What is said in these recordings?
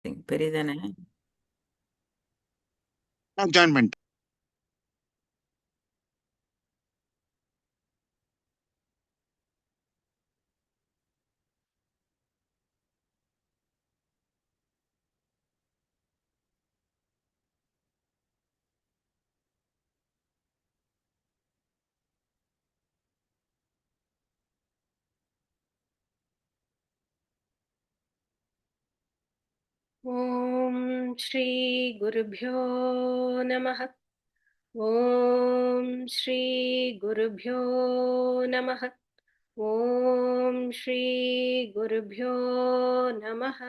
பெரியதானே? Join பண்ணிட்டேன். ஓம் ஸ்ரீ குருப்யோ நமः. ஓம் ஸ்ரீ குருப்யோ நமः. ஓம் ஸ்ரீ குருப்யோ நமः.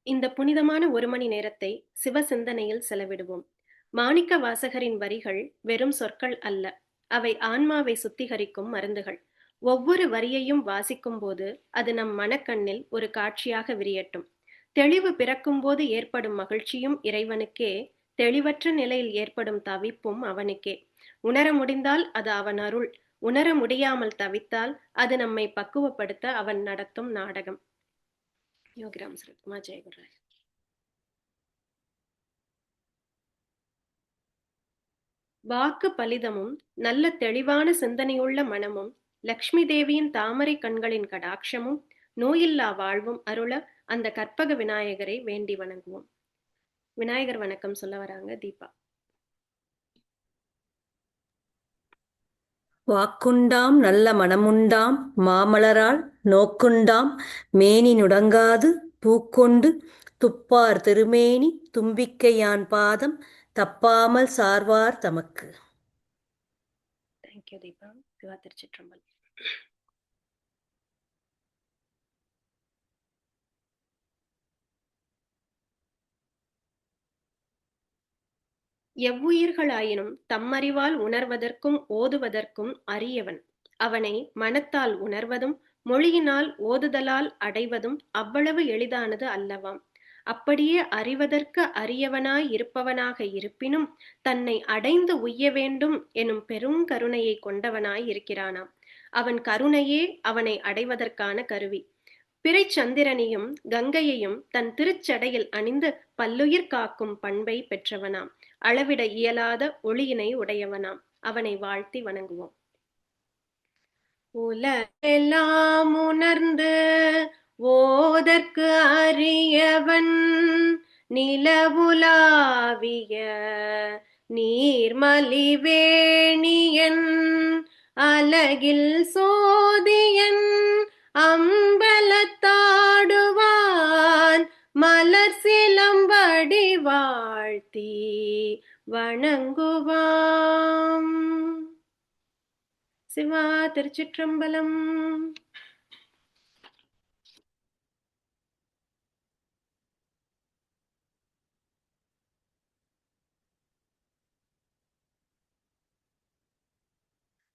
இந்த புனிதமான 1 மணி நேரத்தை சிவ சிந்தனையில் செலவிடுவோம். மாணிக்க வாசகரின் வரிகள் வெறும் சொற்கள் அல்ல, அவை ஆன்மாவை சுத்திகரிக்கும் மருந்துகள். ஒவ்வொரு வரியையும் வாசிக்கும் போது அது நம் மனக்கண்ணில் ஒரு காட்சியாக விரியட்டும். தெளிவு பிறக்கும் போது ஏற்படும் மகிழ்ச்சியும் இறைவனுக்கே, தெளிவற்ற நிலையில் ஏற்படும் தவிப்பும் அவனுக்கே. உணர முடிந்தால் அது அவன் அருள், உணர முடியாமல் தவித்தால் அது நம்மை பக்குவப்படுத்த அவன் நடத்தும் நாடகம். யோகிராம் சரத்குமார் ஜெயகுரு. வாக்கு பலிதமும் நல்ல தெளிவான சிந்தனையுள்ள மனமும் லக்ஷ்மி தேவியின் தாமரை கண்களின் கடாட்சமும் நோயில்லா வாழ்வும் அருள அந்த கற்பக விநாயகரை வேண்டி வணங்குவோம். விநாயகர் வணக்கம் சொல்ல வராங்க தீபா. வாக்குண்டாம் நல்ல மனமுண்டாம் மாமலரால் நோக்குண்டாம் மேனி நுடங்காது பூக்கொண்டு துப்பார் திருமேனி தும்பிக்கையான் பாதம் தப்பாமல் சார்வார் தமக்கு. தேங்க்யூ தீபா. சிவா திருச்சிற்றம்பலம். எவ்வுயிர்களாயினும் தம்மறிவால் உணர்வதற்கும் ஓதுவதற்கும் அரியவன். அவனை மனத்தால் உணர்வதும் மொழியினால் ஓதுதலால் அடைவதும் அவ்வளவு எளிதானது அல்லவாம். அப்படியே அறிவதற்கு அரியவனாய் இருப்பவனாக இருப்பினும் தன்னை அடைந்து உய்ய வேண்டும் எனும் பெருங்கருணையை கொண்டவனாய் இருக்கிறானாம். அவன் கருணையே அவனை அடைவதற்கான கருவி. பிறைச்சந்திரனையும் கங்கையையும் தன் திருச்சடையில் அணிந்து பல்லுயிர் காக்கும் பண்பை பெற்றவனாம். அளவிட இயலாத ஒளியினை உடையவனாம். அவனை வாழ்த்தி வணங்குவோம். உலகெல்லாம் உணர்ந்து ஓதற்கு அரியவன் நிலவுலாவிய நீர்மலிவேணியன் அலகில் சோதியன் அம்பலத்தாடுவான் மலர் சிலம்படி வாழ்த்தி வணங்குவாம். சிவா திருச்சிற்றம்பலம்.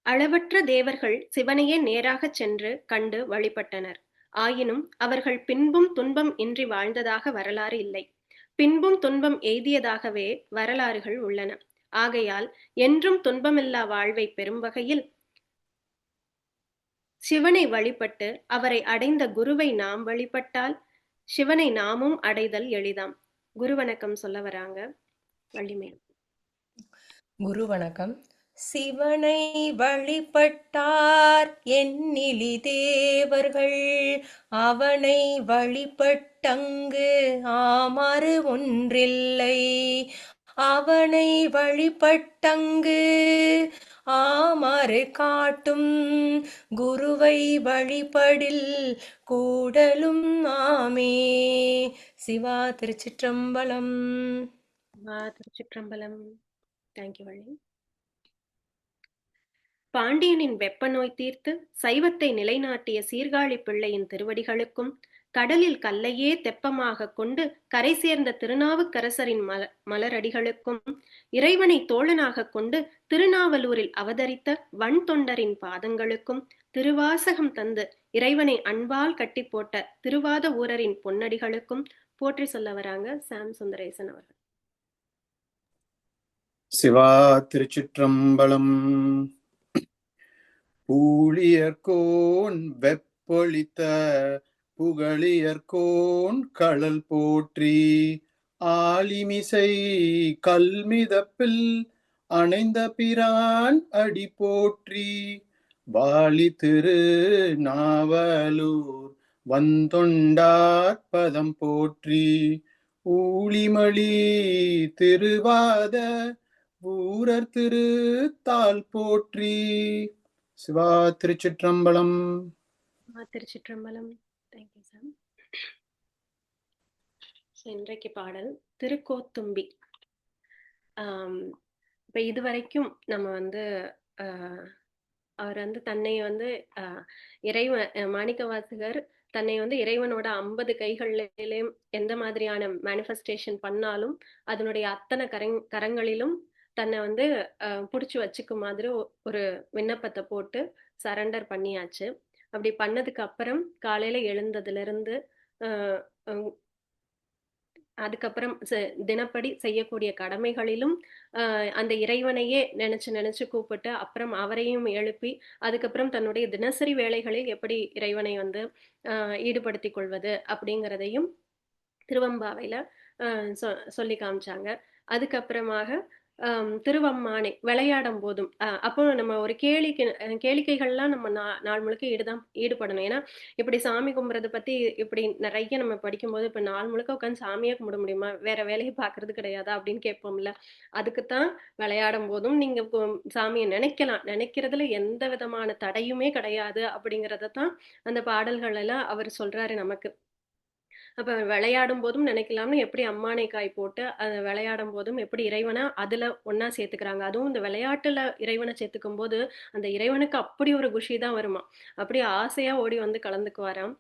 அளவற்ற தேவர்கள் சிவனையே நேராகச் சென்று கண்டு வழிபட்டனர். ஆயினும் அவர்கள் பின்பும் துன்பம் இன்றி வாழ்ந்ததாக வரலாறு இல்லை. பின்பும் துன்பம் எய்தியதாகவே வரலாறுகள் உள்ளன. ஆகையால் என்றும் துன்பமில்லா வாழ்வை பெறும் வகையில் சிவனை வழிபட்டு அவரை அடைந்த குருவை நாம் வழிபட்டால் சிவனை நாமும் அடைதல் எளிதாம். குரு வணக்கம் சொல்ல வராங்க வள்ளிமேல். குரு வணக்கம். சிவனை வழிபட்டார் எண்ணிலி தேவர்கள் அவனை வழிபட்டங்கு ஆமாறு ஒன்றில்லை. அவனை வழிபட்டங்கு ஆமாறு காட்டும் குருவை வழிபடில் கூடலும் ஆமே. சிவா திருச்சிற்றம்பலம். திருச்சிற்றம்பலம். தேங்க்யூ வள்ளி. பாண்டியனின் வெப்ப நோய் தீர்த்து சைவத்தை நிலைநாட்டிய சீர்காழி பிள்ளையின் திருவடிகளுக்கும் கடலில் கல்லையே தெப்பமாக கொண்டு கரை சேர்ந்த திருநாவுக்கரசரின் மலரடிகளுக்கும் இறைவனை தோழனாக கொண்டு திருநாவலூரில் அவதரித்த வன் தொண்டரின் பாதங்களுக்கும் திருவாசகம் தந்து இறைவனை அன்பால் கட்டி போட்ட திருவாத ஊரரின் பொன்னடிகளுக்கும் போற்றி சொல்ல வராங்க சாம் சுந்தரேசன் அவர்கள். சிவா திருச்சிற்றம்பலம். ஊழியர்கோன் வெப்பொழித்த புகழியர்கோன் களல் போற்றி. ஆலிமிசை கல்மிதப்பில் அணைந்த பிரான் அடி போற்றி. வாலி திரு நாவலூர் வந்தொண்டார் பதம் போற்றி. ஊழிமலி திருவாத ஊரர் திரு தாள் போற்றி. சிவா திருச்சிற்றம்பலம். திருச்சிற்றம்பலம். Thank you sir. இன்றைக்கு பாடல் திருக்கோத்தும்பி. இப்போ இதுவரைக்கும் நம்ம வந்து அவர் வந்து தன்னை வந்து இறைவன் மாணிக்கவாசகர் தன்னை வந்து இறைவனோட 50 கைகளிலும் எந்த மாதிரியான மேனிஃபெஸ்டேஷன் பண்ணாலும் அதனுடைய அத்தனை கரங்களிலும் தன்னை வந்து பிடிச்சி வச்சுக்கும் மாதிரி ஒரு விண்ணப்பத்தை போட்டு சரண்டர் பண்ணியாச்சு. அப்படி பண்ணதுக்கு அப்புறம் காலையில எழுந்ததுல இருந்து அதுக்கப்புறம் தினப்படி செய்யக்கூடிய கடமைகளிலும் அந்த இறைவனையே நினைச்சு கூப்பிட்டு அப்புறம் அவரையும் எழுப்பி அதுக்கப்புறம் தன்னுடைய தினசரி வேலைகளில் எப்படி இறைவனை வந்து ஈடுபடுத்திக் கொள்வது அப்படிங்கிறதையும் திருவம்பாவையில சொல்லி காமிச்சாங்க. அதுக்கப்புறமாக திருவம்மானை விளையாடும் போதும் அப்போ நம்ம ஒரு கேளிக்கைகள்லாம் நம்ம நாள் முழுக்க ஈடுபடணும். ஏன்னா இப்படி சாமி கும்பிட்றத பத்தி இப்படி நிறைய நம்ம படிக்கும்போது இப்ப நாள் முழுக்க உட்காந்து சாமியே கும்பிட முடியுமா, வேற வேலையை பாக்குறது கிடையாதா அப்படின்னு கேட்போம்ல. அதுக்குத்தான் விளையாடும் போதும் நீங்க சாமியை நினைக்கிறதுல எந்த விதமான தடையுமே கிடையாது அப்படிங்கறதான் அந்த பாடல்கள் எல்லாம் அவர் சொல்றாரு நமக்கு. அப்ப விளையாடும் போதும் நினைக்கலாம்னு எப்படி அம்மானை காய் போட்டு விளையாடும் போதும் எப்படி இறைவனை அதுல ஒன்னா சேர்த்துக்கிறாங்க. அதுவும் இந்த விளையாட்டுல இறைவனை சேர்த்துக்கும் போது அந்த இறைவனுக்கு அப்படி ஒரு குஷி தான் வருமா, அப்படி ஆசையா ஓடி வந்து கலந்துக்குவாராம்.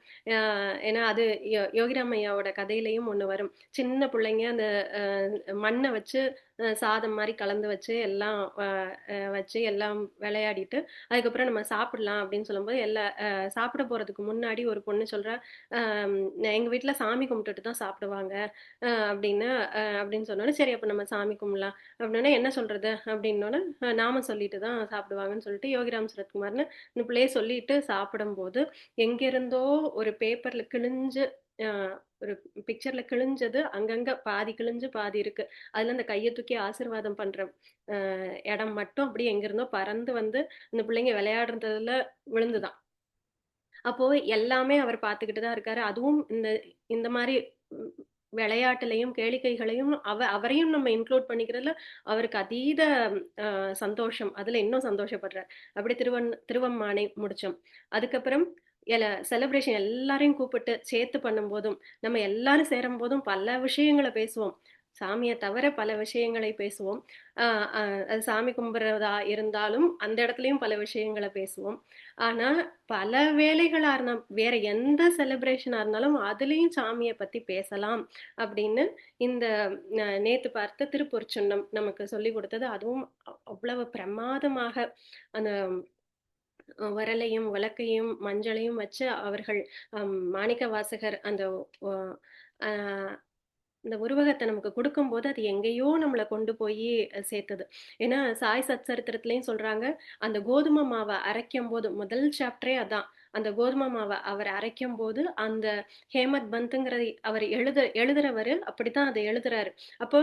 ஏன்னா அது யோகிராம் ஐயாவோட கதையிலையும் ஒண்ணு வரும். சின்ன பிள்ளைங்க அந்த மண்ணை வச்சு சாதம் மாதிரி கலந்து வச்சு எல்லாம் வச்சு எல்லாம் விளையாடிட்டு அதுக்கப்புறம் நம்ம சாப்பிடலாம் அப்படின்னு சொல்லும்போது சாப்பிட போறதுக்கு முன்னாடி ஒரு பொண்ணு சொல்றா, எங்க வீட்டுல சாமி கும்பிட்டுட்டு தான் சாப்பிடுவாங்க அப்படின்னு சொன்னோன்னே சரி அப்ப நம்ம சாமி கும்பிடலாம் அப்படின்னா என்ன சொல்றது அப்படின்னோன்னு நாம சொல்லிட்டு தான் சாப்பிடுவாங்கன்னு சொல்லிட்டு யோகிராம் சரத்குமார்னு இந்த பிள்ளைய சொல்லிட்டு சாப்பிடும்போது எங்கிருந்தோ ஒரு பேப்பர்ல கிழிஞ்சு ஒரு பிக்சர்ல கிழிஞ்சது அங்கங்க பாதி கிழிஞ்சு பாதி இருக்கு. அதுல அந்த கையை தூக்கி ஆசீர்வாதம் பண்ற இடம் மட்டும் அப்படியே எங்க இருந்தோ பறந்து வந்து இந்த பிள்ளைங்க விளையாடுறதுல விழுந்துதான். அப்போ எல்லாமே அவர் பார்த்துக்கிட்டு தான் இருக்காரு. அதுவும் இந்த மாதிரி விளையாட்டுலையும் கேளிக்கைகளையும் அவரையும் நம்ம இன்க்ளூட் பண்ணிக்கிறதுல அவருக்கு அதீத சந்தோஷம். அதுல இன்னும் சந்தோஷப்படுறார். அப்படி திருவம்மானை முடிச்சோம். அதுக்கப்புறம் செலிப்ரேஷன் எல்லாரையும் கூப்பிட்டு சேர்த்து பண்ணும் போதும் நம்ம எல்லாரும் சேரும் போதும் பல விஷயங்களை பேசுவோம். சாமியை தவிர பல விஷயங்களை பேசுவோம். அது சாமி கும்பிட்றதா இருந்தாலும் அந்த இடத்துலயும் பல விஷயங்களை பேசுவோம். ஆனா பல வேலைகளா இருந்தா வேற எந்த செலிப்ரேஷனா இருந்தாலும் அதுலயும் சாமியை பத்தி பேசலாம் அப்படின்னு இந்த நேத்து பார்த்த திருப்பொற்சுன்னம் நமக்கு சொல்லி கொடுத்தது. அதுவும் அவ்வளவு பிரமாதமாக அந்த வரலையும் விளக்கையும் மஞ்சளையும் வச்சு அவர்கள் மாணிக்க வாசகர் அந்த இந்த உருவகத்தை நமக்கு கொடுக்கும்போது அது எங்கேயோ நம்மளை கொண்டு போய் சேர்த்தது. ஏன்னா சாய் சச்சரித்திரத்திலையும் சொல்றாங்க, அந்த கோதுமை மாவை அரைக்கும் போது முதல் சாப்டரே அதான், அந்த கோதுமை மாவை அவர் அரைக்கும் போது அந்த ஹேமத் பந்துங்கிற அவர் எழுதுறவரு அப்படித்தான் அதை எழுதுறாரு. அப்போ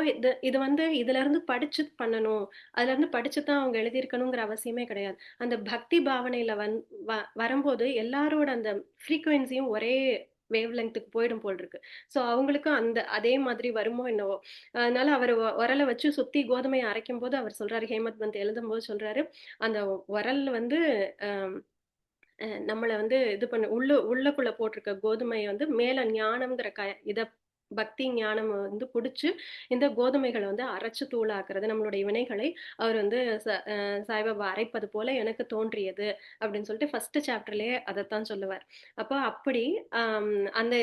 இது வந்து இதுல இருந்து படிச்சு பண்ணணும், அதுல இருந்து படிச்சுதான் அவங்க எழுதியிருக்கணுங்கிற அவசியமே கிடையாது. அந்த பக்தி பாவனையில வரும்போது எல்லாரோட அந்த ஃப்ரீக்குவென்சியும் ஒரே வேவ் லெங்க்த்துக்கு போயிடும் போல் இருக்கு. ஸோ அவங்களுக்கும் அதே மாதிரி வருமோ என்னவோ. அதனால அவர் உரலை வச்சு சுத்தி கோதுமையை அரைக்கும் போது அவர் சொல்றாரு, ஹேமத் பந்த் எழுதும் போது சொல்றாரு, அந்த உரல் வந்து நம்மளை வந்து இது பண்ண உள்ளக்குள்ள போட்டிருக்க கோதுமையை வந்து மேல ஞானம்ங்கிற இத பக்தி ஞானம் வந்து பிடிச்சு இந்த கோதுமைகளை வந்து அரைச்சு தூளாக்குறது நம்மளுடைய வினைகளை அவர் வந்து சாய்பாபா அரைப்பது போல எனக்கு தோன்றியது அப்படின்னு சொல்லிட்டு ஃபர்ஸ்ட் சாப்டர்லயே அதைத்தான் சொல்லுவார். அப்போ அப்படி அந்த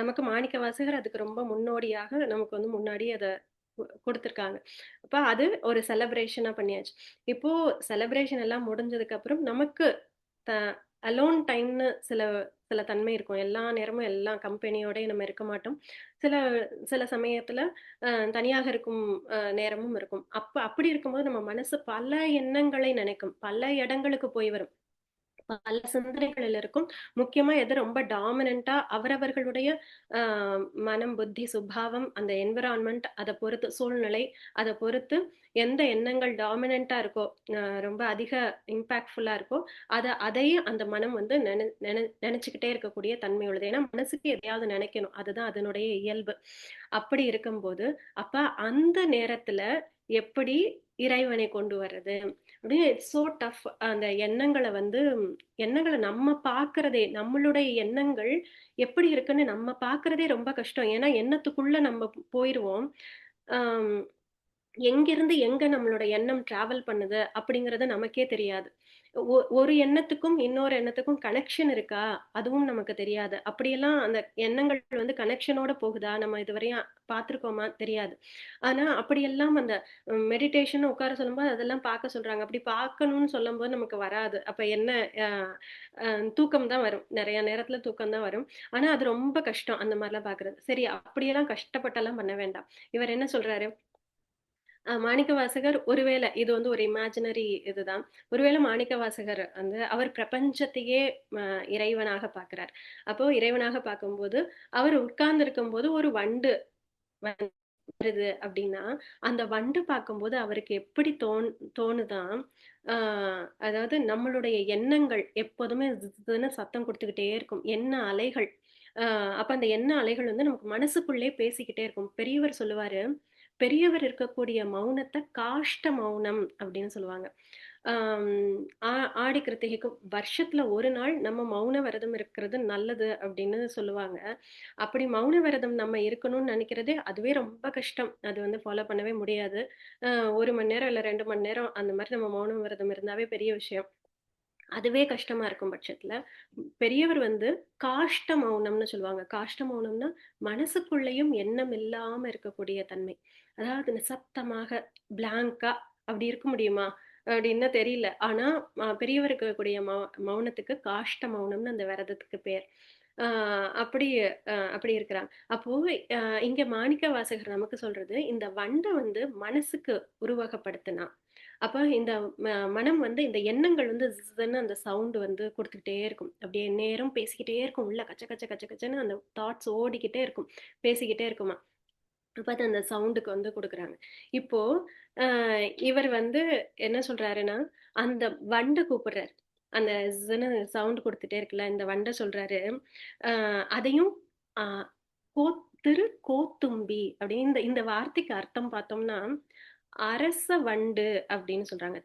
நமக்கு மாணிக்க வாசகர் அதுக்கு ரொம்ப முன்னோடியாக நமக்கு வந்து முன்னாடி அதை கொடுத்துருக்காங்க. அப்ப அது ஒரு செலிப்ரேஷனா பண்ணியாச்சு. இப்போ செலிப்ரேஷன் எல்லாம் முடிஞ்சதுக்கு அப்புறம் நமக்கு அலோன் டைம்னு சில தன்மை இருக்கும். எல்லா நேரமும் எல்லா கம்பெனியோட நம்ம இருக்க மாட்டோம். சில சமயத்துல தனியாக இருக்கும் நேரமும் இருக்கும். அப்படி இருக்கும்போது நம்ம மனசு பல எண்ணங்களை நினைக்கும், பல இடங்களுக்கு போய் வரும். பல சிந்தனைகள் இருக்கும். முக்கியமா எது ரொம்ப டாமினண்டா அவரவர்களுடைய மனம், புத்தி, சுபாவம், அந்த என்விரான்மெண்ட் அதை பொறுத்து, சூழ்நிலை அதை பொறுத்து எந்த எண்ணங்கள் டாமினண்டா இருக்கோ, ரொம்ப அதிக இம்பாக்ட்ஃபுல்லா இருக்கோ, அதையும் அந்த மனம் வந்து நினைச்சுக்கிட்டே இருக்கக்கூடிய தன்மை உள்ளது. ஏன்னா மனசுக்கு எதையாவது நினைக்கணும், அதுதான் அதனுடைய இயல்பு. அப்படி இருக்கும்போது அப்ப அந்த நேரத்துல எப்படி இறைவனை கொண்டு வர்றது அப்படின்னு இட்ஸ் சோ டஃப். அந்த எண்ணங்களை நம்ம பார்க்கறதே, நம்மளுடைய எண்ணங்கள் எப்படி இருக்குன்னு நம்ம பார்க்கறதே ரொம்ப கஷ்டம். ஏன்னா எண்ணத்துக்குள்ள நம்ம போயிருவோம். ஆஹ் எங்கிருந்து எங்க நம்மளோட எண்ணம் டிராவல் பண்ணுது அப்படிங்கறது நமக்கே தெரியாது. ஒரு எண்ணத்துக்கும் இன்னொரு எண்ணத்துக்கும் கனெக்ஷன் இருக்கா, அதுவும் நமக்கு தெரியாது. அப்படியெல்லாம் அந்த எண்ணங்கள் வந்து கனெக்ஷனோட போகுதா, நம்ம இதுவரையும் பார்த்திருக்கோமா தெரியாது. ஆனா அப்படியெல்லாம் அந்த மெடிடேஷன் உட்கார சொல்லும்போது அதெல்லாம் பார்க்க சொல்றாங்க. அப்படி பார்க்கணும்னு சொல்லும்போது நமக்கு வராது. அப்ப என்ன, தூக்கம் தான் வரும். நிறைய நேரத்துல தூக்கம் தான் வரும். ஆனா அது ரொம்ப கஷ்டம் அந்த மாதிரிலாம் பாக்குறது. சரி, அப்படியெல்லாம் கஷ்டப்பட்டெல்லாம் பண்ண வேண்டாம். இவர் என்ன சொல்றாரு, மாணிக்கவாசகர் ஒருவேளை இது வந்து ஒரு இமேஜினரி இதுதான். ஒருவேளை மாணிக்கவாசகர் வந்து அவர் பிரபஞ்சத்தையே இறைவனாக பார்க்கிறார். அப்போ இறைவனாக பார்க்கும்போது அவர் உட்கார்ந்து இருக்கும் போது ஒரு வண்டு வருது அப்படின்னா, அந்த வண்டு பார்க்கும்போது அவருக்கு எப்படி தோணுதான், அதாவது நம்மளுடைய எண்ணங்கள் எப்போதுமே ஜிஸ்ன்னு சத்தம் கொடுத்துக்கிட்டே இருக்கும், எண்ண அலைகள். அப்ப அந்த எண்ண அலைகள் வந்து நமக்கு மனசுக்குள்ளே பேசிக்கிட்டே இருக்கும். பெரியவர் சொல்லுவாரு, பெரியவர் இருக்கக்கூடிய மௌனத்தை காஷ்ட மௌனம் அப்படின்னு சொல்லுவாங்க. ஆடி கிருத்திகைக்கு வருஷத்துல ஒரு நாள் நம்ம மௌன விரதம் இருக்கிறது நல்லது அப்படின்னு சொல்லுவாங்க. அப்படி மௌன விரதம் நம்ம இருக்கணும்னு நினைக்கிறதே அதுவே ரொம்ப கஷ்டம். அது வந்து ஃபாலோ பண்ணவே முடியாது. 1 மணி நேரம் இல்ல 2 மணி நேரம் அந்த மாதிரி நம்ம மௌன விரதம் இருந்தாவே பெரிய விஷயம். அதுவே கஷ்டமா இருக்கும் பட்சத்துல பெரியவர் வந்து காஷ்ட மௌனம்னு சொல்லுவாங்க. காஷ்ட மௌனம்னா மனசுக்குள்ளேயும் எண்ணம் இல்லாம இருக்கக்கூடிய தன்மை. அதாவது நிசப்தமாக பிளாங்கா அப்படி இருக்க முடியுமா அப்படின்னு தெரியல. ஆனா பெரியவர் இருக்கக்கூடிய மௌனத்துக்கு காஷ்ட மௌனம்னு அந்த விரதத்துக்கு பேர். அப்படி இருக்கிறாங்க. அப்போ இங்க மாணிக்க வாசகர் நமக்கு சொல்றது, இந்த வண்டை வந்து மனசுக்கு உருவகப்படுத்தினா, அப்ப இந்த மனம் வந்து இந்த எண்ணங்கள் வந்து ஜிஸ்ன்னு அந்த சவுண்ட் வந்து கொடுத்துக்கிட்டே இருக்கும். அப்படியே நேரம் பேசிக்கிட்டே இருக்கும். உள்ள கச்ச கச்ச கச்ச கச்சன்னு அந்த தாட்ஸ் ஓடிக்கிட்டே இருக்கும், பேசிக்கிட்டே இருக்குமா. அப்ப அது அந்த சவுண்டுக்கு வந்து கொடுக்குறாங்க. இப்போ இவர் வந்து என்ன சொல்றாருன்னா, அந்த வண்டை கூப்பிடுறாரு. அந்த ஜின்னு சவுண்ட் கொடுத்துட்டே இருக்குல்ல, இந்த வண்டை சொல்றாரு, அதையும் ஆஹ் கோத்தும்பி அப்படின்னு இந்த இந்த வார்த்தைக்கு அர்த்தம் பார்த்தோம்னா, அரச வண்டு அப்படின்னு சொல்றாங்க.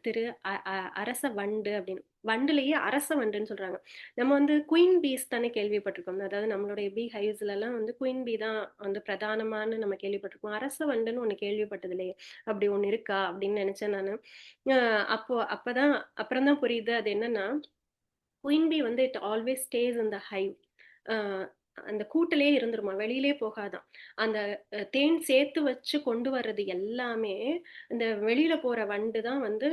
அரச வண்டு அப்படின்னு, வண்டுலயே அரச வண்டுன்னு சொல்றாங்க. நம்ம வந்து குயின் பீஸ் தானே கேள்விப்பட்டிருக்கோம். அதாவது நம்மளுடைய பீ ஹைவ்ஸ்ல எல்லாம் வந்து குயின் பீ தான் வந்து பிரதானமான நம்ம கேள்விப்பட்டிருக்கோம். அரச வண்டுன்னு ஒண்ணு கேள்விப்பட்டது இல்லையே. அப்படி ஒண்ணு இருக்கா அப்படின்னு நினைச்சேன் நானு. அப்புறம் தான் புரியுது அது என்னன்னா, குயின் பீ வந்து இட் ஆல்வேஸ் ஸ்டேஸ் இன் த ஹைவ். அந்த கூட்டிலே இருந்துருமா, வெளியிலே போகாதான். அந்த தேன் சேர்த்து வச்சு கொண்டு வர்றது எல்லாமே இந்த வெளியில போற வண்டு தான் வந்து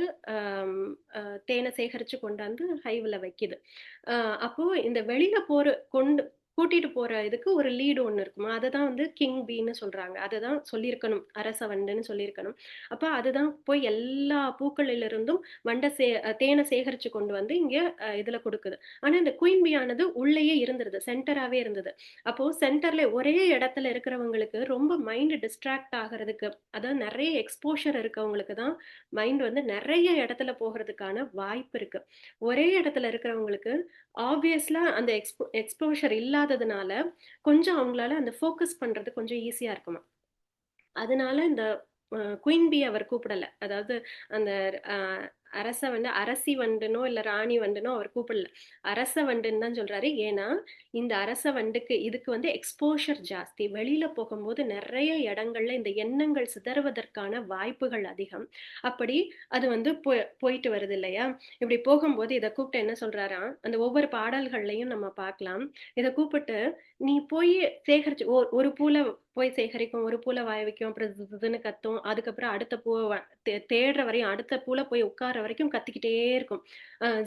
தேனை சேகரிச்சு கொண்டாந்து ஹைவ்ல வைக்குது. அப்போ இந்த வெளியில கூட்டிட்டு போற இதுக்கு ஒரு லீடு ஒண்ணு இருக்குமா, அதுதான் வந்து கிங் பீன்னு சொல்றாங்க. அதுதான் சொல்லியிருக்கணும், அரச வண்டுன்னு சொல்லியிருக்கணும். அப்ப அதுதான் போய் எல்லா பூக்களில இருந்தும் தேனை சேகரிச்சு கொண்டு வந்து இங்க இதுல கொடுக்குது. ஆனா இந்த குயின் பீ ஆனது உள்ளேயே இருந்துருது, சென்டராவே இருந்தது. அப்போ சென்டர்ல ஒரே இடத்துல இருக்கிறவங்களுக்கு ரொம்ப மைண்ட் டிஸ்ட்ராக்ட் ஆகிறதுக்கு, அதாவது நிறைய எக்ஸ்போஷர் இருக்கவங்களுக்கு தான் மைண்ட் வந்து நிறைய இடத்துல போகிறதுக்கான வாய்ப்பு இருக்கு. ஒரே இடத்துல இருக்கிறவங்களுக்கு ஆப்வியஸ்லா அந்த எக்ஸ்போஷர் இல்லாததுனால கொஞ்சம் அவங்களால அந்த ஃபோக்கஸ் பண்றது கொஞ்சம் ஈஸியா இருக்குமா. அதனால இந்த குயின் பீ அவர் கூப்பிடல. அதாவது அந்த அரச வண்டு, அரசி வண்டுனோ இல்ல ராணி வண்டுனோ அவர் கூப்பிடல. அரச வண்டுன்னு தான் சொல்றாரு. ஏன்னா இந்த அரச வண்டுக்கு இதுக்கு வந்து எக்ஸ்போஷர் ஜாஸ்தி. வெளியில போகும்போது நிறைய இடங்கள்ல இந்த எண்ணங்கள் சிதறுவதற்கான வாய்ப்புகள் அதிகம். அப்படி அது வந்து போயிட்டு வருது இல்லையா. இப்படி போகும்போது இதை கூப்பிட்டு என்ன சொல்றாராம், அந்த ஒவ்வொரு பாடல்கள்லையும் நம்ம பார்க்கலாம். இதை கூப்பிட்டு நீ போய் சேகரிச்சு ஒரு பூல போய் சேகரிக்கும், ஒரு பூல வாய வைக்கும், அப்புறம் இதுன்னு கத்தும். அதுக்கப்புறம் அடுத்த பூவை தேடுற வரையும், அடுத்த பூல போய் உட்கார்ற வரைக்கும் கத்திக்கிட்டே இருக்கும்.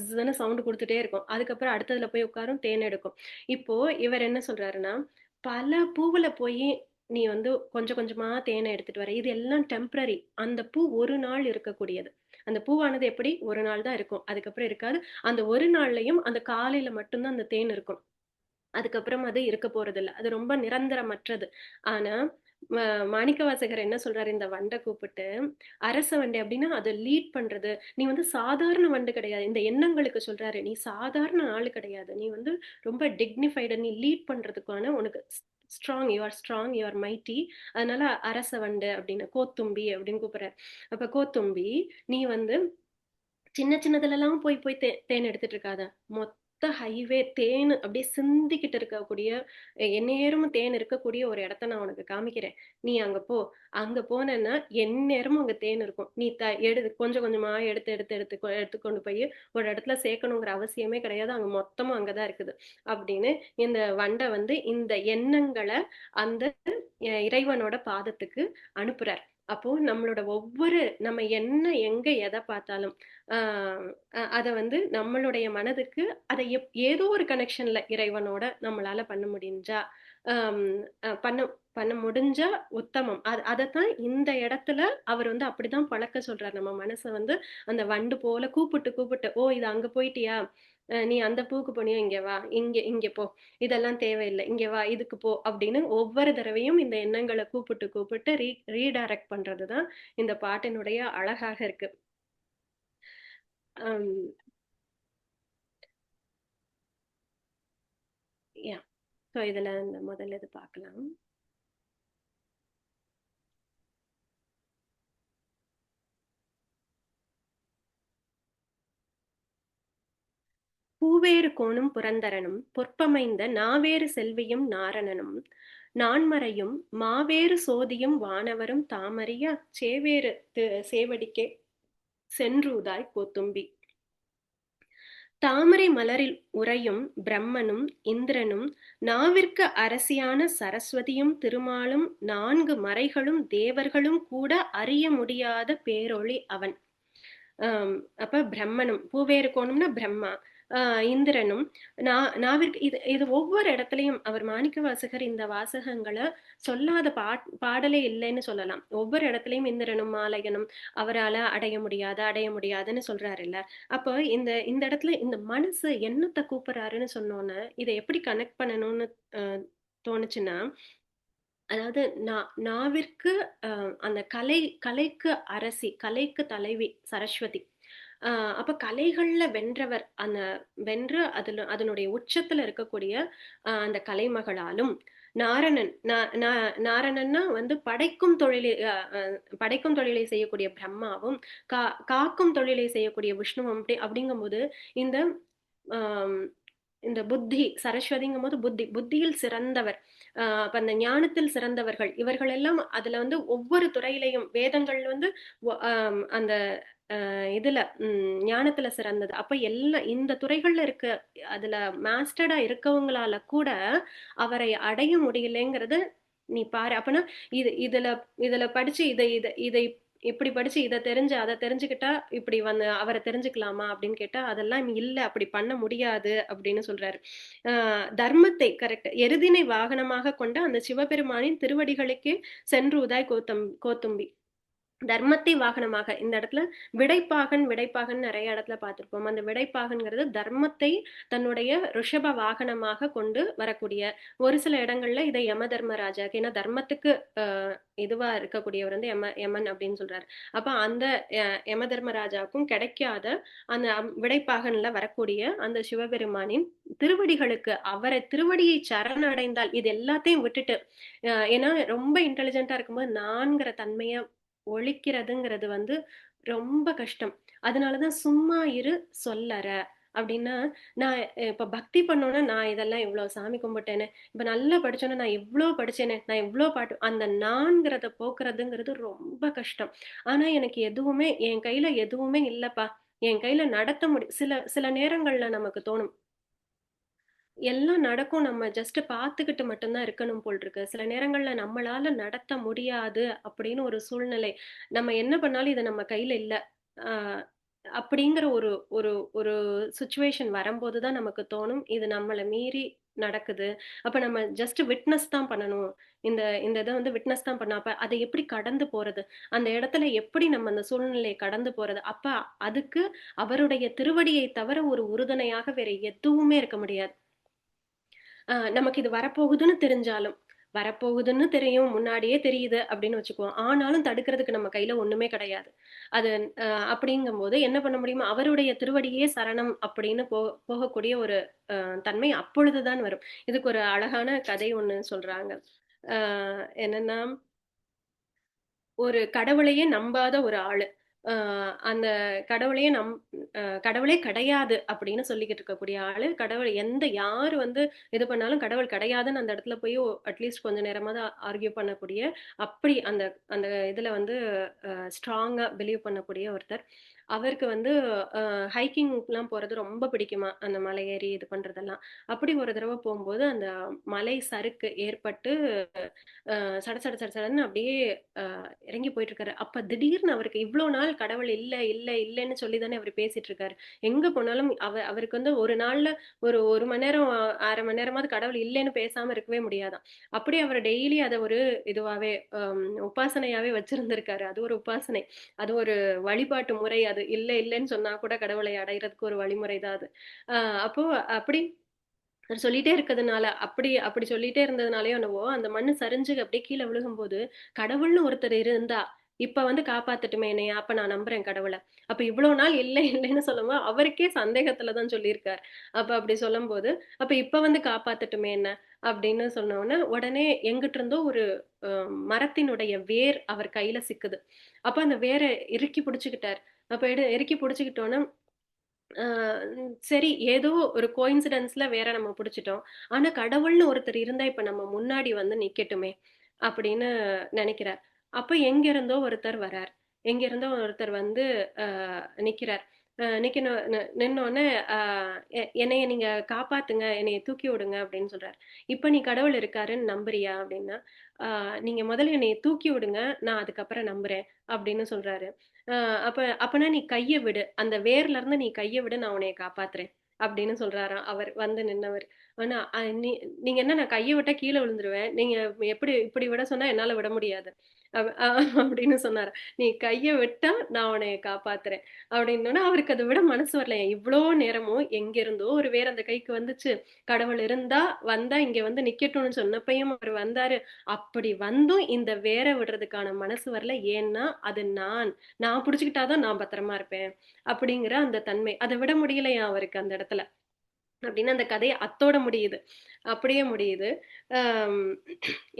ஜின்னு சவுண்ட் கொடுத்துட்டே இருக்கும். அதுக்கப்புறம் அடுத்ததுல போய் உட்காரும், தேன் எடுக்கும். இப்போ இவர் என்ன சொல்றாருன்னா, பல பூவுல போய் நீ வந்து கொஞ்சம் கொஞ்சமா தேனை எடுத்துட்டு வர, இது எல்லாம் டெம்பரரி. அந்த பூ ஒரு நாள் இருக்கக்கூடியது. அந்த பூவானது எப்படி ஒரு நாள் தான் இருக்கும், அதுக்கப்புறம் இருக்காது. அந்த ஒரு நாள்லயும் அந்த காலையில மட்டும்தான் அந்த தேன் இருக்கும். அதுக்கப்புறம் அது இருக்க போறதில்ல. அது ரொம்ப நிரந்தரமற்றது. ஆனா, ம மாணிக்கவாசகர் என்ன சொல்றாரு இந்த வண்ட கூப்பிட்டு, அரச வண்டு அப்டின்னா அத லீட் பண்றது. நீ வந்து சாதாரண வண்டு கிடையாது. இந்த எண்ணங்களுக்கு சொல்றாரு. நீ சாதாரண ஆளு கிடையாது. நீ வந்து ரொம்ப டிக்னிஃபைடு. நீ லீட் பண்றதுக்கான உனக்கு strong. You are strong. You are mighty. அதனால அரச வண்டு அப்டின்னு, கோத்தும்பி அப்டின்னு கூப்பிடுறாரு. அப்ப கோத்தும்பி, நீ வந்து சின்ன சின்னதுலலாம் போய் போய் தேன் எடுத்துட்டு இருக்காத. மொத்த ஹைவே தேன் அப்படியே சிந்திக்கிட்டு இருக்கக்கூடிய எந்நேரமும் தேன் இருக்கக்கூடிய ஒரு இடத்த நான் உனக்கு காமிக்கிறேன். நீ அங்க போ. அங்க போனேன்னா எந்நேரமும் அங்க தேன் இருக்கும். நீ கொஞ்சம் கொஞ்சமா எடுத்து கொண்டு போய் ஒரு இடத்துல சேர்க்கணுங்கிற அவசியமே கிடையாது. அங்க மொத்தமும் அங்கதான் இருக்குது அப்படின்னு இந்த வண்டை வந்து இந்த எண்ணங்களை அந்த இறைவனோட பாதத்துக்கு அனுப்புறார். அப்போ நம்மளோட நம்ம என்ன எங்க எதை பார்த்தாலும் அத வந்து நம்மளுடைய மனதுக்கு அதை ஏதோ ஒரு கனெக்ஷன்ல இறைவனோட நம்மளால பண்ண முடிஞ்சா ஆம், பண்ண பண்ண முடிஞ்சா உத்தமம். அதைத்தான் இந்த இடத்துல அவர் வந்து அப்படிதான் பழக்க சொல்றார். நம்ம மனசை வந்து அந்த வண்டு போல கூப்பிட்டு கூப்பிட்டு, ஓ இது அங்க போயிட்டியா, நீ அந்த பூக்கு போனியோ, இங்க வா, இங்க இங்க போ, இதெல்லாம் தேவையில்லை, இங்க வா, இதுக்கு போ அப்படின்னு ஒவ்வொரு தடவையும் இந்த எண்ணங்களை கூப்பிட்டு கூப்பிட்டு ரீடைரக்ட் பண்றதுதான் இந்த பாட்டினுடைய அழகாக இருக்கு. ஆம், யா ஸோ இதுல இந்த முதல்ல இது பார்க்கலாம். பூவேறு கோணும் புரந்தரனும் பொற்பமைந்த நாவேறு செல்வியும் நாரணனும் நான்மறையும் மாவேறு சோதியும் வானவரும் தாமறியா சேவேறு சேவடிக்கே சென்றூதாய் கோத்தும்பி. தாமரை மலரில் உறையும் பிரம்மனும் இந்திரனும் நாவிற்கு அரசியான சரஸ்வதியும் திருமாலும் 4 மறைகளும் தேவர்களும் கூட அறிய முடியாத பேரொளி அவன். அப்ப பிரம்மனும், பூவேறு கோணம்னா பிரம்மா, இந்திரனும், நாவிற்கு இது ஒவ்வொரு இடத்துலயும் அவர் மாணிக்கவாசகர் இந்த வாசகங்களை சொல்லாத பாடலே இல்லைன்னு சொல்லலாம். ஒவ்வொரு இடத்துலயும் இந்திரனும் மாலையனும் அவரால அடைய முடியாதுன்னு சொல்றாரு இல்ல. அப்போ இந்த இந்த இடத்துல இந்த மனசு என்னத்தை கூப்பிடுறாருன்னு சொன்னோன்னு இதை எப்படி கனெக்ட் பண்ணணும்னு தோணுச்சுன்னா, அதாவது நாவிற்கு அந்த கலைக்கு அரசி, கலைக்கு தலைவி சரஸ்வதி. அப்ப கலைகள்ல வென்றவர், வென்று அதனுடைய உச்சத்துல இருக்கக்கூடிய அந்த கலைமகளாலும், நாரணன்னா வந்து படைக்கும் தொழிலை செய்யக்கூடிய பிரம்மாவும், காக்கும் தொழிலை செய்யக்கூடிய விஷ்ணுவும் அப்படிங்கும்போது இந்த ஆஹ் இந்த புத்தி, சரஸ்வதிங்கும் போது புத்தியில் சிறந்தவர், அப்ப அந்த ஞானத்தில் சிறந்தவர்கள் இவர்கள் எல்லாம் அதுல வந்து ஒவ்வொரு துறையிலையும் வேதங்கள் வந்து அந்த இதுல ஞானத்துல சிறந்தது. அப்ப எல்லாம் இந்த துறைகள்ல இருக்க அதுல மாஸ்டர்டா இருக்கவங்களால கூட அவரை அடைய முடியலைங்கிறது நீ பாரு. அப்பனா இதுல இதுல படிச்சு இதை இப்படி படிச்சு இதை தெரிஞ்சு அதை தெரிஞ்சுக்கிட்டா இப்படி வந்து அவரை தெரிஞ்சுக்கலாமா அப்படின்னு கேட்டா அதெல்லாம் இல்ல, அப்படி பண்ண முடியாது அப்படின்னு சொல்றாரு. தர்மத்தை கரெக்ட் எருதினை வாகனமாக கொண்ட அந்த சிவபெருமானின் திருவடிகளுக்கே சென்றுதாய் கோத்தும்பி. தர்மத்தை வாகனமாக, இந்த இடத்துல விடைப்பாகன் நிறைய இடத்துல பார்த்திருப்போம். அந்த விடைப்பாகன்கிறது தர்மத்தை தன்னுடைய ரிஷப வாகனமாக கொண்டு வரக்கூடிய. ஒரு சில இடங்கள்ல இதை யம தர்மராஜா, ஏன்னா தர்மத்துக்கு இதுவா இருக்கக்கூடியவர் வந்து யமன் அப்படின்னு சொல்றாரு. அப்ப அந்த யம தர்மராஜாவுக்கும் கிடைக்காத அந்த விடைப்பாகன்ல வரக்கூடிய அந்த சிவபெருமானின் திருவடிகளுக்கு, அவரை திருவடியை சரணடைந்தால் இது எல்லாத்தையும் விட்டுட்டு, ஏன்னா ரொம்ப இன்டெலிஜென்ட்டா இருக்கும்போது நான்கிற தன்மைய ஒழிக்கிறதுங்கிறது வந்து ரொம்ப கஷ்டம். அதனாலதான் சும்மா இரு சொல்லற அப்படின்னா, நான் இப்ப பக்தி பண்ணோன்னா நான் இதெல்லாம் இவ்வளவு சாமி கும்பிட்டேனே, இப்ப நல்லா படிச்சோன்னா நான் இவ்வளவு படிச்சேனே, நான் இவ்வளவு பாட்டு, அந்த நான்கிறத போக்குறதுங்கிறது ரொம்ப கஷ்டம். ஆனா எனக்கு என் கையில எதுவுமே இல்லப்பா, என் கையில நடத்த சில நேரங்கள்ல நமக்கு தோணும் எல்லாம் நடக்கும், நம்ம ஜஸ்ட் பார்த்துக்கிட்டு மட்டும்தான் இருக்கணும் போல் இருக்கு. சில நேரங்கள்ல நம்மளால நடத்த முடியாது அப்படின்னு ஒரு சூழ்நிலை. நம்ம என்ன பண்ணாலும் இது நம்ம கையில இல்ல. அப்படிங்கிற ஒரு ஒரு ஒரு சுச்சுவேஷன் வரும்போது தான் நமக்கு தோணும் இது நம்மளை மீறி நடக்குது. அப்ப நம்ம ஜஸ்ட் விட்னஸ் தான் பண்ணணும். இந்த இந்த இத வந்து விட்னஸ் தான் பண்ணணும். அப்ப அத எப்படி கடந்து போறது? அந்த இடத்துல எப்படி நம்ம அந்த சூழ்நிலைய கடந்து போறது? அப்ப அதுக்கு அவருடைய திருவடியை தவிர ஒரு உறுதுணையாக வேற எதுவுமே இருக்க முடியாது. நமக்கு இது வரப்போகுதுன்னு தெரிஞ்சாலும், வரப்போகுதுன்னு தெரியும், முன்னாடியே தெரியுது அப்படின்னு வச்சுக்குவோம். ஆனாலும் தடுக்கிறதுக்கு நம்ம கையில ஒண்ணுமே கிடையாது. அது அப்படிங்கும்போது என்ன பண்ண முடியுமோ, அவருடைய திருவடியே சரணம் அப்படின்னு போகக்கூடிய ஒரு தன்மை அப்பொழுதுதான் வரும். இதுக்கு ஒரு அழகான கதை ஒண்ணு சொல்றாங்க. அ என்னன்னா, ஒரு கடவுளையே நம்பாத ஒரு ஆளு. அ அந்த கடவுளையே கடவுளே கிடையாது அப்படின்னு சொல்லிக்கிட்டு இருக்கக்கூடிய ஆளு, கடவுள் யாரு வந்து இது பண்ணாலும் கடவுள் கிடையாதுன்னு அந்த இடத்துல போய் அட்லீஸ்ட் கொஞ்ச நேரமாவது ஆர்கியூ பண்ணக்கூடிய, அப்படி அந்த அந்த இதுல வந்து ஸ்ட்ராங்கா பிலீவ் பண்ணக்கூடிய ஒருத்தர். அவருக்கு வந்து ஹைக்கிங்லாம் போறது ரொம்ப பிடிக்குமா, அந்த மலை ஏறி இது பண்றதெல்லாம். அப்படி ஒரு தடவ போம்போது அந்த மலை சறுக்கு ஏற்பட்டு சட சட சட சடன்னு அப்படியே இறங்கி போயிட்டு இருக்காரு. அப்ப திடீர்னு அவருக்கு இவ்ளோ நாள் கடவுள் இல்ல, இல்ல, இல்லன்னு சொல்லி தானே அவரு பேசிட்டு இருக்காரு. எங்க போனாலும் அவருக்கு வந்து ஒரு நாள்ல ஒரு 1 மணி நேரம், 1/2 மணி நேரமாவது கடவுள் இல்லன்னு பேசாம இருக்கவே முடியாதாம். அப்படியே அவர் டெய்லி அத ஒரு இதுவாவே உபாசனையாவே வச்சிருந்திருக்காரு. அது ஒரு உபாசனை. அது ஒரு வழிபாட்டு முறை அது. இல்ல, இல்லன்னு சொன்னா கூட கடவுளை அடையறதுக்கு ஒரு வழிமுறை தான் அது. அ அப்போ அப்படி அவர் சொல்லிட்டே இருக்கிறதுனால, அப்படி அப்படி சொல்லிட்டே இருந்ததுனாலயோ என்னவோ, அந்த மண்ணு சரிஞ்சு அப்படியே கீழ விழுகும்போது, கடவுள்னு ஒருத்தர் இருந்தா, இப்ப வந்து காப்பாத்தட்டுமே என்னைய, அப்ப நான் நம்புறேன் கடவுள. அப்ப இவ்ளோ நாள் இல்ல இல்லன்னு சொல்லும்போது, அவருக்கே சந்தேகத்துல தான் சொல்லியிருக்கார். அப்ப அப்படி சொல்லும்போது, அப்ப இப்ப வந்து காப்பாத்தட்டுமே என்ன? அப்படின்னு சொன்னோனே, உடனே எங்கிட்டு இருந்தோ ஒரு அ மரத்தினுடைய வேர் அவர் கையில சிக்குது. அப்ப அந்த வேர இறுக்கி புடிச்சுக்கிட்டார். அப்ப இறுக்கி புடிச்சுக்கிட்டோனே அ சரி, ஏதோ ஒரு கோயின்சிடென்ஸ்ல வேற நம்ம புடிச்சுட்டோம். ஆனா கடவுள்னு ஒருத்தர் இருந்தா இப்ப நம்ம முன்னாடி வந்து நிக்கட்டுமே! அப்படின்னு நெனைக்கிறார். அப்ப எங்கிருந்தோ ஒருத்தர் வரார். எங்கிருந்தோ ஒருத்தர் வந்து அ நிக்கிறார். நிக்கணும் நின்னோனே அ என்னைய நீங்க காப்பாத்துங்க, என்னைய தூக்கி விடுங்க அப்படின்னு சொல்றாரு. இப்ப நீ கடவுள் இருக்காருன்னு நம்புறியா? அப்படின்னா, "அ நீங்க முதல்ல என்னைய தூக்கி விடுங்க, நான் அதுக்கப்புறம் நம்புறேன்" அப்படின்னு சொல்றாரு. அ அப்பன்னா நீ கைய விடு. அந்த வேர்ல இருந்து நீ கைய விடு, நான் உன்னைய காப்பாத்துறேன். அப்படின்னு சொல்றாராம் அவர் வந்து நின்னவர். ஆனா நீங்க என்ன நான் கைய விட்டா கீழ விழுந்துருவேன். நீங்க எப்படி இப்படி விட சொன்னா என்னால விட முடியாது. அப்படின்னு சொன்னாரு. நீ கைய விட்டா நான் உன்னைய காப்பாத்துறேன். அப்படின்னோனே அவருக்கு அத விட மனசு வரலையாம். இவ்ளோ நேரமும் எங்கிருந்தோ ஒரு வேர் அந்த கைக்கு வந்துச்சு. கடவுள் இருந்தா வந்தா இங்க வந்து நிக்கட்டும்னு சொன்னப்பயும் அவரு வந்தாரு. அப்படி வந்தும் இந்த வேர விடுறதுக்கான மனசு வரல. ஏன்னா, அது நான் புடிச்சுக்கிட்டா தான் நான் பத்திரமா இருப்பேன். அப்படிங்கிற அந்த தன்மை. அத விட முடியலையாம் அவருக்கு அந்த இடத்துல. அப்படின்னு அந்த கதை அத்தோட முடியுது. அப்படியே முடியுது. அம்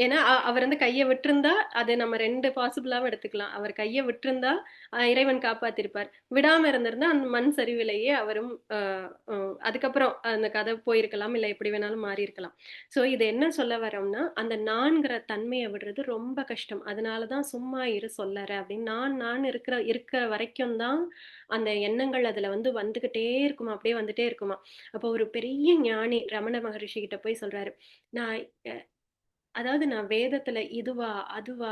ஏன்னா அவர் வந்து கைய விட்டிருந்தா, அது நம்ம 2 பாசிபிளாவும் எடுத்துக்கலாம். அவர் கைய விட்டிருந்தா, இறைவன் காப்பாத்திருப்பார். விடாம இருந்திருந்தா, அந்த மண் சரிவிலேயே அவரும் அ அ அதுக்கப்புறம் அந்த கதை போயிருக்கலாம். இல்ல எப்படி வேணாலும் மாறியிருக்கலாம். ஸோ இது என்ன சொல்ல வரோம்னா, அந்த நான்கிற தன்மைய விடுறது ரொம்ப கஷ்டம். அதனால தான் "சும்மா இரு சொல்லற" அப்படின்னு நான் இருக்கிற இருக்கிற வரைக்கும் தான் அந்த எண்ணங்கள் அதுல வந்து வந்துகிட்டே இருக்குமா, அப்படியே வந்துட்டே இருக்குமா. அப்போ ஒரு பெரிய ஞானி ரமண மகரிஷி கிட்ட போய் சொல்றாரு. நான் அ அதாவது நான் வேதத்துல இதுவா, அதுவா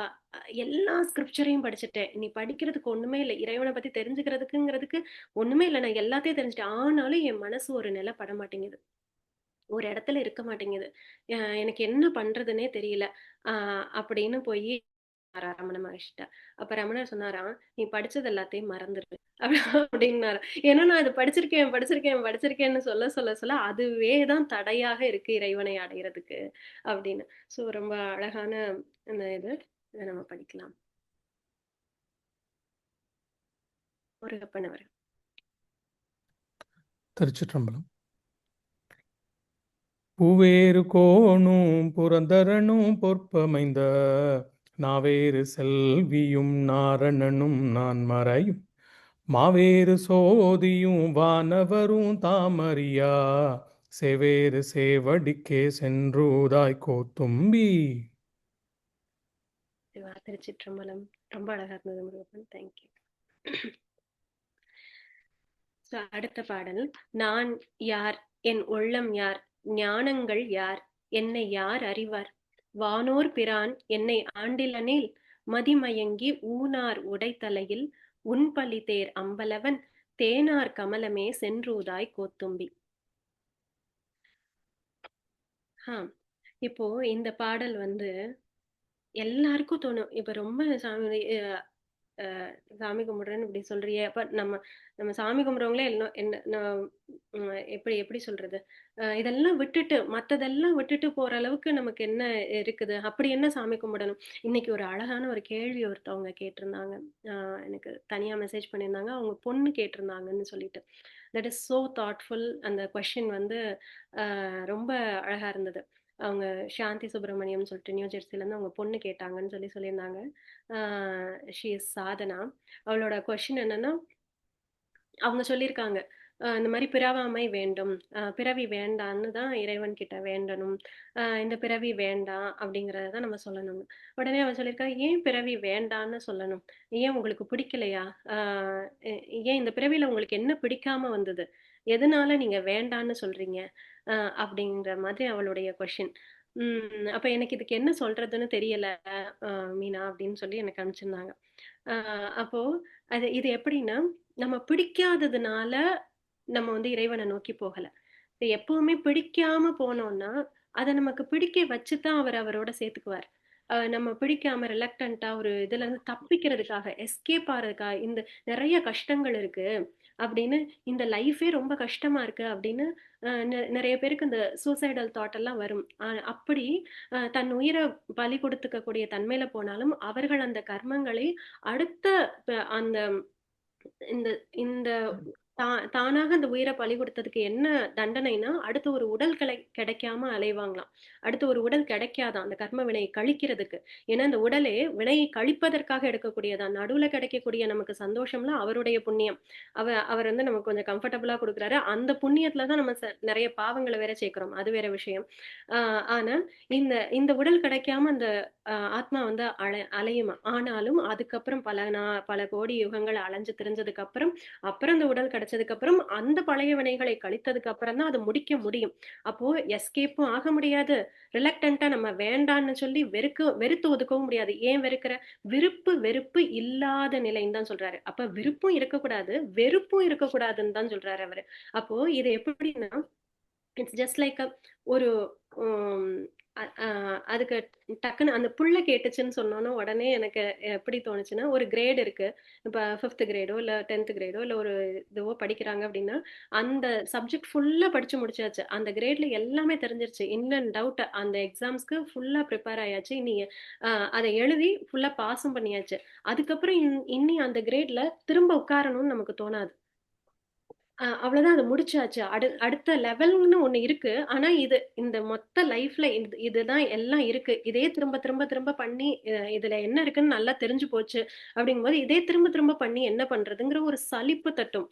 எல்லா ஸ்கிரிப்சரையும் படிச்சுட்டேன். நீ படிக்கிறதுக்கு ஒண்ணுமே இல்ல. இறைவன பத்தி தெரிஞ்சுக்கிறதுக்குங்கிறதுக்கு ஒண்ணுமே இல்ல. நான் எல்லாத்தையும் தெரிஞ்சுட்டேன். ஆனாலும் என் மனசு ஒரு நிலை படமாட்டேங்குது. ஒரு இடத்துல இருக்க மாட்டேங்குது. எனக்கு என்ன பண்றதுன்னே தெரியல. அ அப்படின்னு போயி ரமண மகரிஷிட்ட. அப்ப ரமணர் சொன்னாராம், "நீ படிச்சது எல்லாத்தையும் மறந்துரு" அப்படின்னாராம். ஏன்னா நான் இத படிச்சிருக்கேன், படிச்சிருக்கேன், படிச்சிருக்கேன்னு சொல்ல, சொல்ல, சொல்ல அதுவே தான் தடையாக இருக்கு இறைவனை அடையறதுக்கு அப்படின்னு. ஸோ ரொம்ப அழகான அந்த இது. இத நம்ம படிக்கலாம். முருகப்பன் அவர்கள். திருச்சிற்றம்பலம். பூவேறு கோணும் புரந்தரனும் பொற்பமைந்த நாவேறு செல்வியும் நாரணனும் நான் மறையும் மாவேறு சோதியும் வானவரும் தாமறியா செவேறு சேவடிக்கே சென்றூதாய் கோத்தும்பி. திருச்சிற்றம்பலம். ரொம்ப அழகா இருந்தது முருகப்பன். தேங்க்யூ. ஸோ அடுத்த பாடல். நான் யார்? என் உள்ளம் யார்? ஞானங்கள் யார்? என்னை யார் அறிவார்? வானோர் பிரான் என்னை ஆண்டிலனேல் மதிமயங்கி ஊனார் உடைத்தலையில் உன்பலி தேர் அம்பலவன் தேனார் கமலமே சென்றூதாய் கோத்தும்பி. ஆ. இப்போ இந்த பாடல் வந்து எல்லாருக்கும் தோணும். இப்ப ரொம்ப அ சாமி கும்பிடுறேன்னு இப்படி சொல்றியே! அப்ப நம்ம நம்ம சாமி கும்பிடுறவங்களே எல்லாம் என்ன நான் எப்படி எப்படி சொல்றது? இதெல்லாம் விட்டுட்டு மத்ததெல்லாம் விட்டுட்டு போற அளவுக்கு நமக்கு என்ன இருக்குது? அப்படி என்ன சாமி கும்பிடணும்? இன்னைக்கு ஒரு அழகான ஒரு கேள்வி ஒருத்தவங்க கேட்டிருந்தாங்க. அ எனக்கு தனியா மெசேஜ் பண்ணியிருந்தாங்க. அவங்க பொண்ணு கேட்டிருந்தாங்கன்னு சொல்லிட்டு. That is so thoughtful. அந்த கொஸ்டின் வந்து ரொம்ப அழகா இருந்தது. அவங்க சாந்தி சுப்ரமணியம்னு சொல்லிட்டு நியூ ஜெர்சிலேருந்து அவங்க பொண்ணு கேட்டாங்கன்னு சொல்லியிருந்தாங்க. She is Sadhana. அவளோட கொஸ்டின் என்னன்னா, அவங்க சொல்லியிருக்காங்க. இந்த மாரி பிறவாமை வேண்டும். பிறவி வேண்டான்னு தான் இறைவன் கிட்ட வேண்டணும். இந்த பிறவி வேண்டாம் அப்படிங்கிறத தான் நம்ம சொல்லணும்னு. உடனே அவ சொல்லியிருக்கா, "ஏன் பிறவி வேண்டான்னு சொல்லணும்? ஏன் உங்களுக்கு பிடிக்கலையா? அ எ ஏன் இந்த பிறவியில உங்களுக்கு என்ன பிடிக்காம வந்தது? எதனால நீங்க வேண்டான்னு சொல்றீங்க?" அ அப்படிங்கிற மாதிரி அவளுடைய கொஸ்டின். அப்ப எனக்கு இதுக்கு என்ன சொல்றதுன்னு தெரியல அ மீனா அப்படின்னு சொல்லி எனக்கு அனுப்பிச்சிருந்தாங்க. அ அப்போ இது எப்படின்னா, நம்ம பிடிக்காததுனால நம்ம வந்து இறைவன நோக்கி போகல. எப்பவுமே பிடிக்காம போனோம்னா, அத நமக்கு பிடிக்க வச்சு தான் அவர் அவரோட சேர்த்துக்குவார். நம்ம பிடிக்காம ரிலக்டன்ட்டா ஒரு இதுலருந்து தப்பிக்கிறதுக்காக, எஸ்கேப் ஆறதுக்காக, இந்த நெறைய கஷ்டங்கள் இருக்கு அப்படின்னு, இந்த லைஃபே ரொம்ப கஷ்டமா இருக்கு அப்படின்னு, நெறைய பேருக்கு இந்த சூசைடல் தாட் எல்லாம் வரும். அப்படி தன் உயிர பலி கொடுத்துக்கக்கூடிய தன்மையில போனாலும், அவர்கள் அந்த கர்மங்களை அடுத்த அந்த இந்த இந்த தானாக அந்த உயிர பலி கொடுத்ததுக்கு என்ன தண்டனைன்னா, அடுத்து ஒரு உடல் கிடைக்காம அலைவாங்களாம். அடுத்து ஒரு உடல் கிடைக்காதாம், அந்த கர்ம வினையை கழிக்கிறதுக்கு. ஏன்னா, இந்த உடலே வினையை கழிப்பதற்காக எடுக்கக்கூடியதான். நடுவுல கிடைக்கக்கூடிய நமக்கு சந்தோஷம்லாம் அவருடைய புண்ணியம். அவர் வந்து நமக்கு கொஞ்சம் கம்ஃபர்டபுளா குடுக்குறாரு. அந்த புண்ணியத்துல தான் நம்ம நெறைய பாவங்கள வேற சேர்க்கிறோம். அது வேற விஷயம். ஆ ஆனா, இந்த இந்த உடல் கிடைக்காம அந்த ஆத்மா வந்து அலையுமா. ஆனாலும் அதுக்கப்புறம் பல கோடி யுகங்கள் அலைஞ்சு திரிஞ்சதுக்கு அப்புறம் இந்த உடல் கிடைச்சதுக்கு அப்புறம் அந்த பழைய வினைகளை கழித்ததுக்கு அப்புறம் தான் அது முடிக்க முடியும். அப்போ எஸ்கேப்பும் ஆக முடியாது. ரிலக்டன்ட்டா நம்ம வேண்டான்னு சொல்லி வெறுத்து ஒதுக்கவும் முடியாது. ஏன் வெறுக்கிற? வெறுப்பு இல்லாத நிலைன்னு தான் சொல்றாரு. அப்ப விருப்பும் இருக்கக்கூடாது, வெறுப்பும் இருக்கக்கூடாதுன்னு தான் சொல்றாரு அவரு. அப்போ இது எப்படின்னா, இட்ஸ் ஜஸ்ட் லைக் ஒரு ம் அ அ அதுக்கு டக்குன்னு அந்த புள்ள கேட்டுச்சுன்னு சொன்னோனே, உடனே எனக்கு எப்படி தோணுச்சுன்னா, ஒரு கிரேட் இருக்கு. இப்ப 5த் கிரேடோ, இல்ல 10த் கிரேடோ, இல்ல ஒரு இதுவோ படிக்கிறாங்க அப்படின்னா, அந்த சப்ஜெக்ட் ஃபுல்லா படிச்சு முடிச்சாச்சு. அந்த கிரேட்ல எல்லாமே தெரிஞ்சிருச்சு. இன் அண்ட் அவுட் அந்த எக்ஸாம்ஸ்க்கு ஃபுல்லா ப்ரிப்பேர் ஆயாச்சு. இனி அத எழுதி ஃபுல்லா பாஸும் பண்ணியாச்சு. அதுக்கப்புறம் இனி அந்த கிரேட்ல திரும்ப உட்காரணும்னு நமக்கு தோணாது. அவ்வளோதான் அத முடிச்சாச்சு. அடுத்த லெவல்ன்னு ஒண்ணு இருக்கு. ஆனா இந்த மொத்த லைஃப்ல இதுதான் எல்லாம் இருக்கு. இதே திரும்ப திரும்ப திரும்ப பண்ணி இதுல என்ன இருக்குன்னு நல்லா தெரிஞ்சு போச்சு. அப்படிங்கும்போது இதே திரும்ப திரும்ப பண்ணி என்ன பண்றதுங்கிற ஒரு சலிப்பு தட்டும்.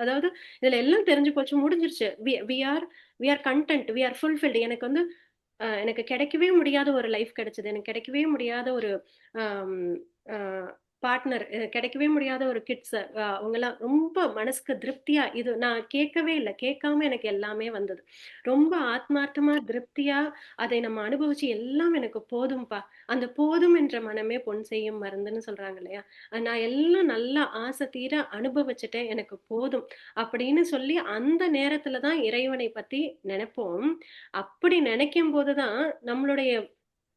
அதாவது இதுல எல்லாம் தெரிஞ்சு போச்சு, முடிஞ்சிருச்சு. We are content, we are fulfilled. எனக்கு கிடைக்கவே முடியாத ஒரு லைஃப் கிடைச்சது. எனக்கு கிடைக்கவே முடியாத ஒரு அம் அ பார்ட்னர் கிடைக்கவே முடியாத ஒரு கிட்ஸ் அவங்கலாம் ரொம்ப மனசுக்கு திருப்தியா இது நான் கேட்கவே இல்ல. கேட்காம எனக்கு எல்லாமே வந்தது. ரொம்ப ஆத்மார்த்தமா திருப்தியா அதை நம்ம அனுபவிச்சு எல்லாம் எனக்கு போதும்பா. அந்த போதும் என்ற மனமே பொன் செய்யும் மருந்துன்னு சொல்றாங்க இல்லையா? நான் எல்லாம் நல்லா ஆசை தீர அனுபவிச்சுட்டேன். எனக்கு போதும் அப்படின்னு சொல்லி அந்த நேரத்துல தான் இறைவனை பத்தி நெனைப்போம். அப்படி நினைக்கும்போது தான் நம்மளுடைய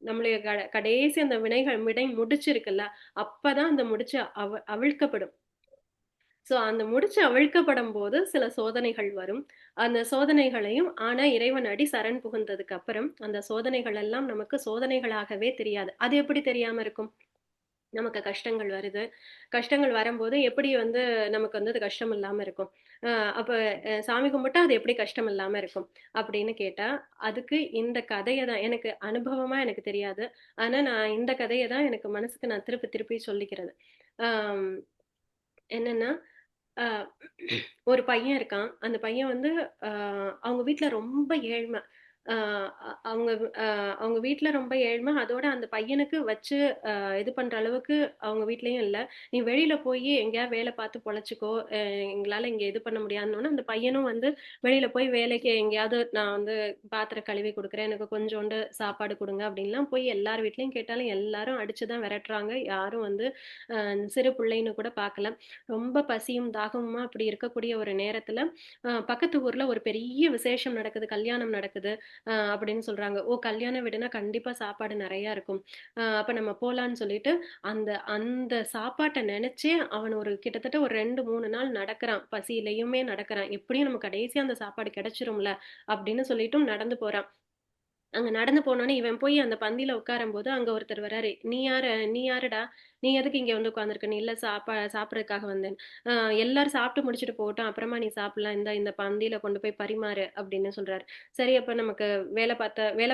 நம்மளுடைய கடைசி அந்த வினை முடிச்சிருக்குல்ல, அப்பதான் அந்த முடிச்சு அவிழ்க்கப்படும். அந்த முடிச்சு அவிழ்க்கப்படம்போது சில சோதனைகள் வரும். அந்த சோதனைகளையும் ஆனா இறைவன் அடி சரண் புகுந்ததுக்கு அப்புறம், அந்த சோதனைகள் எல்லாம் நமக்கு சோதனைகளாகவே தெரியாது. அது எப்படி தெரியாம இருக்கும்? நமக்கு கஷ்டங்கள் வருது. கஷ்டங்கள் வரும்போது எப்படி வந்து நமக்கு வந்து அது கஷ்டம் இல்லாம இருக்கும்? அ அப்ப சாமி கும்பிட்டா அது எப்படி கஷ்டம் இல்லாம இருக்கும்? அப்படின்னு கேட்டா, அதுக்கு இந்த கதைய தான் எனக்கு அனுபவமா எனக்கு தெரியாது. ஆனா நான் இந்த கதைய தான் எனக்கு மனசுக்கு நான் திருப்பி திருப்பி சொல்லிக்கிறது. அம் என்னன்னா, அ ஒரு பையன் இருக்கான். அந்த பையன் வந்து அ அவங்க வீட்ல ரொம்ப ஏழ்ம. அ அவங்க அ அவங்க வீட்ல ரொம்ப ஏழ்ம. அதோட அந்த பையனுக்கு வச்சு இது பண்ற அளவுக்கு அவங்க வீட்லயும் இல்ல. "நீ வெளியில போயி எங்கேயாவது வேல பார்த்து பொழைச்சுக்கோ. எங்களால இங்க இது பண்ண முடியாதுன்னோனே" அந்த பையனும் வந்து வெளியில போய் வேலைக்கு எங்கேயாவது நான் வந்து பாத்திரம் கழுவி குடுக்குறேன். எனக்கு கொஞ்சோண்டு சாப்பாடு குடுங்க அப்படின்லாம் போய் எல்லார் வீட்லயும் கேட்டாலும் எல்லாரும் அடிச்சு தான் விரட்டுறாங்க. யாரும் வந்து அ சிறு பிள்ளைன்னு கூட பார்க்கல. ரொம்ப பசியும், தாகமுமா அப்படி இருக்கக்கூடிய ஒரு நேரத்துல, பக்கத்து ஊர்ல ஒரு பெரிய விசேஷம் நடக்குது. கல்யாணம் நடக்குது. அப்படின்னு சொல்றாங்க. ஓ, கல்யாண வீடுனா கண்டிப்பா சாப்பாடு நிறைய இருக்கும். அப்ப நம்ம போலான்னு சொல்லிட்டு அந்த அந்த சாப்பாட்டை நினைச்சே அவன் ஒரு கிட்டத்தட்ட ஒரு 2-3 நாள் நடக்கிறான். பசியிலையுமே நடக்கிறான். எப்படியும் நம்ம கடைசியா அந்த சாப்பாடு கிடைச்சிரும்ல அப்படின்னு சொல்லிட்டும் நடந்து போறான். அங்க நடந்து போனோனே இவன் போய் அந்த பந்தியில உட்காரும்போது அங்க ஒருத்தர் வராரு. "நீ யாரு? நீ யாருடா? நீ எதுக்கு இங்க வந்து உட்கார்ந்திருக்க?" "நீ இல்ல சாப்பிடறதுக்காக வந்தேன்." எல்லாரும் சாப்பிட்டு முடிச்சுட்டு போகட்டும். அப்புறமா நீ சாப்பிடலாம். இந்த பந்தியில கொண்டு போய் பரிமாறு" அப்படின்னு சொல்றாரு. சரி, அப்ப நமக்கு வேலை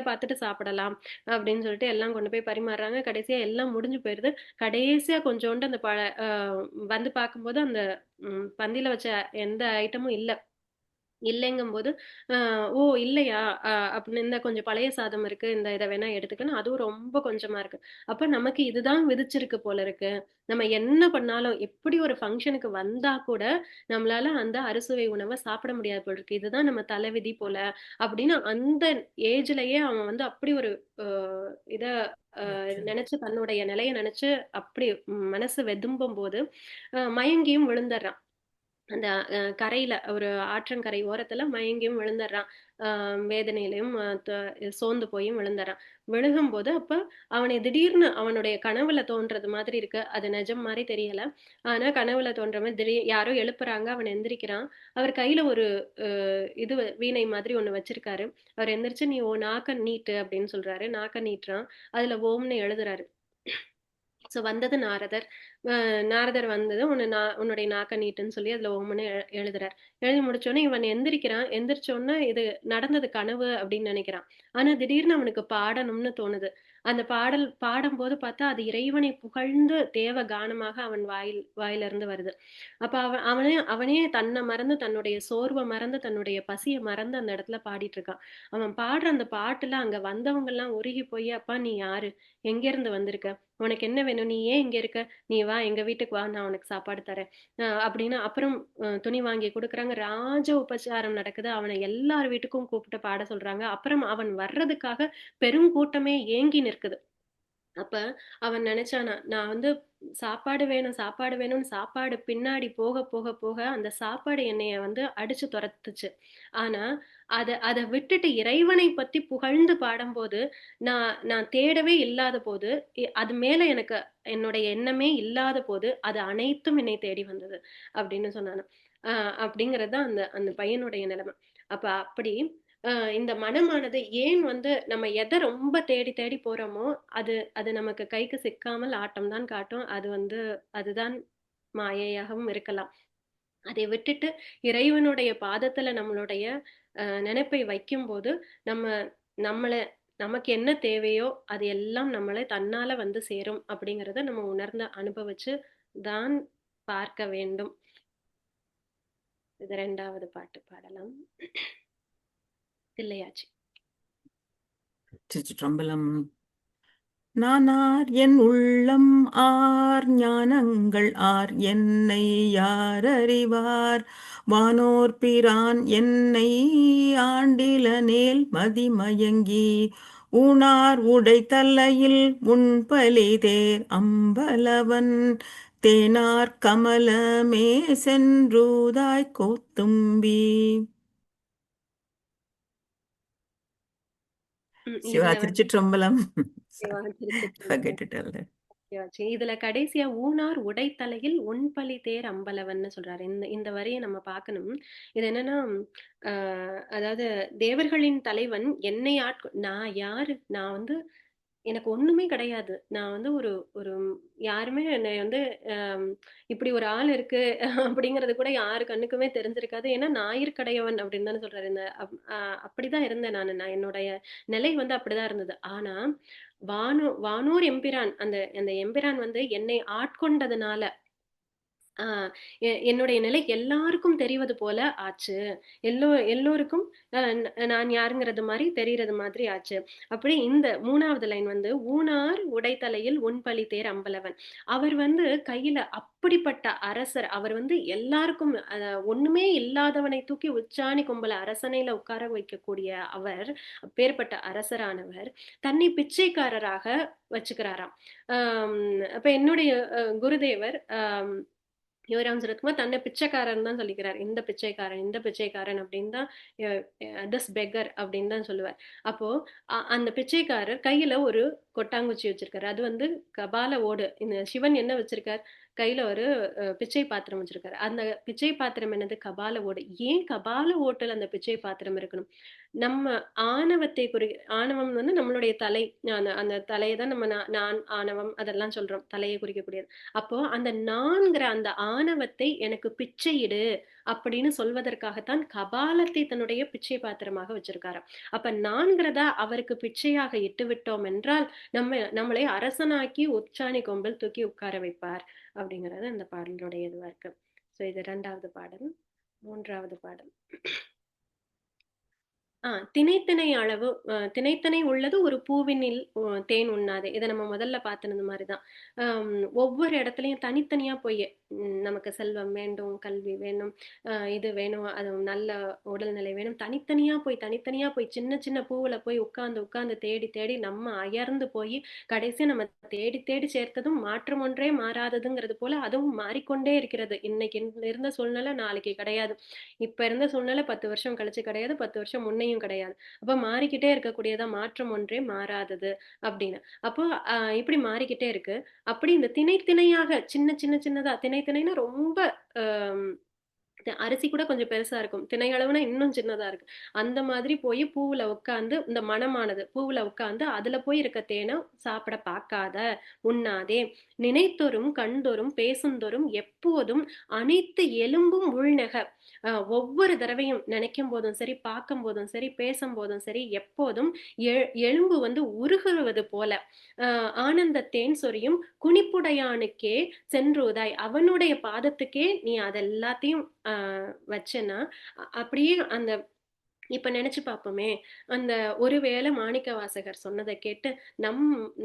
பார்த்துட்டு சாப்பிடலாம் அப்படின்னு சொல்லிட்டு எல்லாம் கொண்டு போய் பரிமாறுறாங்க. கடைசியா எல்லாம் முடிஞ்சு போயிருது. கடைசியா கொஞ்சோண்டு அந்த வந்து பார்க்கும்போது அந்த பந்தியில வச்ச எந்த ஐட்டமும் இல்ல. இல்லைங்கும்போது, அ "ஓ, இல்லையா? அப்படின்னு இந்த கொஞ்சம் பழைய சாதம் இருக்கு. இத வேணா எடுத்துக்கன்னு" அதுவும் ரொம்ப கொஞ்சமா இருக்கு. அப்ப நமக்கு இதுதான் விதிச்சிருக்கு போல இருக்கு. நம்ம என்ன பண்ணாலும், எப்படி ஒரு ஃபங்ஷனுக்கு வந்தா கூட, நம்மளால அந்த அறுசுவை உணவ சாப்பிட முடியாது போல இருக்கு. இதுதான் நம்ம தலைவிதி போல, அப்படின்னு அந்த ஏஜ்லயே அவன் வந்து அப்படி ஒரு அ இத நெனச்சு தன்னுடைய நிலைய நெனச்சு அப்படி மனசு வெதும்பும்போது, மயங்கியும் விழுந்தர்றான். அந்த கரையில ஒரு ஆற்றங்கரை ஓரத்துல மயங்கியும் விழுந்துடுறான். வேதனையிலயும் சோர்ந்து போயும் விழுந்துடுறான். விழுகும்போது அப்ப அவனை திடீர்னு அவனுடைய கனவுல தோன்றது மாதிரி இருக்கு. அது நிஜம் மாதிரி தெரியல. ஆனா கனவுல தோன்ற மாதிரி யாரோ எழுப்புறாங்க. அவன் எந்திரிக்கிறான். அவர் கையில ஒரு இது வீணை மாதிரி ஒண்ணு வச்சிருக்காரு. அவர் எந்திரிச்சு, "நீ நாக்க நீட்டு" அப்படின்னு சொல்றாரு. நாக்க நீட்டுறான். அதுல ஓம்னு எழுதுறாரு. ஸோ வந்தது நாரதர். நாரதர் வந்தது, உன்னுடைய நாக்க நீட்டுன்னு சொல்லி அதுல ஓம்னு எழுதுறார். எழுதி முடிச்சோடனே இவன் எந்திரிக்கிறான். எந்திரிச்சோடனே இது நடந்தது கனவு அப்படின்னு நினைக்கிறான். ஆனா திடீர்னு அவனுக்கு பாடணும்னு தோணுது. அந்த பாடல் பாடும்போது பார்த்தா அது இறைவனை புகழ்ந்து தேவ கானமாக அவன் வாயிலிருந்து வருது. அப்ப அவன் அவனே அவனே தன்னை மறந்து, தன்னுடைய சோர்வை மறந்து, தன்னுடைய பசியை மறந்து அந்த இடத்துல பாடிட்டு இருக்கான். அவன் பாடுற அந்த பாட்டுல அங்க வந்தவங்க எல்லாம் உருகி போய், "அப்பா, நீ யாரு? எங்க இருந்து வந்திருக்க? உனக்கு என்ன வேணும்? நீ ஏன் இங்க இருக்க? நீ வா, எங்க வீட்டுக்கு வா, நான் உனக்கு சாப்பாடு தரேன்." அப்படின்னு அப்புறம் துணி வாங்கி கொடுக்குறாங்க. ராஜ உபச்சாரம் நடக்குது. அவனை எல்லார் வீட்டுக்கும் கூப்பிட்டு பாட சொல்றாங்க. அப்புறம் அவன் வர்றதுக்காக பெருங்கூட்டமே ஏங்கி நிற்குது. அப்ப அவன் நினைச்சானா, நான் வந்து சாப்பாடு வேணும், சாப்பாடு வேணும்னு சாப்பாடு பின்னாடி போக போக போக அந்த சாப்பாடு என்னைய வந்து அடிச்சு துரத்துச்சு. ஆனா அத அத விட்டுட்டு இறைவனை பத்தி புகழ்ந்து பாடும்போது, நான் நான் தேடவே இல்லாத போது, அது மேல எனக்கு என்னுடைய எண்ணமே இல்லாத போது, அது அனைத்தும் என்னை தேடி வந்தது அப்படின்னு சொன்னானாம். அப்படிங்கிறது தான் அந்த அந்த பையனுடைய நிலைமை. அப்ப அப்படி இந்த மனமானது ஏன் வந்து நம்ம எதை ரொம்ப தேடி தேடி போறோமோ, அது அது நமக்கு கைக்கு சிக்காமல் ஆட்டம் தான் காட்டும். அது வந்து அதுதான் மாயையாகவும் இருக்கலாம். அதை விட்டுட்டு இறைவனுடைய பாதத்துல நம்மளுடைய நினைப்பை வைக்கும்போது, நம்ம நம்மள நமக்கு என்ன தேவையோ அது எல்லாம் நம்மளை தன்னால வந்து சேரும் அப்படிங்கிறத நம்ம உணர்ந்து அனுபவிச்சு தான் பார்க்க வேண்டும். இது 2வது பாட்டு பாடலாம். தில்லையாச்சி. திருச்சிற்றம்பலம். நானார் என் உள்ளம் ஆர் ஞானங்கள் ஆர் என்னை யார் அறிவார்? வானோர் பிரான் என்னை ஆண்டிலனேல் மதிமயங்கி ஊனார் உடைத்தலையில் உண்பலிதேர் அம்பலவன் தேனார் கமலமே சென்றூதாய் கோத்தும்பி. சிவா, இதுல வந்து திருச்சிற்றம்பலம். திருச்சிற்றம்பலம். இதுல கடைசியா ஊனார் உடைத்தலையில் உண்பலி தேர் அம்பலவன்னு சொல்றாரு. இந்த இந்த வரியை நம்ம பார்க்கணும். இது என்னன்னா, அதாவது தேவர்களின் தலைவன் என்னை நான் யாரு? நான் வந்து எனக்கு ஒண்ணுமே கிடையாது. நான் வந்து ஒரு ஒரு யாருமே என்னை வந்து அம் இப்படி ஒரு ஆள் இருக்கு அப்படிங்கிறது கூட யாரு கண்ணுக்குமே தெரிஞ்சிருக்காது. ஏன்னா ஞாயிற்கடையவன் அப்படின்னு தானே சொல்றாரு. இந்த அப்படிதான் இருந்தேன் நானு. நான் என்னுடைய நிலை வந்து அப்படிதான் இருந்தது. ஆனா வானோர் எம்பிரான், அந்த அந்த எம்பிரான் வந்து என்னை ஆட்கொண்டதுனால ஆ என்னுடைய நிலை எல்லாருக்கும் தெரிவது போல ஆச்சு. எல்லோருக்கும் நான் யாருங்கிறது மாரி தெரியிறது மாதிரி ஆச்சு. அப்படி இந்த 3வது லைன் வந்து, "ஊனார் உடைத்தலையில் உண்பலி தேர் அம்பலவன்." அவர் வந்து கையில அப்படிப்பட்ட அரசர். அவர் வந்து எல்லாருக்கும் ஒண்ணுமே இல்லாதவனை தூக்கி உச்சாணி கொம்புல அரசனையில உட்கார வைக்கக்கூடிய அவர், அப்பேற்பட்ட அரசரானவர், தன்னை பிச்சைக்காரராக வச்சுக்கிறாராம். அப்ப என்னுடைய குருதேவர் யுவராம் சரத்குமார் தன்னை பிச்சைக்காரன் தான் சொல்லிக்கிறார். இந்த பிச்சைக்காரன், இந்த பிச்சைக்காரன் அப்படின்னு தான், திஸ் பெக்கர் அப்படின்னு தான் சொல்லுவார். அப்போ அந்த பிச்சைக்காரர் கையில ஒரு கொட்டாங்குச்சி வச்சிருக்காரு. அது வந்து கபால ஓடு. இந்த சிவன் என்ன வச்சிருக்கார்? கையில ஒரு பிச்சை பாத்திரம் வச்சிருக்காரு. அந்த பிச்சை பாத்திரம் என்னது? கபால ஓடு. ஏன் கபால ஓட்டுல அந்த பிச்சை பாத்திரம் இருக்கணும்? நம்ம ஆணவத்தை ஆணவம் வந்து நம்மளுடைய தலை. அந்த அந்த தலையை தான் நம்ம நான் ஆணவம் அதெல்லாம் சொல்றோம், தலையை குறிக்கக்கூடியது. அப்போ அந்த நான்கிற அந்த ஆணவத்தை எனக்கு பிச்சையிடு அப்படின்னு சொல்வதற்காகத்தான் கபாலத்தை தன்னுடைய பிச்சை பாத்திரமாக வச்சிருக்காராம். அப்ப நான்கிறதா அவருக்கு பிச்சையாக இட்டு விட்டோம் என்றால் நம்மளை அரசனாக்கி உச்சாணி கொம்பில் தூக்கி உட்கார வைப்பார் அப்படிங்கிறது அந்த பாடலுடைய இதுவா இருக்கு. சோ இது 2வது பாடல். 3வது பாடல். திணைத்திணை அளவு, திணைத்திணை உள்ளது ஒரு பூவினில் தேன் உண்ணாதே. இதை நம்ம முதல்ல பார்த்திருந்த மாதிரிதான். ஒவ்வொரு இடத்துலயும் தனித்தனியா போய் நமக்கு செல்வம் வேண்டும், கல்வி வேணும், இது வேணும், அது நல்ல உடல்நிலை வேணும், தனித்தனியா போய் சின்ன சின்ன பூவுல போய் உட்கார்ந்து தேடி தேடி நம்ம அயர்ந்து போய் கடைசியா நம்ம தேடி தேடி சேர்த்ததும் மாற்றம் ஒன்றே மாறாததுங்கிறது போல அதுவும் மாறிக்கொண்டே இருக்கிறது. இன்னைக்கு இருந்த சூழ்நிலை நாளைக்கு கிடையாது. இப்ப இருந்த சூழ்நிலை 10 வருஷம் கழிச்சு கிடையாது, 10 வருஷம் முன்னையும் கிடையாது. அப்ப மாறிக்கிட்டே இருக்கக்கூடியதா, மாற்றம் ஒன்றே மாறாதது அப்படின்னு. அப்போ இப்படி மாறிக்கிட்டே இருக்கு. அப்படி இந்த திணையாக சின்னதா, திணைனா ரொம்ப அரிசி கூட கொஞ்சம் பெருசா இருக்கும், திணை அளவுனா இன்னும் சின்னதா இருக்கு. அந்த மாதிரி போய் பூவுல உட்கார்ந்து, இந்த மனமானது பூவுல உட்கார்ந்து அதுல போய் இருக்க தேனை சாப்பிட பார்க்காத, உண்ணாதே. நினைத்தோறும் கண்டோறும் பேசுந்தோறும் எப்போதும் அனைத்து எலும்பும் உள்நெக. ஒவ்வொரு தடவையும் நினைக்கும் போதும் சரி, பார்க்கும் போதும் சரி, பேசும் போதும் சரி, எப்போதும் எலும்பு வந்து உருகுவது போல ஆனந்த தேன் சொரியும் குனிப்புடையானுக்கே சென்றுதாய். அவனுடைய பாதத்துக்கே நீ அதெல்லாத்தையும் வச்சனா அப்படியே அந்த இப்ப நினைச்சு பார்ப்போமே, அந்த ஒருவேளை மாணிக்க வாசகர் சொன்னதை கேட்டு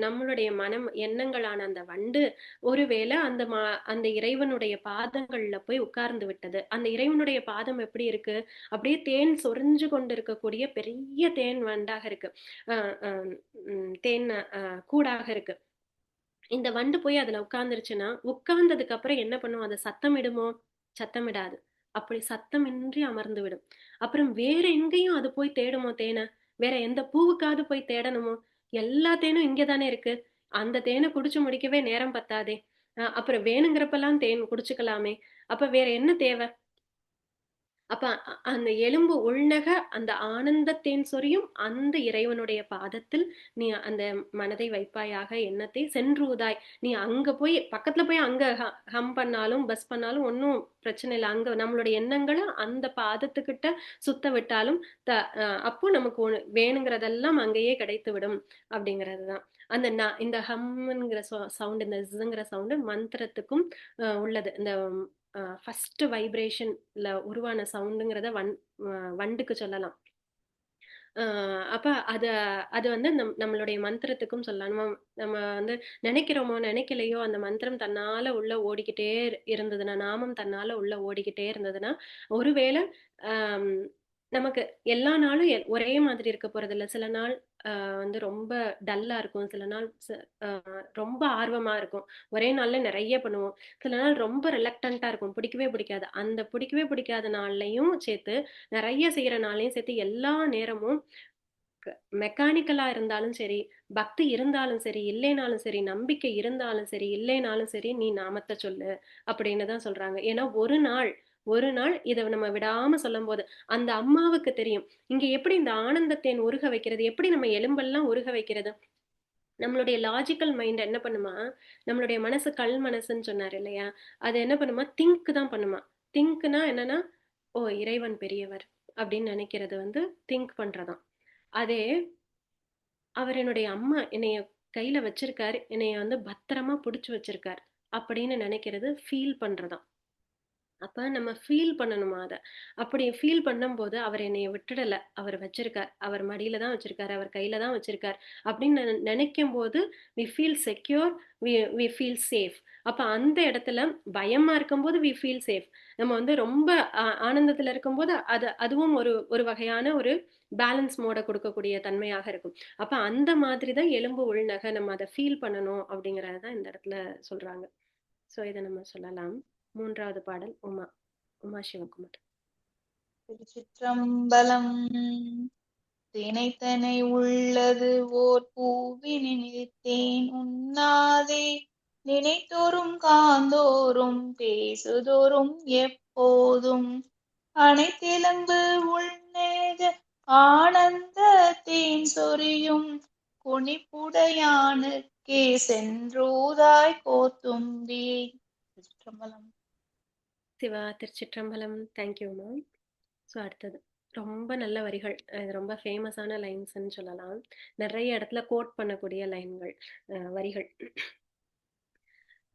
நம்மளுடைய மனம் எண்ணங்களான அந்த வண்டு ஒருவேளை அந்த இறைவனுடைய பாதங்கள்ல போய் உட்கார்ந்து விட்டது. அந்த இறைவனுடைய பாதம் எப்படி இருக்கு? அப்படியே தேன் சொரிஞ்சு கொண்டு இருக்கக்கூடிய பெரிய தேன் வண்டாக இருக்கு, தேன் கூடாக இருக்கு. இந்த வண்டு போய் அதுல உட்கார்ந்துருச்சுன்னா, உட்கார்ந்ததுக்கு அப்புறம் என்ன பண்ணும்? அதை சத்தமிடுமோ? சத்தமிடாது. அப்படி சத்தமின்றி அமர்ந்து விடும். அப்புறம் வேற எங்கேயும் அது போய் தேடுமோ தேனை? வேற எந்த பூவுக்காவது போய் தேடணுமோ? எல்லா தேனும் இங்கதானே இருக்கு. அந்த தேனை குடிச்சு முடிக்கவே நேரம் பத்தாதே. அப்புறம் வேணுங்கிறப்பெல்லாம் தேன் குடிச்சுக்கலாமே. அப்ப வேற என்ன தேவை? அப்ப அந்த எலும்பு உள்நக அந்த ஆனந்தத்தேன் சொரியும் அந்த இறைவனுடைய பாதத்தில் நீ அந்த மனதை வைப்பாயாக, எண்ணத்தை சென்றுதாய். நீ அங்க போய் பக்கத்துல போய் அங்க ஹம் பண்ணாலும் பஸ் பண்ணாலும் ஒன்னும் பிரச்சனை இல்லை. அங்க நம்மளுடைய எண்ணங்களை அந்த பாதத்துக்கிட்ட சுத்த விட்டாலும் அப்போ நமக்கு வேணுங்கிறதெல்லாம் அங்கேயே கிடைத்து விடும் அப்படிங்கிறதுதான். அந்த இந்த ஹம்ங்கிற சவுண்ட், இந்த இஸ்ங்கிற சவுண்டு மந்திரத்துக்கும் உள்ளது. இந்த ஃபர்ஸ்ட் வைப்ரேஷன்ல உருவான சவுண்டுங்கிறத வண்டுக்கு சொல்லலாம். அப்ப அது வந்து நம்மளுடைய மந்திரத்துக்கும் சொல்லலாம். நம்ம வந்து நினைக்கிறோமோ நினைக்கலையோ, அந்த மந்திரம் தன்னால உள்ள ஓடிக்கிட்டே இருந்ததுன்னா, நாமம் தன்னால உள்ள ஓடிக்கிட்டே இருந்ததுன்னா, ஒருவேளை நமக்கு எல்லா நாளும் ஒரே மாதிரி இருக்க போறதில்ல. சில நாள் வந்து ரொம்ப டல்லா இருக்கும், சில நாள் ரொம்ப ஆர்வமா இருக்கும், ஒரே நாள்ல நிறைய பண்ணுவோம். சில நாள் ரொம்ப ரிலக்டண்டா இருக்கும், பிடிக்கவே பிடிக்காது. அந்த பிடிக்கவே பிடிக்காத நாள்லையும் சேர்த்து, நிறைய செய்யற நாளையும் சேர்த்து, எல்லா நேரமும் மெக்கானிக்கலா இருந்தாலும் சரி, பக்தி இருந்தாலும் சரி, இல்லைனாலும் சரி, நம்பிக்கை இருந்தாலும் சரி, இல்லைனாலும் சரி, நீ நாமத்தை சொல்லு அப்படின்னு தான் சொல்றாங்க. ஏன்னா ஒரு நாள் இதை நம்ம விடாம சொல்லும் போது அந்த அம்மாவுக்கு தெரியும் இங்க எப்படி இந்த ஆனந்தத்தேன் உருக வைக்கிறது, எப்படி நம்ம எலும்பெல்லாம் உருக வைக்கிறது. நம்மளுடைய லாஜிக்கல் மைண்ட் என்ன பண்ணுமா, நம்மளுடைய மனசு கல் மனசுன்னு சொன்னார் இல்லையா, அது என்ன பண்ணுமா, திங்க் தான் பண்ணுமா. திங்க்னா என்னன்னா, ஓ இறைவன் பெரியவர் அப்படின்னு நினைக்கிறது வந்து திங்க் பண்றதாம். அதே அவர் என்னுடைய அம்மா என்னைய கையில வச்சிருக்காரு, என்னைய வந்து பத்திரமா புடிச்சு வச்சிருக்காரு அப்படின்னு நினைக்கிறது ஃபீல் பண்றதாம். அப்ப நம்ம ஃபீல் பண்ணணுமா அத. அப்படி ஃபீல் பண்ணும்போது அவர் என்னைய விட்டுடல, அவர் வச்சிருக்கார், அவர் மடியில தான் வச்சிருக்காரு, அவர் கையில தான் வச்சிருக்கார் அப்படின்னு நினைக்கும் போது we feel secure, we feel safe. அப்ப அந்த இடத்துல பயமா இருக்கும்போது வி ஃபீல் சேஃப். நம்ம வந்து ரொம்ப ஆனந்தத்துல இருக்கும்போது அதுவும் ஒரு வகையான ஒரு பேலன்ஸ் மோட கொடுக்கக்கூடிய தன்மையாக இருக்கும். அப்ப அந்த மாதிரிதான் எலும்பு உள்நகை, நம்ம அதை ஃபீல் பண்ணணும் அப்படிங்கறதுதான் இந்த இடத்துல சொல்றாங்க. சோ இதை நம்ம சொல்லலாம். மூன்றாவது பாடல் உமா சிவகுமார். திருச்சிற்றம்பலம். தினைத்தனை உள்ளது ஓர் பூவினில் தேன் உண்ணாதே, நினைத்தோறும் காந்தோறும் பேசுதோறும் எப்போதும், அனைத்திலம்பு உள்நேக ஆனந்த தேன் சொரியும், குனிப்புடையானுக்கே சென்றூதாய் கோத்தும்பி. திருச்சிற்றம்பலம். சிவா திருச்சிற்றம்பலம். Thank you ma'am. ஸோ அடுத்தது ரொம்ப நல்ல வரிகள். இது ரொம்ப ஃபேமஸான லைன்ஸ்ன்னு சொல்லலாம். நிறைய இடத்துல கோட் பண்ணக்கூடிய லைன்கள், வரிகள்.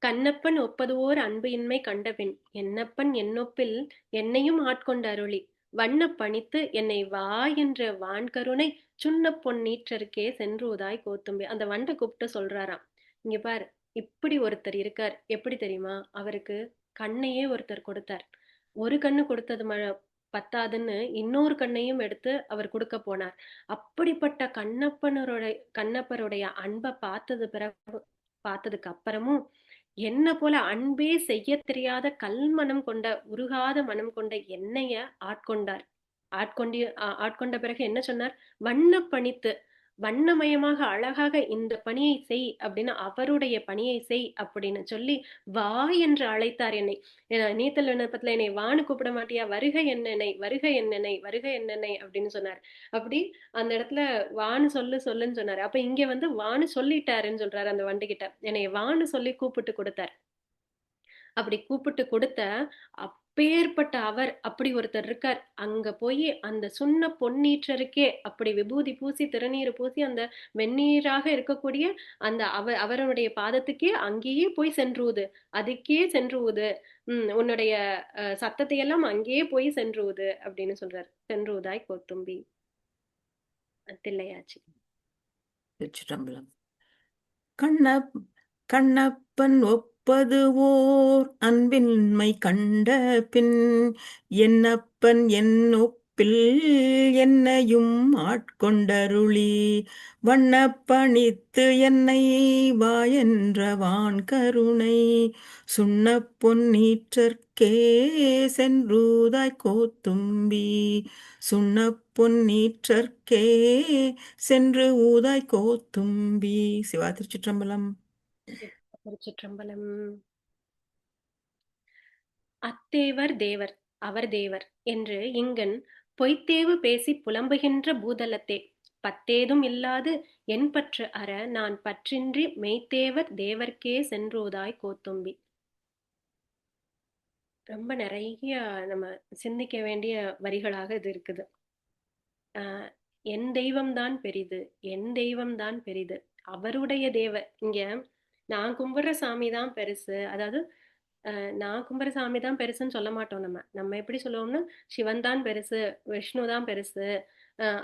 கண்ணப்பன் ஒப்பதுவோர் அன்பு இன்மை கண்டபின், என்னப்பன் என்னொப்பில் என்னையும் ஆட்கொண்ட அருளி, வண்ண பணித்து என்னை வா என்ற வான்கருணை சுண்ண பொன்னீற்றருக்கே சென்றுதாய் கோத்தும்பி. அந்த வண்டை கூப்பிட்டு சொல்றாராம், இங்க பார், இப்படி ஒருத்தர் இருக்கார். எப்படி தெரியுமா? அவருக்கு கண்ணையே ஒருத்தர் கொடுத்தார். ஒரு கண்ணு கொடுத்தது பத்தாதுன்னு இன்னொரு கண்ணையும் எடுத்து அவர் கொடுக்க போனார். அப்படிப்பட்ட கண்ணப்பருடைய அன்பை பார்த்ததுக்கு அப்புறமும் என்ன போல அன்பே செய்ய தெரியாத கல்மனம் கொண்ட உருகாத மனம் கொண்ட என்னைய ஆட்கொண்டார். ஆட்கொண்ட பிறகு என்ன சொன்னார்? வண்ண பணித்து, வண்ணமயமாக அழகாக இந்த பணியை செய் அப்படின்னு, அவருடைய பணியை செய் அப்படின்னு சொல்லி வா என்று அழைத்தார் என்னை. நீத்தல் விண்ணப்பத்துல என்னை வான்னு கூப்பிட மாட்டியா, வருக என்னென்னை, வருக என்னென்னை, வருக என்னென்னை அப்படின்னு சொன்னார். அப்படி அந்த இடத்துல வான்னு சொல்லுன்னு சொன்னாரு. அப்ப இங்க வான்னு சொல்லிட்டாருன்னு சொல்றாரு அந்த வண்டுகிட்ட. என்னை வான்னு சொல்லி கூப்பிட்டு கொடுத்தார். அப்படி கூப்பிட்டு கொடுத்த அப்பேற்பட்ட அவர், அப்படி ஒருத்தர் இருக்கார். அங்க போய் அந்த சுண்ண பொன்னீற்றருக்கே அப்படி விபூதி பூசி திருநீர் பூசி அந்த வெந்நீராக இருக்கக்கூடிய அந்த அவருடைய பாதத்துக்கே அங்கேயே போய் சென்றுவது, அதுக்கே சென்றுவது, உன்னுடைய சத்தத்தை எல்லாம் அங்கேயே போய் சென்றுவது அப்படின்னு சொல்றாரு. சென்றுவதாய் கோத்தும்பி. தில்லையாச்சு. திருச்சிற்றம்பலம். கண்ணப்பன் ஒப்பது ஓர் அன்பின்மை கண்ட பின், என்னப்பன் என்னொப்பில் என்னையும் ஆட்கொண்டருளி, வண்ணப்பணித்து என்னை வா என்ற வான்கருணை சுண்ண பொன்னீற்றற்கே சென்றூதாய் கோத்தும்பி. சுண்ண பொன்னீற்றற்கே சென்று ஊதாய் கோத்தும்பி. சிவா திருச்சிற்றம்பலம். திருச்சிற்றம்பலம். அத்தேவர் தேவர் அவர் தேவர் என்று இங்கன் பொய்த்தேவு பேசி புலம்புகின்ற பூதலத்தே, பத்தேதும் இல்லாது என் பற்று அற நான் பற்றின்றி மெய்த்தேவர் தேவர்க்கே சென்றோதாய் கோத்தும்பி. ரொம்ப நிறைய நம்ம சிந்திக்க வேண்டிய வரிகளாக இது இருக்குது. என் தெய்வம்தான் பெரிது, என் தெய்வம்தான் பெரிது, அவருடைய தேவர். இங்க நான் கும்பிடுற சாமி தான் பெருசு, அதாவது நான் கும்பிட்ற சாமி தான் பெருசுன்னு சொல்ல மாட்டோம். நம்ம எப்படி சொல்லுவோம்னா, சிவன் தான் பெருசு, விஷ்ணு தான் பெருசு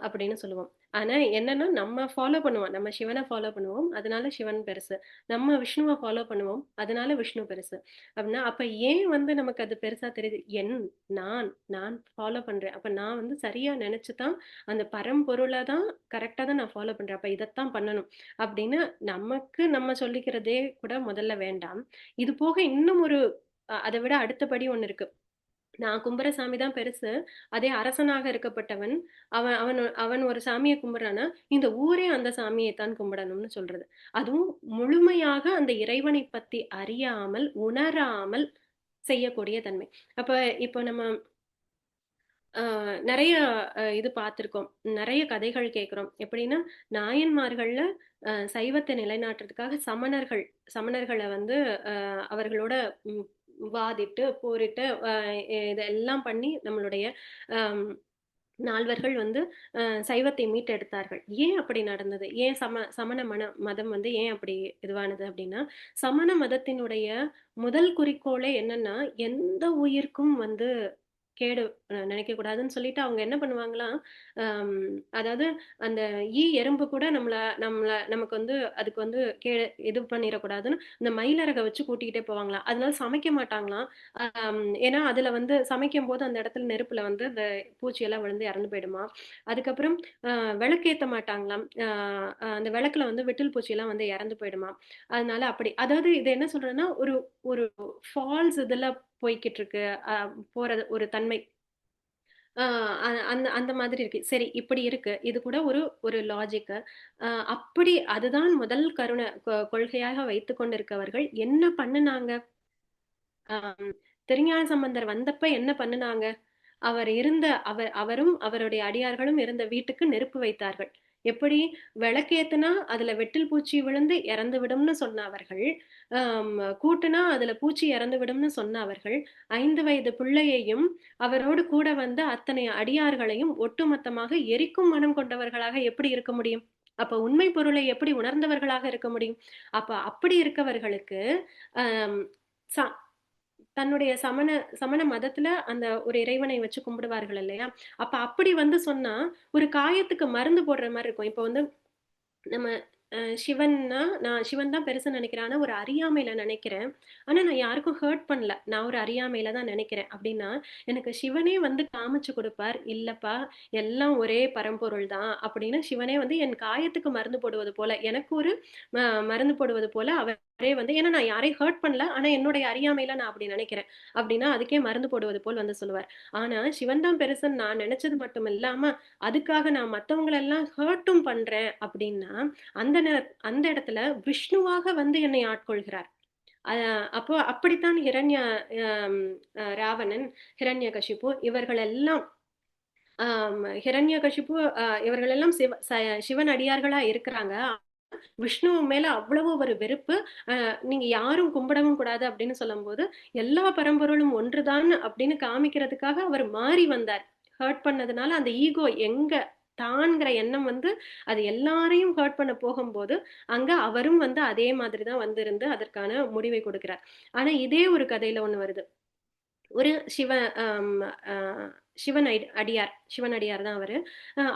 அப்படின்னு சொல்லுவோம். ஆனா என்னன்னா, நம்ம ஃபாலோ பண்ணுவோம், நம்ம சிவனை ஃபாலோ பண்ணுவோம், அதனால சிவன் பெருசு. நம்ம விஷ்ணுவை ஃபாலோ பண்ணுவோம், அதனால விஷ்ணு பெருசு. அப்படின்னா அப்ப ஏன் நமக்கு அது பெருசா தெரியுது? நான் ஃபாலோ பண்றேன். அப்ப நான் சரியா நினைச்சுதான் அந்த பரம்பொருளை தான் கரெக்டா தான் நான் ஃபாலோ பண்றேன். அப்ப இதைத்தான் பண்ணணும் அப்படின்னு நமக்கு நம்ம சொல்லிக்கிறதே கூட முதல்ல வேண்டாம். இது போக இன்னும் அதை விட அடுத்தபடி ஒண்ணு இருக்கு. நான் கும்புற சாமி தான் பெருசு, அதே அரசனாக இருக்கப்பட்டவன் அவன் ஒரு சாமியை கும்பிடுறானா, இந்த ஊரே அந்த சாமியை தான் கும்பிடணும்னு சொல்றது. அதுவும் முழுமையாக அந்த இறைவனை பத்தி அறியாமல் உணராமல் செய்யக்கூடிய தன்மை. அப்ப இப்போ நம்ம நிறைய இது பார்த்திருக்கோம், நிறைய கதைகள் கேட்கிறோம். எப்படின்னா, நாயன்மார்கள்ல சைவத்தை நிலைநாட்டுறதுக்காக சமணர்களை அவர்களோட வாதிட்டு போரிட்டு இதெல்லாம் பண்ணி நம்மளுடைய நால்வர்கள் சைவத்தை மீட்டெடுத்தார்கள். ஏன் அப்படி நடந்தது? ஏன் சமண மதம் ஏன் அப்படி இதுவானது அப்படின்னா, சமண மதத்தினுடைய முதல் குறிக்கோளே என்னன்னா, எந்த உயிர்க்கும் கேடு நினைக்க கூடாதுன்னு சொல்லிட்டு அவங்க என்ன பண்ணுவாங்களாம், அதாவது அந்த எறும்பு கூட நமக்கு அதுக்கு கேடு இது பண்ணிடக்கூடாதுன்னு இந்த மயிலரகை வச்சு கூட்டிக்கிட்டே போவாங்களாம். அதனால சமைக்க மாட்டாங்களாம். ஏன்னா அதுல சமைக்கும் போது அந்த இடத்துல நெருப்புல அந்த பூச்சியெல்லாம் விழுந்து இறந்து போயிடுமா. அதுக்கப்புறம் விளக்கேற்ற மாட்டாங்களாம். அந்த விளக்குல விட்டில் பூச்சியெல்லாம் இறந்து போயிடுமா. அதனால அப்படி, அதாவது இது என்ன சொல்றேன்னா, ஒரு ஃபால்ஸ் இதுல போய்க்கிட்டு இருக்கு, போறது ஒரு தன்மை. அந்த அந்த மாதிரி இருக்கு. சரி, இப்படி இருக்கு. இது கூட ஒரு ஒரு லாஜிக்கு. அப்படி அதுதான் முதல் கொள்கையாக வைத்துக் கொண்டிருக்கவர்கள் என்ன பண்ணுனாங்க? ஆம், திருஞான சம்பந்தர் வந்தப்ப என்ன பண்ணுனாங்க? அவரும் அவருடைய அடியார்களும் இருந்த வீட்டுக்கு நெருப்பு வைத்தார்கள். எப்படி? விளக்கேத்துனா அதுல வெட்டில் பூச்சி விழுந்து இறந்து விடும்னு சொன்ன அவர்கள், கூட்டுனா அதுல பூச்சி இறந்து விடும்னு சொன்ன அவர்கள், 5 வயது பிள்ளையையும் அவரோடு கூட வந்த அத்தனை அடியார்களையும் ஒட்டுமொத்தமாக எரிக்கும் மனம் கொண்டவர்களாக எப்படி இருக்க முடியும்? அப்ப உண்மை பொருளை எப்படி உணர்ந்தவர்களாக இருக்க முடியும்? அப்ப அப்படி இருக்கவர்களுக்கு ஆம், ச- தன்னுடைய சமண சமண மதத்துல அந்த ஒரு இறைவனை வச்சு கும்பிடுவார்கள் இல்லையா? அப்ப அப்படி வந்து சொன்னா ஒரு காயத்துக்கு மருந்து போடுற மாதிரி இருக்கும். இப்ப வந்து நம்ம சிவன்னா, நான் சிவன் தான் பெருசுன்னு நினைக்கிறேன். ஆனா ஒரு அறியாமையில நினைக்கிறேன். ஆனா நான் யாருக்கும் ஹர்ட் பண்ணல. நான் ஒரு அறியாமையில தான் நினைக்கிறேன். அப்படின்னா எனக்கு சிவனே வந்து காமிச்சு கொடுப்பார். இல்லப்பா, எல்லாம் ஒரே பரம்பொருள் தான் அப்படின்னு சிவனே வந்து என் காயத்துக்கு மருந்து போடுவது போல, எனக்கு ஒரு மருந்து போடுவது போல அவரே வந்து, ஏன்னா நான் யாரையும் ஹர்ட் பண்ணல. ஆனா என்னுடைய அறியாமையில நான் அப்படி நினைக்கிறேன். அப்படின்னா அதுக்கே மருந்து போடுவது போல் வந்து சொல்லுவார். ஆனா சிவன் தான் பெருசுன்னு நான் நினைச்சது மட்டும் இல்லாம அதுக்காக நான் மத்தவங்களெல்லாம் ஹர்ட்டும் பண்றேன் அப்படின்னா அந்த இடத்துல விஷ்ணுவாக வந்து என்னை ஆட்கொள்கிறார். அப்போ அப்படித்தான் ஆம், ராவணன், ஹிரண்யகசிபு இவர்கள் எல்லாம், ஹிரண்யகசிபு இவர்கள் எல்லாம் சிவன் அடியார்களா இருக்கிறாங்க. விஷ்ணு மேல அவ்வளவு ஒரு வெறுப்பு. நீங்க யாரும் கும்பிடவும் கூடாது அப்படின்னு சொல்லும்போது எல்லா பரம்பொருளும் ஒன்றுதான் அப்படின்னு காமிக்கிறதுக்காக அவர் மாறி வந்தார். ஹர்ட் பண்ணதுனால அந்த ஈகோ எங்க தான்ங்கிற எண்ணம் வந்து அது எல்லாரையும் ஹர்ட் பண்ண போகும்போது அங்க அவரும் வந்து அதே மாதிரிதான் வந்திருந்து அதற்கான முடிவை கொடுக்கிறார். ஆனா இதே ஒரு கதையில ஒண்ணு வருது. ஒரு ஆம், அஹ், சிவன் அடியார் தான் அவரு.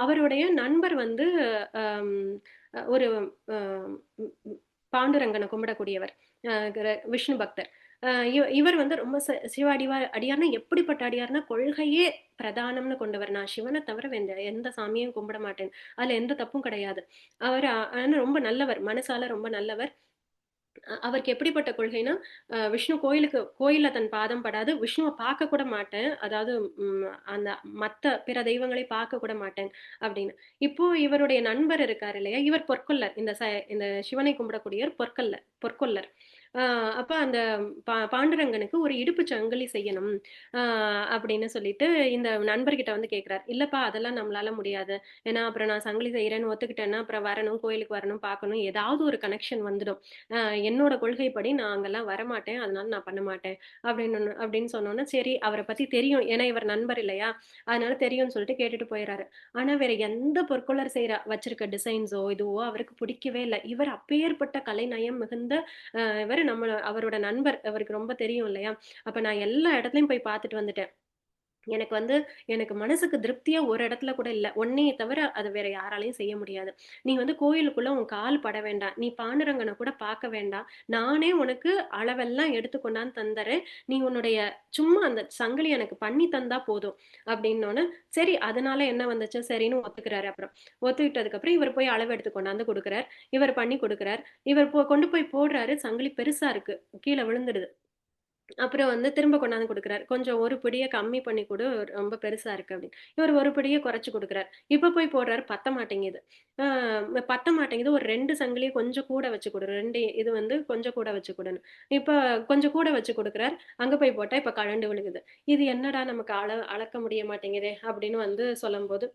அவருடைய நண்பர் வந்து ஆம், ஒரு ஆம், பாண்டுரங்கனை கும்பிடக்கூடியவர், விஷ்ணு பக்தர். இவர் வந்து ரொம்ப சிவ அடியார்னா எப்படிப்பட்ட அடியார்னா கொள்கையே பிரதானம்னு கொண்டவர். நான் சிவனை தவிர எந்த சாமியும் கும்பிட மாட்டேன், அதுல எந்த தப்பும் கிடையாது. அவர் ஆனா ரொம்ப நல்லவர், மனசால ரொம்ப நல்லவர். அவருக்கு எப்படிப்பட்ட கொள்கைன்னா, விஷ்ணு கோயில்ல தன் பாதம் படாது, விஷ்ணுவை பார்க்க கூட மாட்டேன், அதாவது அந்த மத்த பிற தெய்வங்களை பார்க்க கூட மாட்டேன் அப்படின்னு. இப்போ இவருடைய நண்பர் இருக்காரு இல்லையா, இவர் பொற்கொல்லர். இந்த சிவனை கும்பிடக்கூடியவர் பொற்கொல்லர். அப்ப அந்த பாண்டுரங்கனுக்கு ஒரு இடுப்பு சங்கிலி செய்யணும் அப்படின்னு சொல்லிட்டு இந்த நண்பர்கிட்ட வந்து கேட்கிறார். இல்லப்பா, அதெல்லாம் நம்மளால முடியாது. ஏன்னா அப்புறம் நான் சங்கிலி செய்யறேன்னு ஒத்துக்கிட்டேன்னா அப்புறம் வரணும், கோயிலுக்கு வரணும், பார்க்கணும், ஏதாவது ஒரு கனெக்ஷன் வந்துடும். என்னோட கொள்கைப்படி நான் அங்கெல்லாம் வரமாட்டேன், அதனால நான் பண்ண மாட்டேன் அப்படின்னு சொன்னோன்னா, சரி, அவரை பத்தி தெரியும், ஏன்னா இவர் நண்பர் இல்லையா, அதனால தெரியும்னு சொல்லிட்டு கேட்டுட்டு போயிடுறாரு. ஆனா வேற எந்த பொற்கொள்ளர் வச்சிருக்க டிசைன்ஸோ இதுவோ அவருக்கு பிடிக்கவே இல்லை. இவர் அப்பேற்பட்ட கலைநயம் மிகுந்த இவர் அவரோட நண்பர், அவருக்கு ரொம்ப தெரியும் இல்லையா. அப்ப நான் எல்லா இடத்துலயும் போய் பார்த்துட்டு வந்துட்டேன். எனக்கு மனசுக்கு திருப்தியா ஒரு இடத்துல கூட இல்ல. உன்னைய தவிர அது வேற யாராலையும் செய்ய முடியாது. நீ வந்து கோயிலுக்குள்ள உன் கால் பட வேண்டாம். நீ பாண்டுரங்கனை கூட பார்க்க வேண்டாம். நானே உனக்கு அளவெல்லாம் எடுத்து கொண்டாந்து தந்துறேன். நீ உன்னுடைய சும்மா அந்த சங்கிலி எனக்கு பண்ணி தந்தா போதும் அப்படின்னோன்னு, சரி, அதனால என்ன வந்துச்சு, சரின்னு ஒத்துக்கிறாரு. அப்புறம் ஒத்துக்கிட்டதுக்கு அப்புறம் இவர் போய் அளவு எடுத்து கொண்டாந்து கொடுக்குறார். இவர் பண்ணி கொடுக்குறார். இவர் கொண்டு போய் போடுறாரு. சங்கிலி பெருசா இருக்கு, கீழே விழுந்துடுது. அப்புறம் வந்து திரும்ப கொண்டாந்து கொடுக்குறாரு. கொஞ்சம் ஒரு பிடிய கம்மி பண்ணி கொடு, ரொம்ப பெருசா இருக்கு அப்படின்னு. இவர் ஒரு பிடிய குறைச்சு கொடுக்குறாரு. இப்ப போய் போடுறாரு, பத்த மாட்டேங்குது. பத்த மாட்டேங்குது. ஒரு 2 சங்கிலியை கொஞ்சம் கூட வச்சு கொடு, 2 இது வந்து கொஞ்சம் கூட வச்சு கொடுன்னு. இப்ப கொஞ்சம் கூட வச்சு கொடுக்குறார். அங்க போய் போட்டா இப்ப கழண்டு விழுகுது. இது என்னடா நமக்கு அளக்க முடிய மாட்டேங்குதே அப்படின்னு வந்து சொல்லும்போது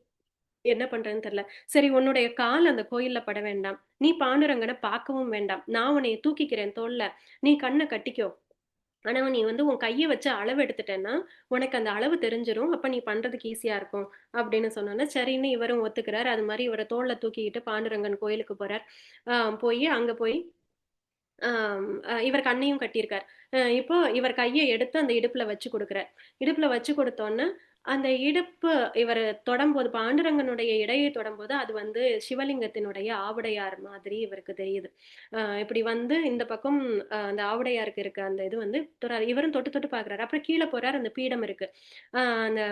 என்ன பண்றேன்னு தெரியல. சரி, உன்னுடைய கால் அந்த கோயில்ல பட வேண்டாம். நீ பாண்டுரங்கனை பார்க்கவும் வேண்டாம். நான் உன்னைய தூக்கிக்கிறேன் தோல்ல. நீ கண்ணை கட்டிக்கோ. ஆனா நீ வந்து உன் கைய வச்சு அளவு எடுத்துட்டேன்னா உனக்கு அந்த அளவு தெரிஞ்சிரும். அப்ப நீ பண்றதுக்கு ஈஸியா இருக்கும் அப்படின்னு சொன்னோன்னா, சரின்னு இவரும் ஒத்துக்கிறார். அது மாதிரி இவரை தோல்ல தூக்கிக்கிட்டு பாண்டுரங்கன் கோயிலுக்கு போறார். அங்க போய் இவர் கண்ணையும் கட்டியிருக்கார். இப்போ இவர் கையை எடுத்து அந்த இடுப்புல வச்சு கொடுக்குறார். இடுப்புல வச்சு கொடுத்தோன்னே அந்த இடுப்பு இவர் தொடம்போது, பாண்டுரங்கனுடைய இடையை தொடம்போது அது வந்து சிவலிங்கத்தினுடைய ஆவுடையார் மாதிரி இவருக்கு தெரியுது. இப்படி வந்து இந்த பக்கம் அந்த ஆவுடையாருக்கு இருக்க அந்த இது வந்து இவரும் தொட்டு தொட்டு பாக்குறாரு. அப்புறம் கீழே போறாரு, அந்த பீடம் இருக்கு. அந்த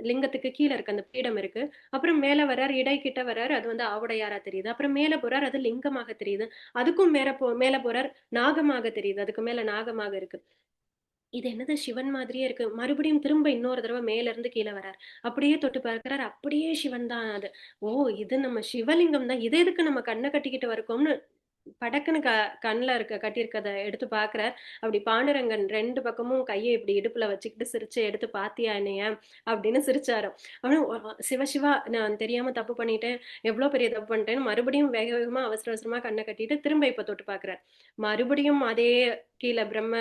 லிங்கத்துக்கு கீழே இருக்கு அந்த பீடம் இருக்கு. அப்புறம் மேல வர்றாரு, இடை கிட்ட வர்றாரு, அது வந்து ஆவுடையாரா தெரியுது. அப்புறம் மேல போறாரு, அது லிங்கமாக தெரியுது. அதுக்கும் மேல போறார், நாகமாக தெரியுது. அதுக்கு மேல நாகமாக இருக்கு. இது என்னது சிவன் மாதிரியே இருக்கு. மறுபடியும் திரும்ப இன்னொரு தடவை மேல இருந்து கீழ வரார். அப்படியே தொட்டு பார்க்கிறார். அப்படியே சிவன் தான் அது. ஓ! இது நம்ம சிவலிங்கம் தான். இத எதுக்கு நம்ம கண்ண கட்டிக்கிட்டு இருக்கோம்னு படக்குன்னு கண்ல கட்டியிருக்கத எடுத்து பார்க்கிறார். அப்படி பாண்டுரங்கன் 2 பக்கமும் கைய இப்படி இடுப்புல வச்சுக்கிட்டு சிரிச்சு, "எடுத்து பாத்தியா என்னைய?" அப்படின்னு சிரிச்சாராம். அவனும் "சிவ சிவா நான் தெரியாம தப்பு பண்ணிட்டேன். எவ்ளோ பெரிய தப்பு பண்ணிட்டேன்னு" மறுபடியும் வேக வேகமா அவசர அவசரமா கண்ண கட்டிட்டு திரும்ப இப்ப தொட்டு பார்க்கிறார். மறுபடியும் அதே கீழ பிரம்ம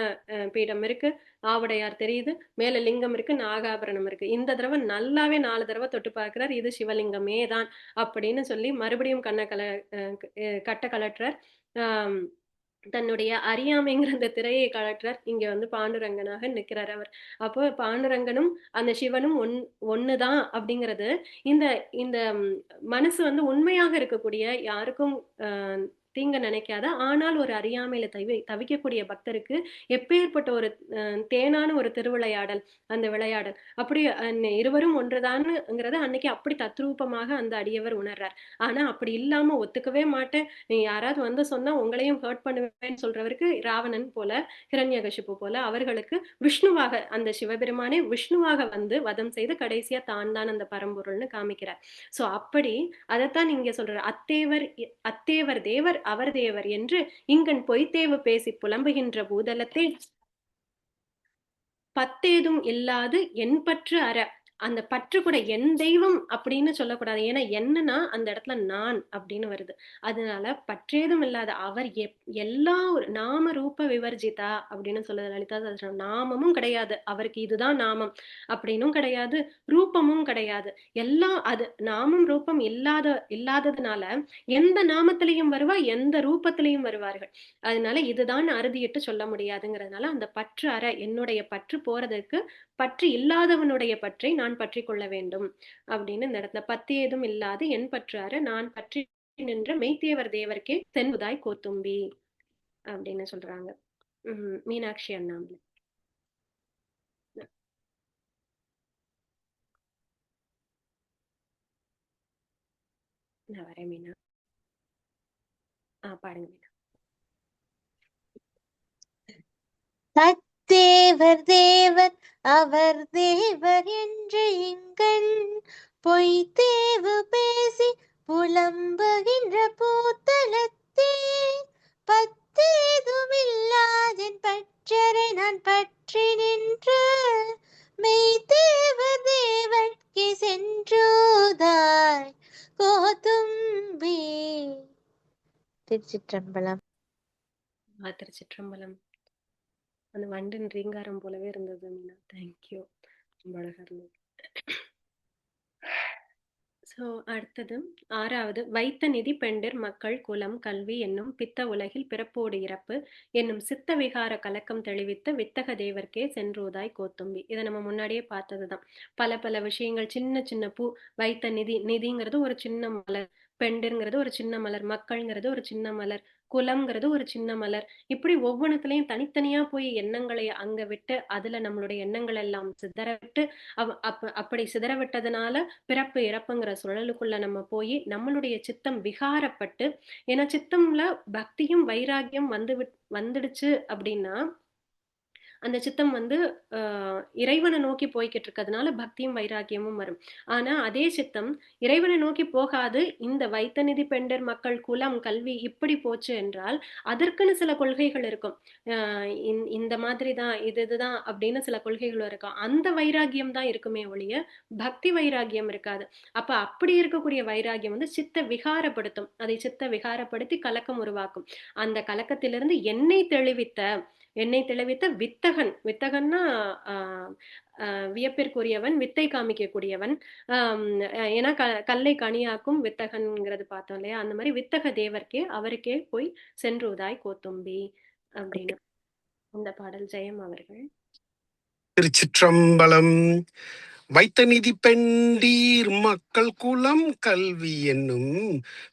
பீடம் இருக்கு. ஆவுடையார் தெரியுது. மேல லிங்கம் இருக்கு. நாகாபரணம் இருக்கு. இந்த தடவ நல்லாவே 4 தடவ தொட்டு பார்க்கிறார். இது சிவலிங்கமே தான் அப்படின்னு சொல்லி மறுபடியும் கண்ண கட்ட கழற்றார். ஆம், தன்னுடைய அறியாமைங்கிற அந்த திரையை கழற்றார். இங்க வந்து பாண்டுரங்கனாக நிக்கிறார் அவர். அப்போ பாண்டுரங்கனும் அந்த சிவனும் ஒண்ணுதான் அப்படிங்கிறது இந்த இந்த மனசு வந்து உண்மையாக இருக்கக்கூடிய யாருக்கும் தீங்க நினைக்காத, ஆனால் ஒரு அறியாமையில தவிக்கக்கூடிய பக்தருக்கு எப்பேற்பட்ட ஒரு தேனான ஒரு திருவிளையாடல் அந்த விளையாடல். அப்படி இருவரும் ஒன்றுதான்ங்கிறத அன்னைக்கு அப்படி தத்ரூபமாக அந்த அடியவர் உணர்றார். ஆனா அப்படி இல்லாம ஒத்துக்கவே மாட்டேன், நீ யாராவது வந்து சொன்னா உங்களையும் ஹர்ட் பண்ணுவேன்னு சொல்றவருக்கு ராவணன் போல, ஹிரண்யகசிப்பு போல அவர்களுக்கு விஷ்ணுவாக அந்த சிவபெருமானே விஷ்ணுவாக வந்து வதம் செய்து கடைசியா தான் தான் அந்த பரம்பொருள்னு காமிக்கிறார். சோ அப்படி அதைத்தான் நீங்க சொல்றாரு. அத்தேவர் தேவர் அவர் தேவர் என்று இங்கன் பொய்த்தேவு பேசி புலம்புகின்ற பூதலத்தை பத்தேதும் இல்லாது என் பற்று அற. அந்த பற்று கூட என் தெய்வம் அப்படின்னு சொல்லக்கூடாது. ஏன்னா என்னன்னா அந்த இடத்துல நான் அப்படின்னு வருது. அதனால பற்றேதும் இல்லாத அவர் எல்லா நாம ரூப விவர்ஜிதா அப்படின்னு சொல்லுது லலிதா சஹஸ்ரநாமம். நாமமும் கிடையாது அவருக்கு, இதுதான் நாமம் அப்படின்னும் கிடையாது, ரூபமும் கிடையாது. எல்லாம் அது நாமம் ரூபம் இல்லாததுனால எந்த நாமத்திலையும் வருவா, எந்த ரூபத்திலையும் வருவார்கள். அதனால இதுதான் அறுதியிட்டு சொல்ல முடியாதுங்கிறதுனால அந்த பற்று அற, என்னுடைய பற்று போறதுக்கு பற்று இல்லாதவனுடைய பற்றை நான் பற்றி கொள்ள வேண்டும் அப்படின்னு இந்த இடத்துல பத்தி ஏதும் இல்லாது என் பற்றார நான் பற்றி நின்ற மெய்த்தேவர் தேவர்க்கே தென்புதாய் கோத்தும்பி அப்படின்னு சொல்றாங்க. மீனாட்சி அண்ணாமலை. நான் வரேன் மீனா. பாருங்க மீனா. அத்தேவர் தேவர் அவர் தேவர் என்று இங்கன் பொய்த்தேவு பேசி புலம்புகின்ற பூத்தலத்தே பத்தேதுமில்லாதென் பற்றரை நான் பற்றி நின்று மெய்த்தேவர் தேவர்க்கே சென்றோதாய் கோதும்பி. திருச்சிற்றம்பலம். திருச்சிற்றம்பலம். அந்த வண்டின் ரீங்காரம் போலவே இருந்தது மீனா. தேங்க்யூ. ரொம்ப அழகா இருந்தது. சோ அடுத்தது 6வது வைத்த நிதி பெண்டிர் மக்கள் குலம் கல்வி என்னும் பித்த உலகில் பிறப்போடு இறப்பு என்னும் சித்த விகார கலக்கம் தெளிவித்த வித்தக தேவர்க்கே சென்றோதாய் கோத்தும்பி. இதை நம்ம முன்னாடியே பார்த்ததுதான். பல பல விஷயங்கள், சின்ன சின்ன பூ. வைத்த நிதிங்கிறது ஒரு சின்ன மலர், பெண்டிருங்கிறது ஒரு சின்ன மலர், மக்கள்ங்கிறது ஒரு சின்ன மலர், குலம்ங்கிறது ஒரு சின்ன மலர். இப்படி ஒவ்வொன்றுத்துலயும் தனித்தனியா போய் எண்ணங்களை அங்க விட்டு அதுல நம்மளுடைய எண்ணங்கள் எல்லாம் சிதற விட்டு அப்படி சிதற விட்டதுனால பிறப்பு இறப்புங்கிற சுழலுக்குள்ள நம்ம போய் நம்மளுடைய சித்தம் விகாரப்பட்டு, ஏன்னா சித்தம்ல பக்தியும் வைராகியம் வந்துடுச்சு அப்படின்னா அந்த சித்தம் வந்து இறைவனை நோக்கி போய்கிட்டு இருக்கிறதுனால பக்தியும் வைராகியமும் வரும். ஆனா அதே சித்தம் இறைவனை நோக்கி போகாது, இந்த வைத்த நிதி பெண்டர் மக்கள் குலம் கல்வி இப்படி போச்சு என்றால் அதற்குன்னு சில கொள்கைகள் இருக்கும். இந்த மாதிரி தான் இதுதான் அப்படின்னு சில கொள்கைகள் இருக்கும். அந்த வைராகியம் தான் இருக்குமே ஒழிய பக்தி வைராகியம் இருக்காது. அப்ப அப்படி இருக்கக்கூடிய வைராகியம் வந்து சித்த விகாரப்படுத்தும். அதை சித்த விகாரப்படுத்தி கலக்கம் உருவாக்கும். அந்த கலக்கத்திலிருந்து எண்ணெய் தெளிவித்த வித்தகன்னா வியப்பிற்குரியவன், வித்தை காமிக்கக்கூடியவன். ஏன்னா கல்லை கனியாக்கும் வித்தகன்ங்கிறது பார்த்தோம் இல்லையா? அந்த மாதிரி வித்தக தேவர்க்கே அவருக்கே போய் சென்றுதாய் கோத்தும்பி அப்படின்னு இந்த பாடல். ஜெயம் அவர்கள். திருச்சிற்றம்பலம். வைத்த நிதி பெண்டீர் மக்கள் குலம் கல்வி என்னும்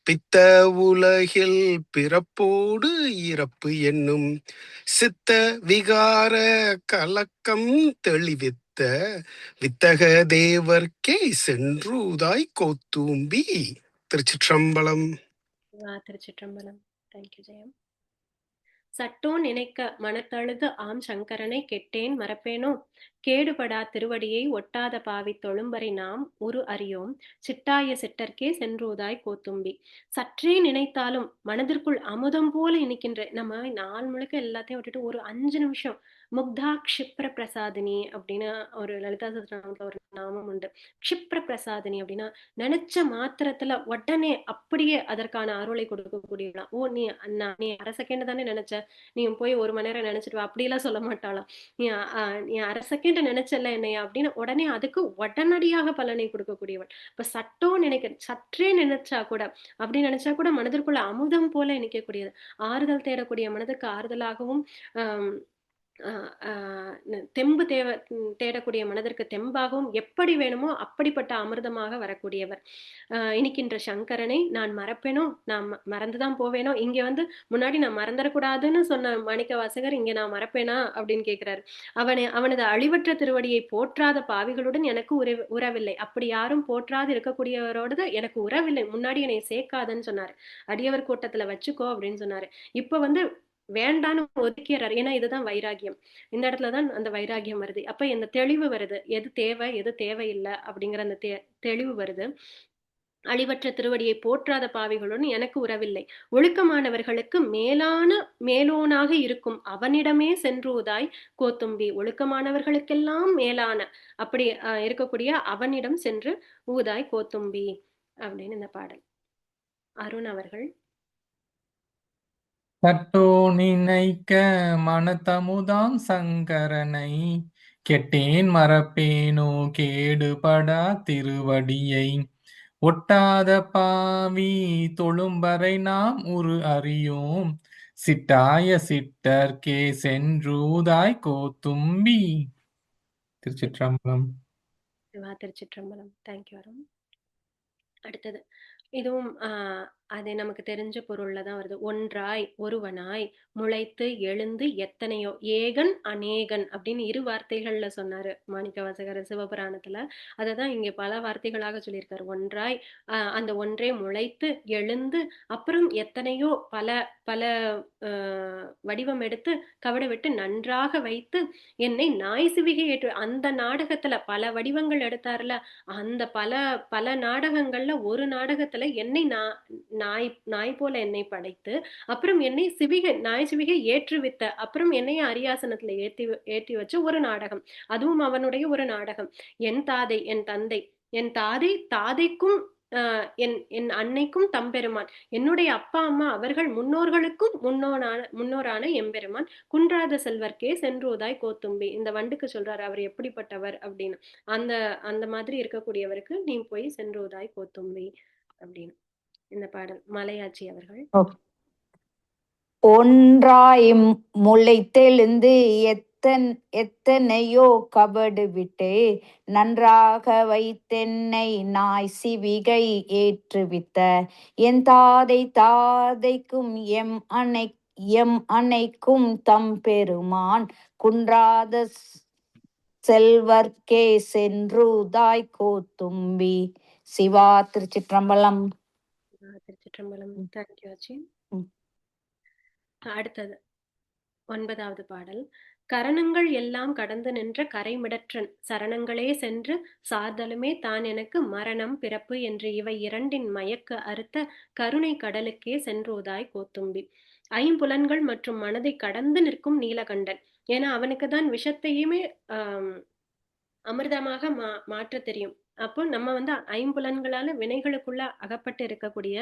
பித்த உலகில் பிறப்போடு இறப்பு என்னும் சித்த விகார கலக்கம் தெளிவித்த வித்தக தேவர்க்கே சென்றுதாய் கோத்தும்பி. திருச்சிற்றம்பலம். திருச்சிற்றம்பலம். தேங்க்யூ ஜெயம். சட்டோ நினைக்க மனத்தழுது ஆம் சங்கரனை கெட்டேன் மறப்பேனோ, கேடுபடா திருவடியை ஒட்டாத பாவி தொழும்பரை நாம் உரு அறியோம், சிட்டாய சிட்டர்க்கே சென்றூதாய் கோத்தும்பி. சற்றே நினைத்தாலும் மனதிற்குள் அமுதம் போல இனிக்கின்ற, நம்ம நாள் முழுக்க எல்லாத்தையும் விட்டுட்டு ஒரு 5 நிமிஷம் முக்தா க்ஷிப்ர பிரசாதினி அப்படின்னு ஒரு லலிதா சஹஸ்ரநாமத்துல ஒரு நாமம் உண்டு. க்ஷிப்ர பிரசாதினி அப்படின்னா நினைச்ச மாத்திரத்துல உடனே அப்படியே அதற்கான அருளை கொடுக்கக்கூடியவளாம். ஓ நீ அரை செகண்ட் தானே நினைச்ச, நீ போய் 1 மணி நேரம் நினைச்சிட்டு வா அப்படியெல்லாம் சொல்ல மாட்டாளாம். நீ அரை செகண்ட் நினைச்சல என்னையா அப்படின்னு உடனே அதுக்கு உடனடியாக பலனை கொடுக்கக்கூடியவள். இப்ப சற்றே நினைச்சா கூட, அப்படி நினைச்சா கூட மனதிற்குள்ள அமுதம் போல நினைக்கக்கூடியது, ஆறுதல் தேடக்கூடிய மனதுக்கு ஆறுதலாகவும் ஆஹ் தெம்பு தேடக்கூடிய மனதிற்கு தெம்பாகவும் எப்படி வேணுமோ அப்படிப்பட்ட அமிர்தமாக வரக்கூடியவர். இனிக்கின்ற சங்கரனை நான் மறப்பேனோ, நான் மறந்துதான் போவேனோ. இங்க முன்னாடி நான் மறந்துடக்கூடாதுன்னு சொன்ன மாணிக்க வாசகர் இங்க நான் மறப்பேனா அப்படின்னு கேட்கிறாரு. அவனது அழிவற்ற திருவடியை போற்றாத பாவிகளுடன் எனக்கு உறவில்லை. அப்படி யாரும் போற்றாது இருக்கக்கூடியவரோடு எனக்கு உறவில்லை, முன்னாடி என்னை சேர்க்காதுன்னு சொன்னாரு. அடியவர் கூட்டத்துல வச்சுக்கோ அப்படின்னு சொன்னாரு. இப்ப வேண்டான்னு ஒதுக்கிறார். ஏன்னா இதுதான் வைராகியம். இந்த இடத்துலதான் அந்த வைராகியம் வருது. அப்ப இந்த தெளிவு வருது, எது தேவை எது தேவையில்லை அப்படிங்கிற அந்த தெளிவு வருது. அழிவற்ற திருவடியை போற்றாத பாவிகளுடன் எனக்கு உறவில்லை, ஒழுக்கமானவர்களுக்கு மேலோனாக இருக்கும் அவனிடமே சென்றுதாய் கோத்தும்பி. ஒழுக்கமானவர்களுக்கெல்லாம் மேலான அப்படி இருக்கக்கூடிய அவனிடம் சென்று ஊதாய் கோத்தும்பி அப்படின்னு இந்த பாடல். அருண் அவர்கள். சட்டோ நினைக்க மனத்தமுதாம் சங்கரனை கெட்டேன் மறப்பேனோ, கேடுபடா திருவடியை ஒட்டாத பாவி தொழும்பரை நாம் உரு அறியோம், சிட்டாய சிட்டர்க்கே சென்றூதாய் கோத்தும்பி. திருச்சிற்றம்பலம். திருச்சிற்றம்பலம். தேங்க்யூ அருண். அடுத்தது இதுவும் அது நமக்கு தெரிஞ்ச பொருள்ல தான் வருது. ஒன்றாய் ஒருவனாய் முளைத்து எழுந்து எத்தனையோ, ஏகன் அநேகன் அப்படின்னு 2 வார்த்தைகள்ல சொன்னாரு மாணிக்கவாசகர் சிவபுராணத்துல. அததான் இங்க பல வார்த்தைகளாக சொல்லியிருக்காரு. ஒன்றாய், அந்த ஒன்றே முளைத்து எழுந்து, அப்புறம் எத்தனையோ பல பல வடிவம் எடுத்து கவட விட்டு நன்றாக வைத்து என்னை நாய் சிவிகை ஏற்று. அந்த நாடகத்துல பல வடிவங்கள் எடுத்தாருல, அந்த பல பல நாடகங்கள்ல ஒரு நாடகத்துல என்னை நாய் போல என்னை படைத்து, அப்புறம் என்னை நாய் சிவிகை ஏற்றுவித்த, அப்புறம் என்னை அரியாசனத்துல ஏற்றி வச்ச ஒரு நாடகம். அதுவும் அவனுடைய ஒரு நாடகம். என் தாதை என் தந்தை, என் தாதைக்கும் என் அன்னைக்கும் தம்பெருமான், என்னுடைய அப்பா அம்மா அவர்கள் முன்னோர்களுக்கும் முன்னோரான எம்பெருமான், குன்றாத செல்வர்க்கே சென்றூதாய் கோத்தும்பி. இந்த வண்டுக்கு சொல்றாரு அவர் எப்படிப்பட்டவர் அப்படின்னு. அந்த மாதிரி இருக்கக்கூடியவருக்கு நீ போய் சென்றூதாய் கோத்தும்பி அப்படின்னு இந்த பாடல். மலையாச்சி அவர்கள். ஒன்றாய் முளைத்தெழுந்து எத்தனையோ கபடு விட்டு நன்றாக வைத்தென்னை நாய் சிவிகை ஏற்றுவித்த, என் தாதைக்கும் எம் அன்னைக்கும் தம்பெருமான், குன்றாத செல்வர்க்கே சென்றுதாய் கோத்தும்பி. சிவா. திருச்சிற்றம்பலம். திருச்சிற்றம்பலம். தேங்க்யூ ஆச்சி. அடுத்தது 9வது பாடல். கரணங்கள் எல்லாம் கடந்து நின்ற கரைமிடற்றன் சரணங்களே சென்று சார்தலுமே தான் எனக்கு மரணம் பிறப்பு என்று இவை 2 மயக்க அறுத்த கருணை கடலுக்கே சென்றோதாய் கோத்தும்பி. 5 புலன்கள் மற்றும் மனதை கடந்து நிற்கும் நீலகண்டன். ஏன்னா அவனுக்கு தான் விஷத்தையுமே அமிர்தமாக மாற்ற தெரியும். அப்போ நம்ம 5 வினைகளுக்குள்ள அகப்பட்டு இருக்கக்கூடிய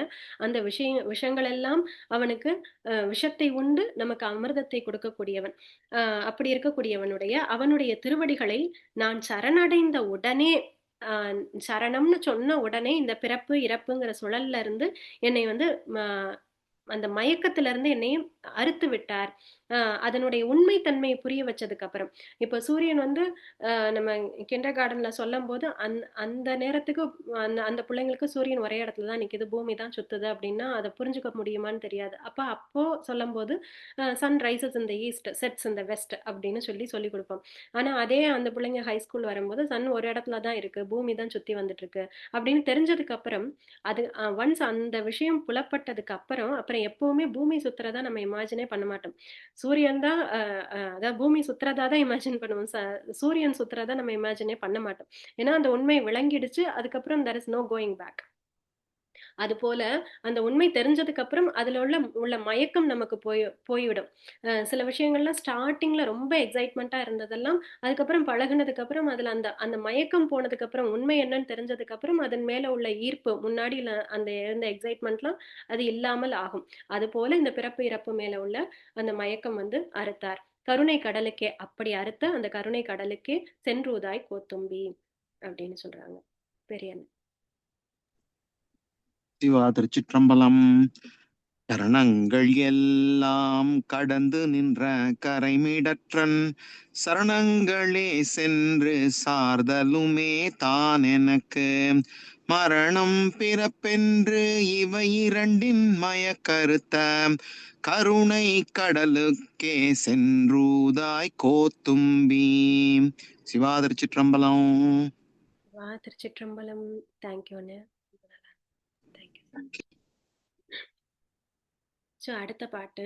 அந்த விஷயங்கள் எல்லாம் அவனுக்கு விஷத்தை உண்டு நமக்கு அமிர்தத்தை கொடுக்கக்கூடியவன். அப்படி அவனுடைய திருவடிகளை நான் சரணடைந்த உடனே, சரணம்னு சொன்ன உடனே இந்த பிறப்பு இறப்புங்கிற சுழல்ல இருந்து என்னை அந்த மயக்கத்திலிருந்து என்னையும் அறுத்து விட்டார். அதனுடைய உண்மைத்தன்மையை புரிய வச்சதுக்கு அப்புறம், இப்ப சூரியன் நம்ம கிண்டர் கார்டன்ல சொல்லும் போது அந்த நேரத்துக்கு அந்த பிள்ளைங்களுக்கு சூரியன் ஒரே இடத்துலதான் நிக்குது, பூமி தான் சுத்துது அப்படின்னா அதை புரிஞ்சுக்க முடியுமான்னு தெரியாது. அப்போ சொல்லும் போது sun rises in the east sets in the west அப்படின்னு சொல்லி கொடுப்போம். ஆனா அதே அந்த பிள்ளைங்க ஹைஸ்கூல் வரும்போது சன் ஒரு இடத்துலதான் இருக்கு, பூமி தான் சுத்தி வந்துட்டு இருக்கு அப்படின்னு தெரிஞ்சதுக்கு அப்புறம், அது ஒன்ஸ் அந்த விஷயம் புலப்பட்டதுக்கு அப்புறம் சொல்றேன், எப்பவுமே பூமி சுத்துறதா நம்ம இமேஜினே பண்ண மாட்டோம். சூரியன் தான் அதாவது பூமி சுத்துறதா தான் இமேஜின் பண்ணுவோம். சூரியன் சுத்துறதா நம்ம இமேஜினே பண்ண மாட்டோம். ஏன்னா அந்த உண்மை விளங்கிடுச்சு. அதுக்கப்புறம் there is no going back. அதுபோல அந்த உண்மை தெரிஞ்சதுக்கு அப்புறம் அதுல உள்ள மயக்கம் நமக்கு போய்விடும். சில விஷயங்கள்லாம் ஸ்டார்டிங்ல ரொம்ப எக்ஸைட்மெண்ட்டா இருந்ததெல்லாம் அதுக்கப்புறம் பழகுனதுக்கு அப்புறம் அதுல அந்த அந்த மயக்கம் போனதுக்கு அப்புறம் உண்மை என்னன்னு தெரிஞ்சதுக்கு அப்புறம் அதன் மேல உள்ள ஈர்ப்பு முன்னாடி அந்த இருந்த எக்ஸைட்மெண்ட்லாம் அது இல்லாமல் ஆகும். அது போல இந்த பிறப்பு இறப்பு மேல உள்ள அந்த மயக்கம் வந்து அறுத்தார். கருணை கடலுக்கே அப்படி அறுத்த அந்த கருணை கடலுக்கே சென்றுதாய் கோத்தும்பி அப்படின்னு சொல்றாங்க பெரியண்ண. சிவா திருச்சிற்றம்பலம். சரணங்கள் எல்லாம் கடந்து நின்ற கரைமிடற்றன் சரணங்களே சென்று சார்தலுமே தான் எனக்கு மரணம் பிறப்பென்று இவை இரண்டின் மயக்கருத்த கருணை கடலுக்கே சென்றூதாய் கோத்தும்பி. சிவா திருச்சிற்றம்பலம். திருச்சிற்றம்பலம். தேங்க்யூ அண்ணே. தேங்க்யூ. ஸோ அடுத்த பாட்டு.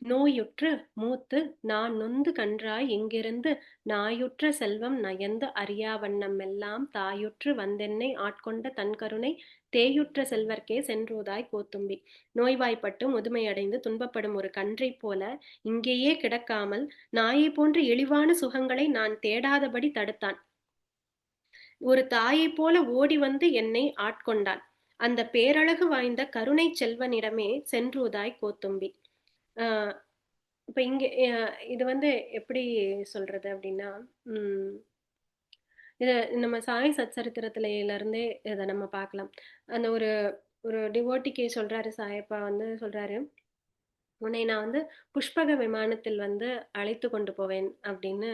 நோயுற்று மூத்து நான் நொந்து கன்றாய் இங்கிருந்து நாயுற்ற செல்வம் நயந்து அறியாவண்ணம் எல்லாம் தாயுற்று வந்தென்னை ஆட்கொண்ட தன் கருணை தேயுற்ற செல்வர்க்கே சென்றோதாய் கோத்தும்பி. நோய்வாய்ப்பட்டு முதுமையடைந்து துன்பப்படும் ஒரு கன்றை போல இங்கேயே கிடக்காமல் நாயை போன்ற இழிவான சுகங்களை நான் தேடாதபடி தடுத்தான். ஒரு தாயை போல ஓடி வந்து என்னை ஆட்கொண்டான். அந்த பேரழகு வாய்ந்த கருணை செல்வனிடமே சென்றுதாய் கோத்தும்பி. இப்ப இங்க இது வந்து எப்படி சொல்றது அப்படின்னா, இத நம்ம சாய் சச்சரித்திரத்தில இருந்தே இதை நம்ம பார்க்கலாம். அந்த ஒரு ஒரு டிவோட்டிக்கு சொல்றாரு சாயப்பா வந்து சொல்றாரு, உன்னை நான் வந்து புஷ்பக விமானத்தில் வந்து அழைத்து கொண்டு போவேன் அப்படின்னு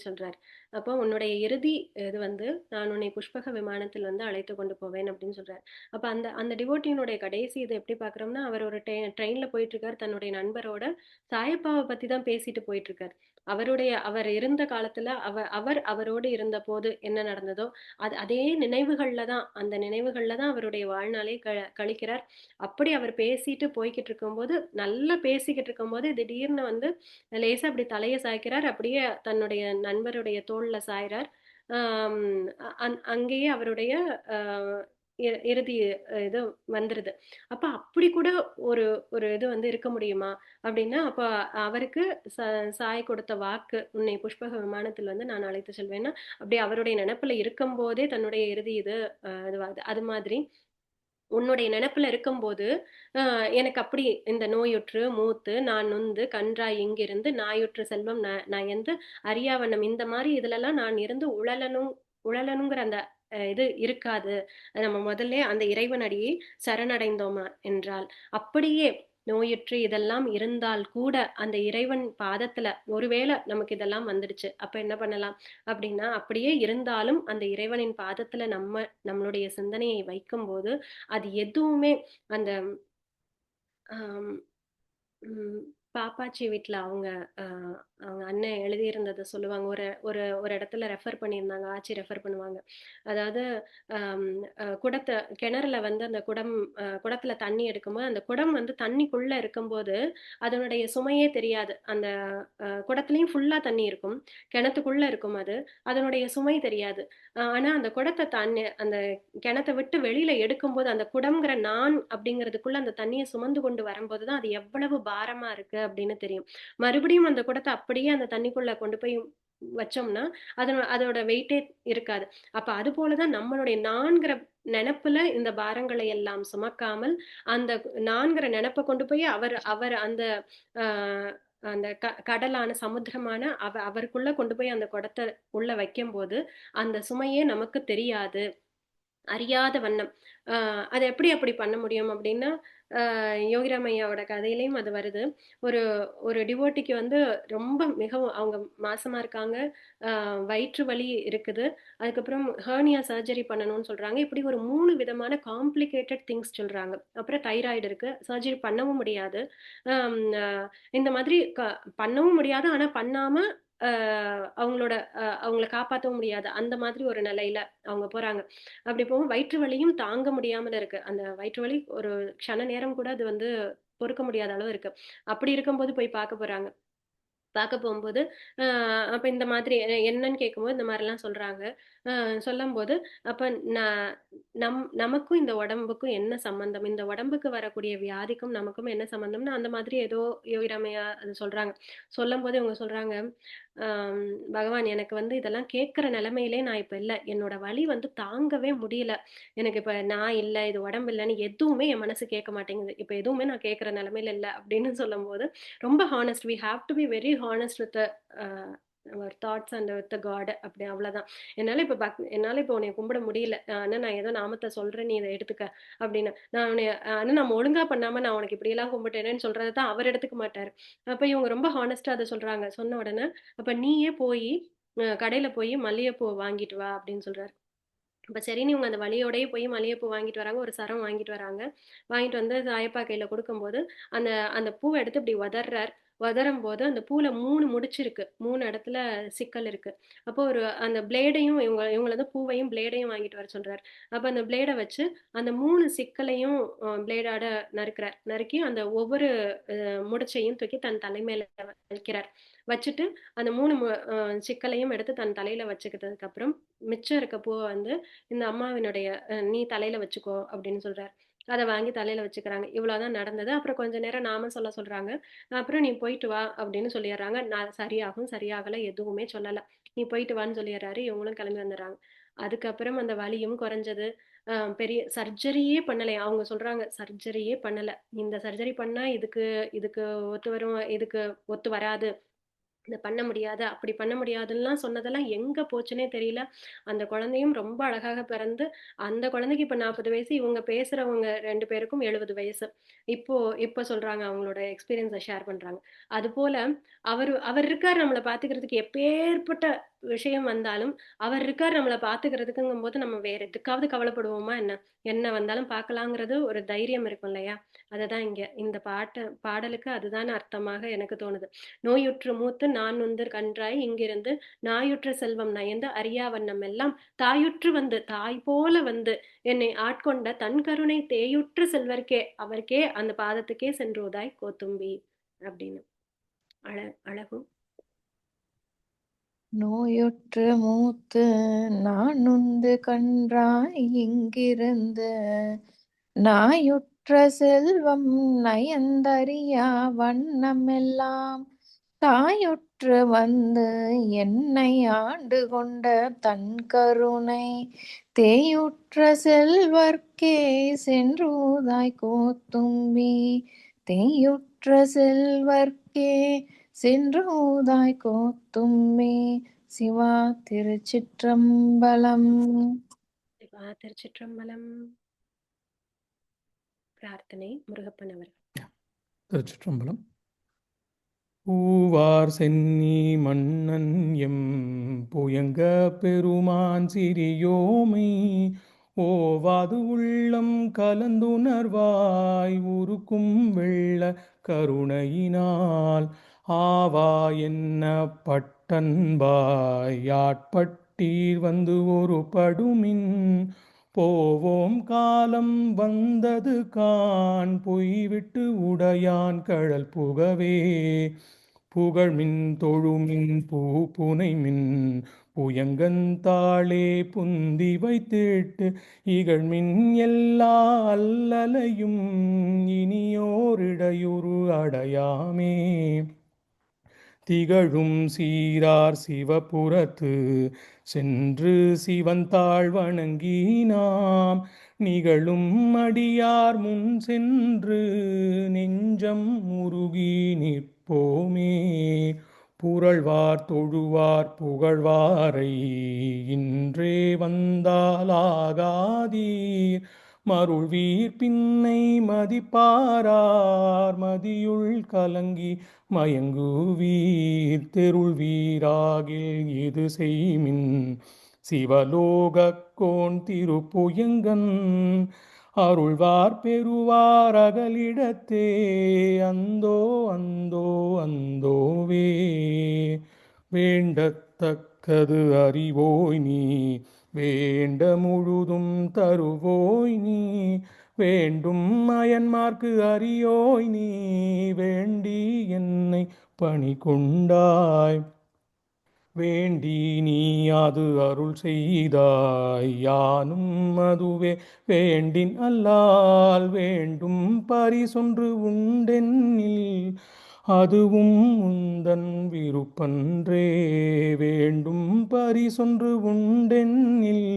சொல்றாரு. அப்போ உன்னுடைய இறுதி இது வந்து நான் உன்னை புஷ்பக விமானத்தில் வந்து அழைத்து கொண்டு போவேன் அப்படின்னு சொல்றாரு. அப்ப அந்த அந்த டிவோட்டியினுடைய கடைசி இதை எப்படி பாக்குறோம்னா, அவர் ஒரு ட்ரெயின்ல போயிட்டு இருக்காரு, தன்னுடைய நண்பரோட சாயப்பாவை பத்தி தான் பேசிட்டு போயிட்டு இருக்காரு. அவர் இருந்த காலத்துல அவரோடு இருந்த போது என்ன நடந்ததோ அதே நினைவுகள்ல தான் அந்த நினைவுகள்ல தான் அவருடைய வாழ்நாளை கழிக்கிறார். அப்படி அவர் பேசிட்டு போய்கிட்டு இருக்கும்போது நல்லா பேசிக்கிட்டு இருக்கும்போது திடீர்னு வந்து லேசா அப்படி தலையை சாய்க்கிறார். அப்படியே தன்னுடைய நண்பருடைய தோல்ல சாய்றார். அங்கேயே அவருடைய இறுதி இது வந்துருது. அப்ப அப்படி கூட ஒரு ஒரு இது வந்து இருக்க முடியுமா அப்படின்னா, அப்ப அவருக்கு சாய் கொடுத்த வாக்கு, உன்னை புஷ்பக விமானத்தில் வந்து நான் அழைத்து செல்வேன்னா அப்படி அவருடைய நினைப்புல இருக்கும் போதே தன்னுடைய இறுதி இது இதுவாகுது. அது மாதிரி உன்னுடைய நினைப்புல இருக்கும்போது எனக்கு அப்படி இந்த நோயுற்று மூத்து நான் நொந்து கன்றாய் இங்கிருந்து நாயுற்று செல்வம் நயந்து அறியாவண்ணம் இந்த மாதிரி இதுலலாம் நான் இருந்து உழலனுங்கிற அந்த இது இருக்காது. நம்ம முதல்ல அந்த இறைவனடியை சரணடைந்தோமா என்றால், அப்படியே நோயுற்று இதெல்லாம் இருந்தால் கூட அந்த இறைவன் பாதத்துல ஒருவேளை நமக்கு இதெல்லாம் வந்துடுச்சு, அப்ப என்ன பண்ணலாம் அப்படின்னா, அப்படியே இருந்தாலும் அந்த இறைவனின் பாதத்துல நம்மளுடைய சிந்தனையை வைக்கும்போது அது எதுவுமே அந்த பாப்பாச்சி வீட்டுல அவங்க அண்ணன் எழுதியிருந்ததை சொல்லுவாங்க. ஒரு ஒரு ஒரு இடத்துல ரெஃபர் பண்ணியிருந்தாங்க, ஆச்சி ரெஃபர் பண்ணுவாங்க. அதாவது கிணறுல வந்து அந்த குடத்துல தண்ணி எடுக்கும்போது அந்த குடம் வந்து தண்ணிக்குள்ள இருக்கும்போது அதனுடைய சுமையே தெரியாது. அந்த குடத்துலயும் ஃபுல்லா தண்ணி இருக்கும், கிணத்துக்குள்ள இருக்கும், அதனுடைய சுமை தெரியாது. ஆனா அந்த குடத்தை அந்த கிணத்தை விட்டு வெளியில எடுக்கும்போது அந்த குடம்ங்கிற நான் அப்படிங்கிறதுக்குள்ள அந்த தண்ணியை சுமந்து கொண்டு வரும்போதுதான் அது எவ்வளவு பாரமா இருக்கு அப்படின்னு தெரியும். மறுபடியும் அந்த குடத்தை அப்படியே அந்த தண்ணிக்குள்ள கொண்டு போய் வச்சோம்னா அதோட வெயிட்டே இருக்காது. அப்ப அது போலதான் நம்மளுடைய நான்கிற நினைப்புல இந்த பாரங்களை எல்லாம் சுமக்காமல் அந்த நான்கிற நினைப்பை கொண்டு போய் அவர் அந்த அந்த கடலான சமுத்திரமான அவருக்குள்ள கொண்டு போய் அந்த குடத்தை உள்ள வைக்கும் போது அந்த சுமையே நமக்கு தெரியாது, அறியாத வண்ணம். அதை எப்படி அப்படி பண்ண முடியும் அப்படின்னா, யோகிராமையாவோட கதையிலையும் அது வருது. ஒரு ஒரு டிவோட்டிக்கு வந்து ரொம்ப மிகவும் அவங்க மாசமா இருக்காங்க, வயிற்று வலி இருக்குது, அதுக்கப்புறம் ஹர்னியா சர்ஜரி பண்ணணும்னு சொல்றாங்க. இப்படி ஒரு 3 விதமான காம்ப்ளிகேட்டட் திங்ஸ் சொல்றாங்க. அப்புறம் தைராய்டு இருக்கு, சர்ஜரி பண்ணவும் முடியாது. இந்த மாதிரி பண்ணவும் முடியாது, ஆனா பண்ணாம அவங்களோட அவங்கள காப்பாற்றவும் முடியாது. அந்த மாதிரி ஒரு நிலையில அவங்க போறாங்க. அப்படி போகும் வயிற்று வலியும் தாங்க முடியாமல் இருக்கு. அந்த வயிற்று வலி ஒரு க்ஷண நேரம் கூட அது வந்து பொறுக்க முடியாத அளவு இருக்கு. அப்படி இருக்கும்போது போய் பார்க்க போறாங்க. பார்க்க போகும்போது, அ அப்ப இந்த மாதிரி என்னன்னு கேட்கும்போது இந்த மாரிலாம் சொல்றாங்க. சொல்லும்போது, அப்ப நான் நமக்கும் இந்த உடம்புக்கும் என்ன சம்மந்தம்? இந்த உடம்புக்கு வரக்கூடிய வியாதிக்கும் நமக்கும் என்ன சம்மந்தம்னு அந்த மாதிரி ஏதோ யோகிராமையா அது சொல்றாங்க. சொல்லும்போது இவங்க சொல்றாங்க, "அம் பகவான் எனக்கு வந்து இதெல்லாம் கேட்கிற நிலைமையிலே நான் இப்ப இல்ல. என்னோட வலி வந்து தாங்கவே முடியல. எனக்கு இப்ப நான் இல்ல, இது உடம்பு இல்லன்னு எதுவுமே என் மனசு கேட்க மாட்டேங்குது. இப்ப எதுவுமே நான் கேட்கிற நிலைமையில இல்ல." அப்படின்னு சொல்லும்போது, ரொம்ப honest. We have to be very honest with our thoughts and with God. அப்படி அவ்வளவுதான். என்னால இப்ப உன்னை கும்பிட முடியல. ஆனா நான் ஏதோ நாமத்தை சொல்றேன், நீ இதை எடுத்துக்க அப்படின்னு. நான் உன்னை ஆனா நம்ம ஒழுங்கா பண்ணாம நான் உனக்கு இப்படி எல்லாம் கும்பிட்டேனேன்னு சொல்றதை தான் அவர் எடுத்துக்க மாட்டாரு. அப்ப இவங்க ரொம்ப ஹானஸ்டா அதை சொல்றாங்க. சொன்ன உடனே அப்ப நீயே போய் கடையில போய் மல்லிகைப்பூ வாங்கிட்டு வா அப்படின்னு சொல்றாரு. அப்ப சரின்னு இவங்க அந்த வலியோடயே போய் மல்லிகைப்பூ வாங்கிட்டு வராங்க. ஒரு சரம் வாங்கிட்டு வராங்க. வாங்கிட்டு வந்து சாயப்பா கையில கொடுக்கும்போது, அந்த அந்த பூவ எடுத்து இப்படி உதர்றார். உதரும்போது அந்த பூல 3 முடிச்சு இருக்கு. 3 இடத்துல சிக்கல் இருக்கு. அப்போ அந்த பிளேடையும் இவங்கள வந்து பூவையும் பிளேடையும் வாங்கிட்டு வர சொல்றார். அப்ப அந்த பிளேட வச்சு அந்த 3 சிக்கலையும் பிளேடாட நறுக்குறார். நறுக்கி அந்த ஒவ்வொரு முடிச்சையும் தூக்கி தன் தலைமையில வைக்கிறார். வச்சுட்டு அந்த 3 சிக்கலையும் எடுத்து தன் தலையில வச்சுக்கிட்டதுக்கு அப்புறம் மிச்சம் இருக்க பூவ வந்து இந்த அம்மாவினுடைய நீ தலையில வச்சுக்கோ அப்படின்னு சொல்றாரு. அதை வாங்கி தலையில வச்சுக்கிறாங்க. இவ்வளவுதான் நடந்தது. அப்புறம் கொஞ்ச நேரம் நாம சொல்றாங்க. அப்புறம் நீ போயிட்டு வா அப்படின்னு சொல்லிடுறாங்க. நான் சரியாகும் சரியாகல எதுவுமே சொல்லல. நீ போயிட்டு வான்னு சொல்லிடுறாரு. இவங்களும் கிளம்பி வந்துடுறாங்க. அதுக்கப்புறம் அந்த வலியும் குறைஞ்சது. பெரிய சர்ஜரியே பண்ணலையா. அவங்க சொல்றாங்க சர்ஜரியே பண்ணல. இந்த சர்ஜரி பண்ணா இதுக்கு இதுக்கு ஒத்து வரும், இதுக்கு ஒத்து வராது, இத பண்ண முடியாது, அப்படி பண்ண முடியாதுன்னுலாம் சொன்னதெல்லாம் எங்க போச்சுன்னே தெரியல. அந்த குழந்தையும் ரொம்ப அழகாக பிறந்து, அந்த குழந்தைக்கு இப்ப 40 வயசு. இவங்க பேசுறவங்க 2 பேருக்கும் 70 வயசு. இப்போ இப்ப சொல்றாங்க அவங்களோட எக்ஸ்பீரியன்ஸ ஷேர் பண்றாங்க. அதுபோல அவர் இருக்காரு நம்மள பாத்துக்கிறதுக்கு. எப்பேர்ப்பட்ட விஷயம் வந்தாலும் அவர் இருக்காரு நம்மள பாத்துக்கிறதுக்குங்கும்போது, நம்ம வேற எதுக்காவது கவலைப்படுவோமா என்ன? என்ன வந்தாலும் பார்க்கலாங்கிறது ஒரு தைரியம் இருக்கும் இல்லையா? அததான் இங்க இந்த பாடலுக்கு அதுதான் அர்த்தமாக எனக்கு தோணுது. நோயுற்று மூத்து நான் நொந்தர் கன்றாய் இங்கிருந்து நாயுற்ற செல்வம் நயந்து அறியா வண்ணம் எல்லாம் தாயுற்று வந்து தாய் போல வந்து என்னை ஆட்கொண்ட தன் கருணை தேயுற்ற செல்வர்க்கே அவர்க்கே அந்த பாதத்துக்கே சென்றோதாய் கோத்தும்பி அப்படின்னு. அழகு. நோயுற்று மூத்து நான் நொந்து கன்றாய் இங்கிருந்து நாயுற்ற செல்வம் நயந்தறியா வண்ணமெல்லாம் தாயுற்று வந்து என்னை ஆண்டு கொண்ட தன் கருணை தேயுற்ற செல்வர்க்கே சென்றூதாய் கோத்தும்பி தேயுற்ற செல்வர்க்கே சென்றூதாய் கோத்தும்பி. சிவா திருச்சிற்றம்பலம். சிவா திருச்சிற்றம்பலம். பிரார்த்தனை முருகப்பன் அவர். திருச்சிற்றம்பலம். பூவார் சென்னி மன்னன் எம் புயங்க பெருமான் சிறியோமை ஓவாது உள்ளம் கலந்துணர்வாய் உருக்கும் வெள்ள கருணையினால் ஆவா என்ன பட்டன்பாய் ஆட்பட்டீர் வந்து ஒரு படுமின் போவோம் காலம் வந்தது கான் பொய்விட்டு உடையான் கழல் புகவே புகழ்மின் தொழுமின் பூப்புனைமின் புயங்கந்தாளே புந்தி வைத்திட்டு இகழ்மின் எல்லா அல்லலையும் இனியோரிடையுறு அடையாமே திகழும் சீரார் சிவபுரத்து சென்று சிவந்தாள் வணங்கி நாம் நிகழும் அடியார் முன் சென்று நெஞ்சம் உருகி நிற்போமே புரள்வார் தொழுவார் புகழ்வாரை இன்றே வந்தாலாகாதீர் மருள்வீர் பின்னை மதிப்பாரார் மதியுள் கலங்கி மயங்குவீர் தெருள்வீராகில் இது செய்மின் சிவலோகக்கோன் திருப்புயங்கன் அருள்வார் பெறுவார் அகலிடத்தே அந்தோ அந்தோ அந்தோவே வேண்டத்தக்கது அறிவோய் நீ வேண்ட முழுதும் தருவோய் நீ வேண்டும் அயன்மார்க்கு அறியோய் நீ வேண்டி என்னை பணி கொண்டாய் வேண்டி நீ அது அருள் செய்தாய் யானும் அதுவே வேண்டின் அல்லால் வேண்டும் பரிசொன்று உண்டென்னில் அதுவும் உந்தன் விருப்பன்றே வேண்டும் பரிசொன்று உண்டென்னில்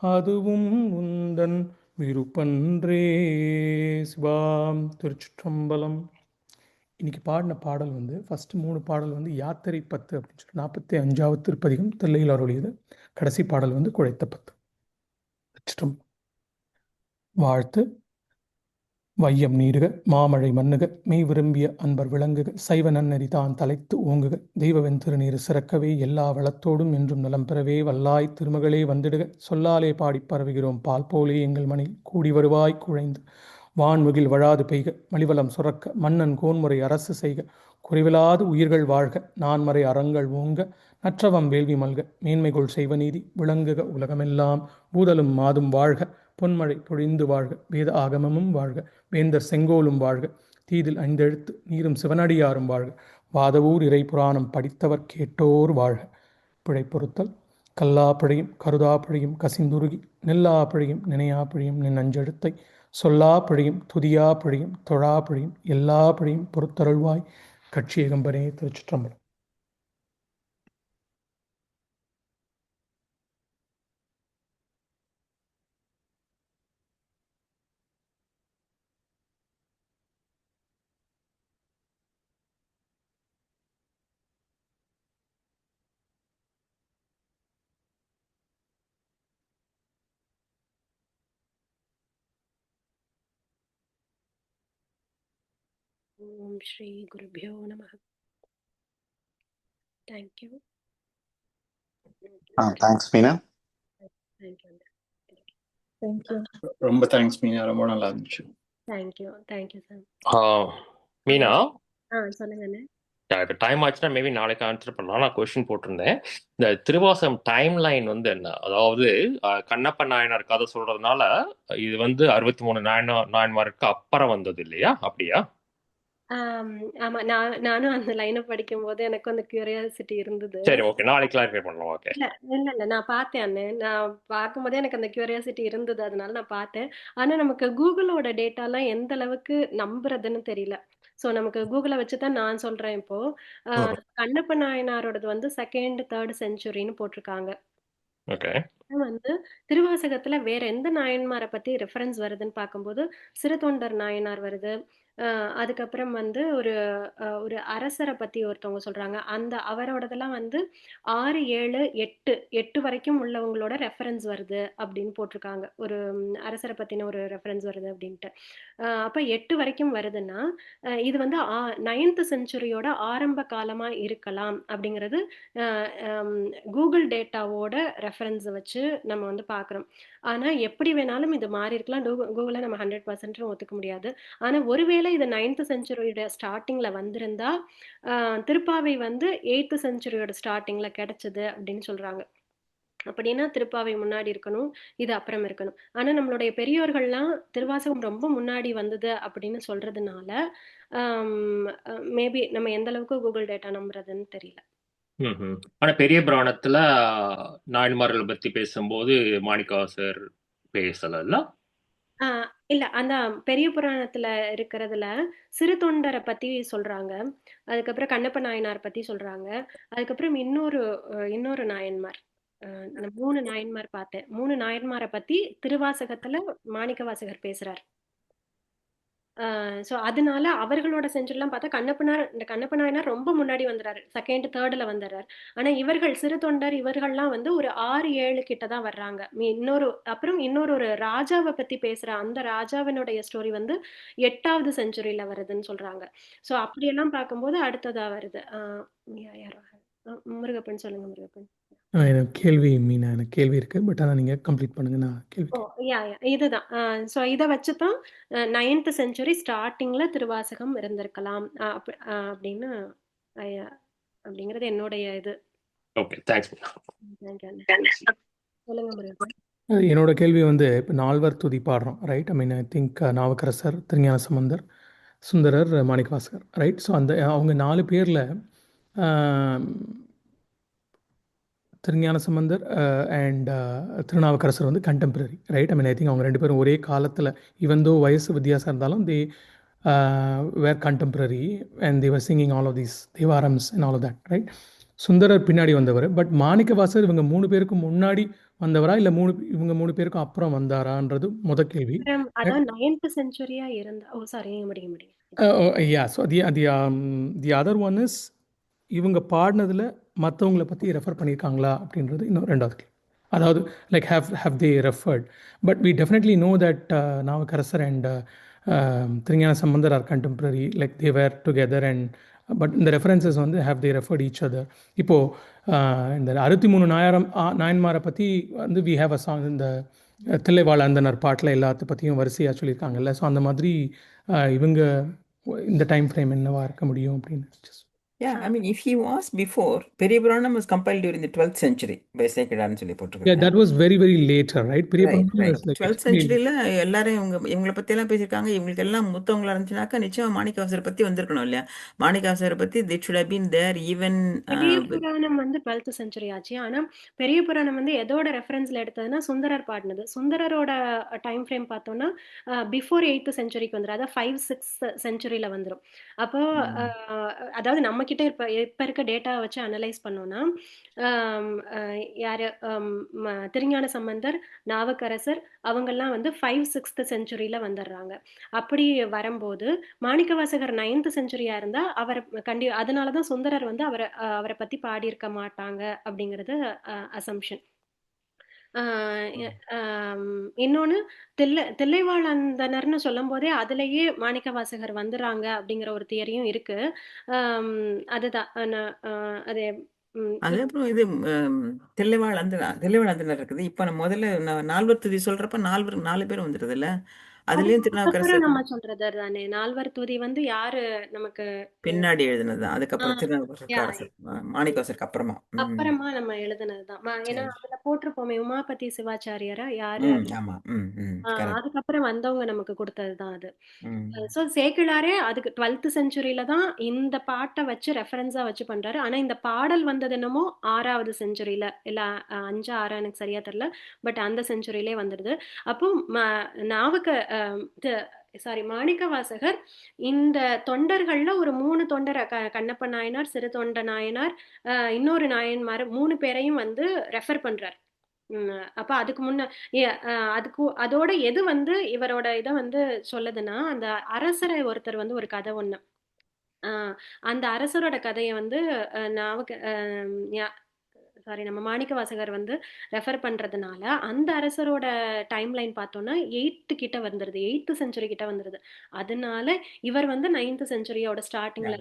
அதுவும் உந்தன் விருப்பன்றே. சிவாம். திருச்சிற்றம்பலம். இன்னைக்கு பாடின பாடல் வந்து ஃபஸ்ட்டு 3 பாடல் வந்து யாத்திரை 10 அப்படின்னு சொல்லி 45வது திருப்பதிகம் தில்லையில் அருளியது. கடைசி பாடல் வந்து குழைத்த 10. திருச்சிற்றம்பலம். வாழ்த்து. வையம் நீருக மாமழை மன்னுக மெய் விரும்பிய அன்பர் விளங்குக சைவ நன்னெறி தான் தலைத்து ஓங்குக தெய்வவெண் திருநீர் சிறக்கவே எல்லா வளத்தோடும் என்றும் நலம் பெறவே வல்லாய் திருமகளே வந்திடுக சொல்லாலே பாடிப் பரவுகிறோம் பால் போலே எங்கள் மணில் கூடி வருவாய் குழைந்து வான்முகில் வழாது பெய்க மலிவலம் சுரக்க மன்னன் கோன்முறை அரசு செய்க குறைவிலாது உயிர்கள் வாழ்க நான்மறை அறங்கள் ஓங்க நற்றவம் வேள்வி மல்க மேன்மைகொள் செய்வநீதி விளங்குக உலகமெல்லாம் பூதலும் மாதும் வாழ்க பொன்மழை பொழிந்து வாழ்க வேத ஆகமமும் வாழ்க வேந்தர் செங்கோலும் வாழ்க தீதில் ஐந்தெழுத்து நீரும் சிவனடியாரும் வாழ்க வாதவூர் இறை புராணம் படித்தவர் கேட்டோர் வாழ்க. பிழை பொறுத்தல். கல்லா பிழையும் கருதா பிழையும் கசிந்துருகி நெல்லா பிழையும் நினையா பிழையும் நின் அஞ்செழுத்தை சொல்லா பிழையும் துதியா பிழையும் தொழா பிழையும் எல்லா பிழையும் பொறுத்தருள்வாய் கட்சி ஏகம்பனே. திருச்சிற்றம்பலம். ஓம் ஸ்ரீ குருபியோ நமः. Thank you. Thanks Meena. Thank you. Thank you. ரொம்ப தேங்க்ஸ் மீனா, ரொம்ப நல்லா இருந்துச்சு. தேங்க்யூ. Thank you sir. மீனா, சொல்லுங்க அண்ணே. இப்போ டைம் ஆச்சுன்னா மேபி நாளைக்கு ஆன்சர் பண்ணலாம். நான் கொஸ்டின் போட்டிருந்தேன். இந்த திருவாசகம் டைம் லைன் வந்து என்ன, அதாவது கண்ணப்ப நாயனார் கதை சொல்றதுனால இது வந்து 63 நாயன்மாருக்கு அப்புறம் வந்தது இல்லையா? அப்படியா? ஆமா, நானும் அந்த லைனை படிக்கும் போது எனக்கு அந்த கியூரியாசிட்டி இருந்தது. சரி, ஓகே, நாளைக்கு கிளாரிஃபை பண்ணலாம். ஓகே. இல்ல நான் பார்த்தேன் அண்ணே. நான் பார்க்கும்போதே எனக்கு அந்த கியூரியாசிட்டி இருந்தது, அதனால நான் பார்த்தேன். ஆனா நமக்கு கூகுளோட டேட்டாலாம் எந்த அளவுக்கு நம்புறதுன்னு தெரியல. ஸோ நமக்கு கூகுளை வச்சு தான் நான் சொல்றேன் இப்போ. கண்ணப்ப நாயனாரோடது வந்து 2nd 3rd செஞ்சுரின்னு போட்டிருக்காங்க. ஓகே. வந்து திருவாசகத்துல வேற எந்த நாயன்மாரை பத்தி ரெஃபரன்ஸ் வருதுன்னு பார்க்கும்போது சிறு தொண்டர் நாயனார் வருது. அதுக்கப்புறம் வந்து ஒரு அரசரை பத்தி ஒருத்தவங்க சொல்றாங்க. அந்த அவரோடதெல்லாம் வந்து 6, 7, 8 வரைக்கும் உள்ளவங்களோட ரெஃபரன்ஸ் வருது அப்படின்னு போட்டிருக்காங்க. ஒரு அரசரை பத்தின ஒரு ரெஃபரன்ஸ் வருது அப்படின்ட்டு. அப்ப 8 வரைக்கும் வருதுன்னா இது வந்து 9th செஞ்சுரியோட ஆரம்ப காலமா இருக்கலாம் அப்படிங்கிறது கூகுள் டேட்டாவோட ரெஃபரன்ஸ் வச்சு நம்ம வந்து பார்க்குறோம். ஆனா எப்படி வேணாலும் இது மாறி இருக்கலாம். கூகுளை நம்ம 100% ஒத்துக்க முடியாது. ஆனா ஒருவேளை இது 9th செஞ்சுரியோட ஸ்டார்டிங்ல வந்திருந்தா திருப்பாவை வந்து 8th செஞ்சுரியோட ஸ்டார்டிங்ல கிடைச்சது அப்படின்னு சொல்றாங்க. அப்படின்னா திருப்பாவை முன்னாடி இருக்கணும், இது அப்புறம் இருக்கணும். ஆனா நம்மளுடைய பெரியோர்கள்லாம் திருவாசகம் ரொம்ப முன்னாடி வந்தது அப்படின்னு சொல்றதுனால மேபி நம்ம எந்த அளவுக்கு கூகுள் டேட்டா நம்புறதுன்னு தெரியல. ஆனா பெரிய புராணத்துல நாயன்மார்களை பத்தி பேசும்போது மாணிக்கவாசகர் பேசல. இல்ல அந்த பெரிய புராணத்துல இருக்கிறதுல சிறு தொண்டரை பத்தி சொல்றாங்க. அதுக்கப்புறம் கண்ணப்ப நாயனார் பத்தி சொல்றாங்க. அதுக்கப்புறம் இன்னொரு நாயன்மார், இந்த 3 நாயன்மார் பார்த்தேன். 3 நாயன்மாரை பத்தி திருவாசகத்துல மாணிக்கவாசகர் பேசுறார். ஸோ அதனால அவர்களோட செஞ்சுரிலாம் பார்த்தா கண்ணப்ப நாயனார் ரொம்ப முன்னாடி வந்துறாரு. 2nd 3rd வந்துடுறாரு. ஆனா இவர்கள் சிறு தொண்டர் இவர்கள்லாம் வந்து ஒரு 6, 7 கிட்ட தான் வர்றாங்க. அப்புறம் ஒரு ராஜாவை பத்தி பேசுற அந்த ராஜாவினுடைய ஸ்டோரி வந்து 8வது செஞ்சுரியில வருதுன்னு சொல்றாங்க. ஸோ அப்படியெல்லாம் பார்க்கும்போது அடுத்ததா வருது. யாரோ முருகப்பன் சொல்லுங்க. முருகப்பன். எனக்கு கேள்வி இருக்கு. பட் ஆனால் நீங்கள் கம்ப்ளீட் பண்ணுங்க. நான் கேள்வி இதுதான். ஸோ இதை வச்சு தான் 9th செஞ்சுரி ஸ்டார்டிங்ல திருவாசகம் இருந்திருக்கலாம் அப்படின்னு அப்படிங்கிறது என்னுடைய இது. Okay, thanks. தேங்க்யூ அண்ணே. சொல்லுங்க முருகன். என்னோட கேள்வி வந்து இப்போ நால்வர் துதி பாடுறோம், right? I mean I think Navukkarasar, Thirugnana Sambandar, Sundarar, Manikkavasagar, right? So அந்த அவங்க 4 பேரில் திருஞான சம்பந்தர் அண்ட் திருநாவுக்கரசர் வந்து contemporary, right? I mean I think அவங்க 2 பேரும் ஒரே காலத்தில், ஈவன் தோ வயசு வித்தியாசம் இருந்தாலும் they were contemporary and they were singing all of these Thevarams and all of that, right? Sundarar பின்னாடி வந்தவர். பட் மாணிக்கவாசகர் இவங்க 3 பேருக்கு முன்னாடி வந்தவரா இல்லை இவங்க 3 பேருக்கும் அப்புறம் வந்தாரான்றது முதல் கேள்வி. அதான் 9th செஞ்சுரியா இருந்தா. ஓ சாரி, முடியும். Yeah, so the other one is இவங்க பாடினதில் மற்றவங்களை பற்றி ரெஃபர் பண்ணியிருக்காங்களா அப்படின்றது இன்னும் 2வது கேள்வி. அதாவது like have they referred, but we definitely know that Navukkarasar and Thirugnana Sambandar are contemporary, like they were together and but இந்த ரெஃபரன்சஸ் வந்து have they referred each other. இப்போது இந்த 63 நாயன்மாரை பற்றி வந்து வி ஹேவ் அ சாங், இந்த தில்லைவாழ் அந்தனர் பாட்டில் எல்லாத்த பற்றியும் வரிசையாக சொல்லியிருக்காங்கல்ல. ஸோ அந்த மாதிரி இவங்க இந்த டைம் ஃப்ரேம் என்னவா இருக்க முடியும் அப்படின்னு. Yeah, I mean, if he was before, Periya Puranam was compiled during the 12th century by Sekadaran சொல்லி போட்டிருக்காங்க. Yeah, that was very, very later, right? Periya Puranam Right. was like 12th centuryல எல்லாரும் இவங்களை பத்தி எல்லாம் பேசியிருக்காங்க. இவங்களுக்கு எல்லாம் மூத்தவங்களா இருந்துச்சுனாக்கா நிச்சயமா மாணிக்கவாசகரை பத்தி வந்திருக்கணும் இல்லையா? மாணிக்கவாசகரை பத்தி they should have been there even பெரிய புராணம் வந்து 12th செஞ்சுரி ஆச்சு. ஆனா பெரிய புராணம் வந்து எதோட ரெஃபரன்ஸ்ல எடுத்ததுன்னா சுந்தரர் பாடினது. சுந்தரரோட டைம் ஃப்ரேம் பார்த்தோம்னா பிஃபோர் 8th செஞ்சுரிக்கு வந்துடும். அதாவது 5-6 செஞ்சுரியில வந்துடும். அப்போ அதாவது நம்ம கிட்ட இப்ப இருக்க டேட்டாவை வச்சு அனலைஸ் பண்ணோம்னா யாரு திருஞான சம்பந்தர், நாவுக்கரசர் அவங்கெல்லாம் வந்து 5-6th செஞ்சுரியில வந்துடுறாங்க. அப்படி வரும்போது மாணிக்கவாசகர் 9th செஞ்சுரியா இருந்தா அவர் அதனாலதான் சுந்தரர் வந்து அவரை பத்தி பாடியிருக்க மாட்டாங்க அப்படிங்கிறது அசம்ஷன். இன்னொன்னு தில்லைவாழ் அந்தனர்னு சொல்லும் போதே அதுலயே மாணிக்கவாசகர் வந்துறாங்க அப்படிங்கிற ஒரு தியரியும் இருக்கு. அதுதான் அது அது அப்புறம் இது தில்லைவாழ் அந்தனர் இருக்குது. இப்ப நம்ம முதல்ல நால்வர் துதி சொல்றப்ப 4 பேர் வந்துருது இல்ல? அதுலயும் திருநாவுக்கரசர் நம்ம சொல்றது தானே. நால்வர் துதி வந்து யாரு நமக்கு பின்னாடி எழுதுனதுதான். அதுக்கப்புறம் திருநாவுக்கரசர் மாணிக்கவாசகருக்கு அப்புறமா நம்ம எழுதுனதுதான். ஏன்னா அதுல போட்டிருப்போமே உமாபதி சிவாச்சாரியரா யாரு, அதுக்கப்புறம் வந்தவங்க நமக்கு கொடுத்ததுதான் அது. சோ சேக்கிழாரே அதுக்கு 12th செஞ்சுரியில தான் இந்த பாட்டை வச்சு ரெஃபரன்ஸா வச்சு பண்றாரு. ஆனா இந்த பாடல் வந்தது என்னமோ 6வது செஞ்சுரியில, இல்ல 5-6 எனக்கு சரியா தெரியல, பட் அந்த செஞ்சுரியிலே வந்துடுது. அப்போ மாணிக்கவாசகர் இந்த தொண்டர்கள்ல ஒரு 3 தொண்டரை, கண்ணப்ப நாயனார், சிறு தொண்ட நாயனார், இன்னொரு நாயன்மார் 3 பேரையும் வந்து ரெஃபர் பண்றார். அப்ப அதுக்கு முன்ன அதோட எது வந்து இவரோட இதை வந்து சொல்லுதுன்னா, அந்த அரசரை ஒருத்தர் வந்து ஒரு கதை ஒண்ணு, அந்த அரசரோட கதையை வந்து நம்ம மாணிக்கவாசகர் வந்து ரெஃபர் பண்றதுனால அந்த அரசரோட டைம் லைன் பார்த்தோம்னா 8th கிட்ட வந்துருது, 8th செஞ்சுரி கிட்ட வந்துருது. அதனால இவர் வந்து 9th செஞ்சுரியோட ஸ்டார்டிங்ல.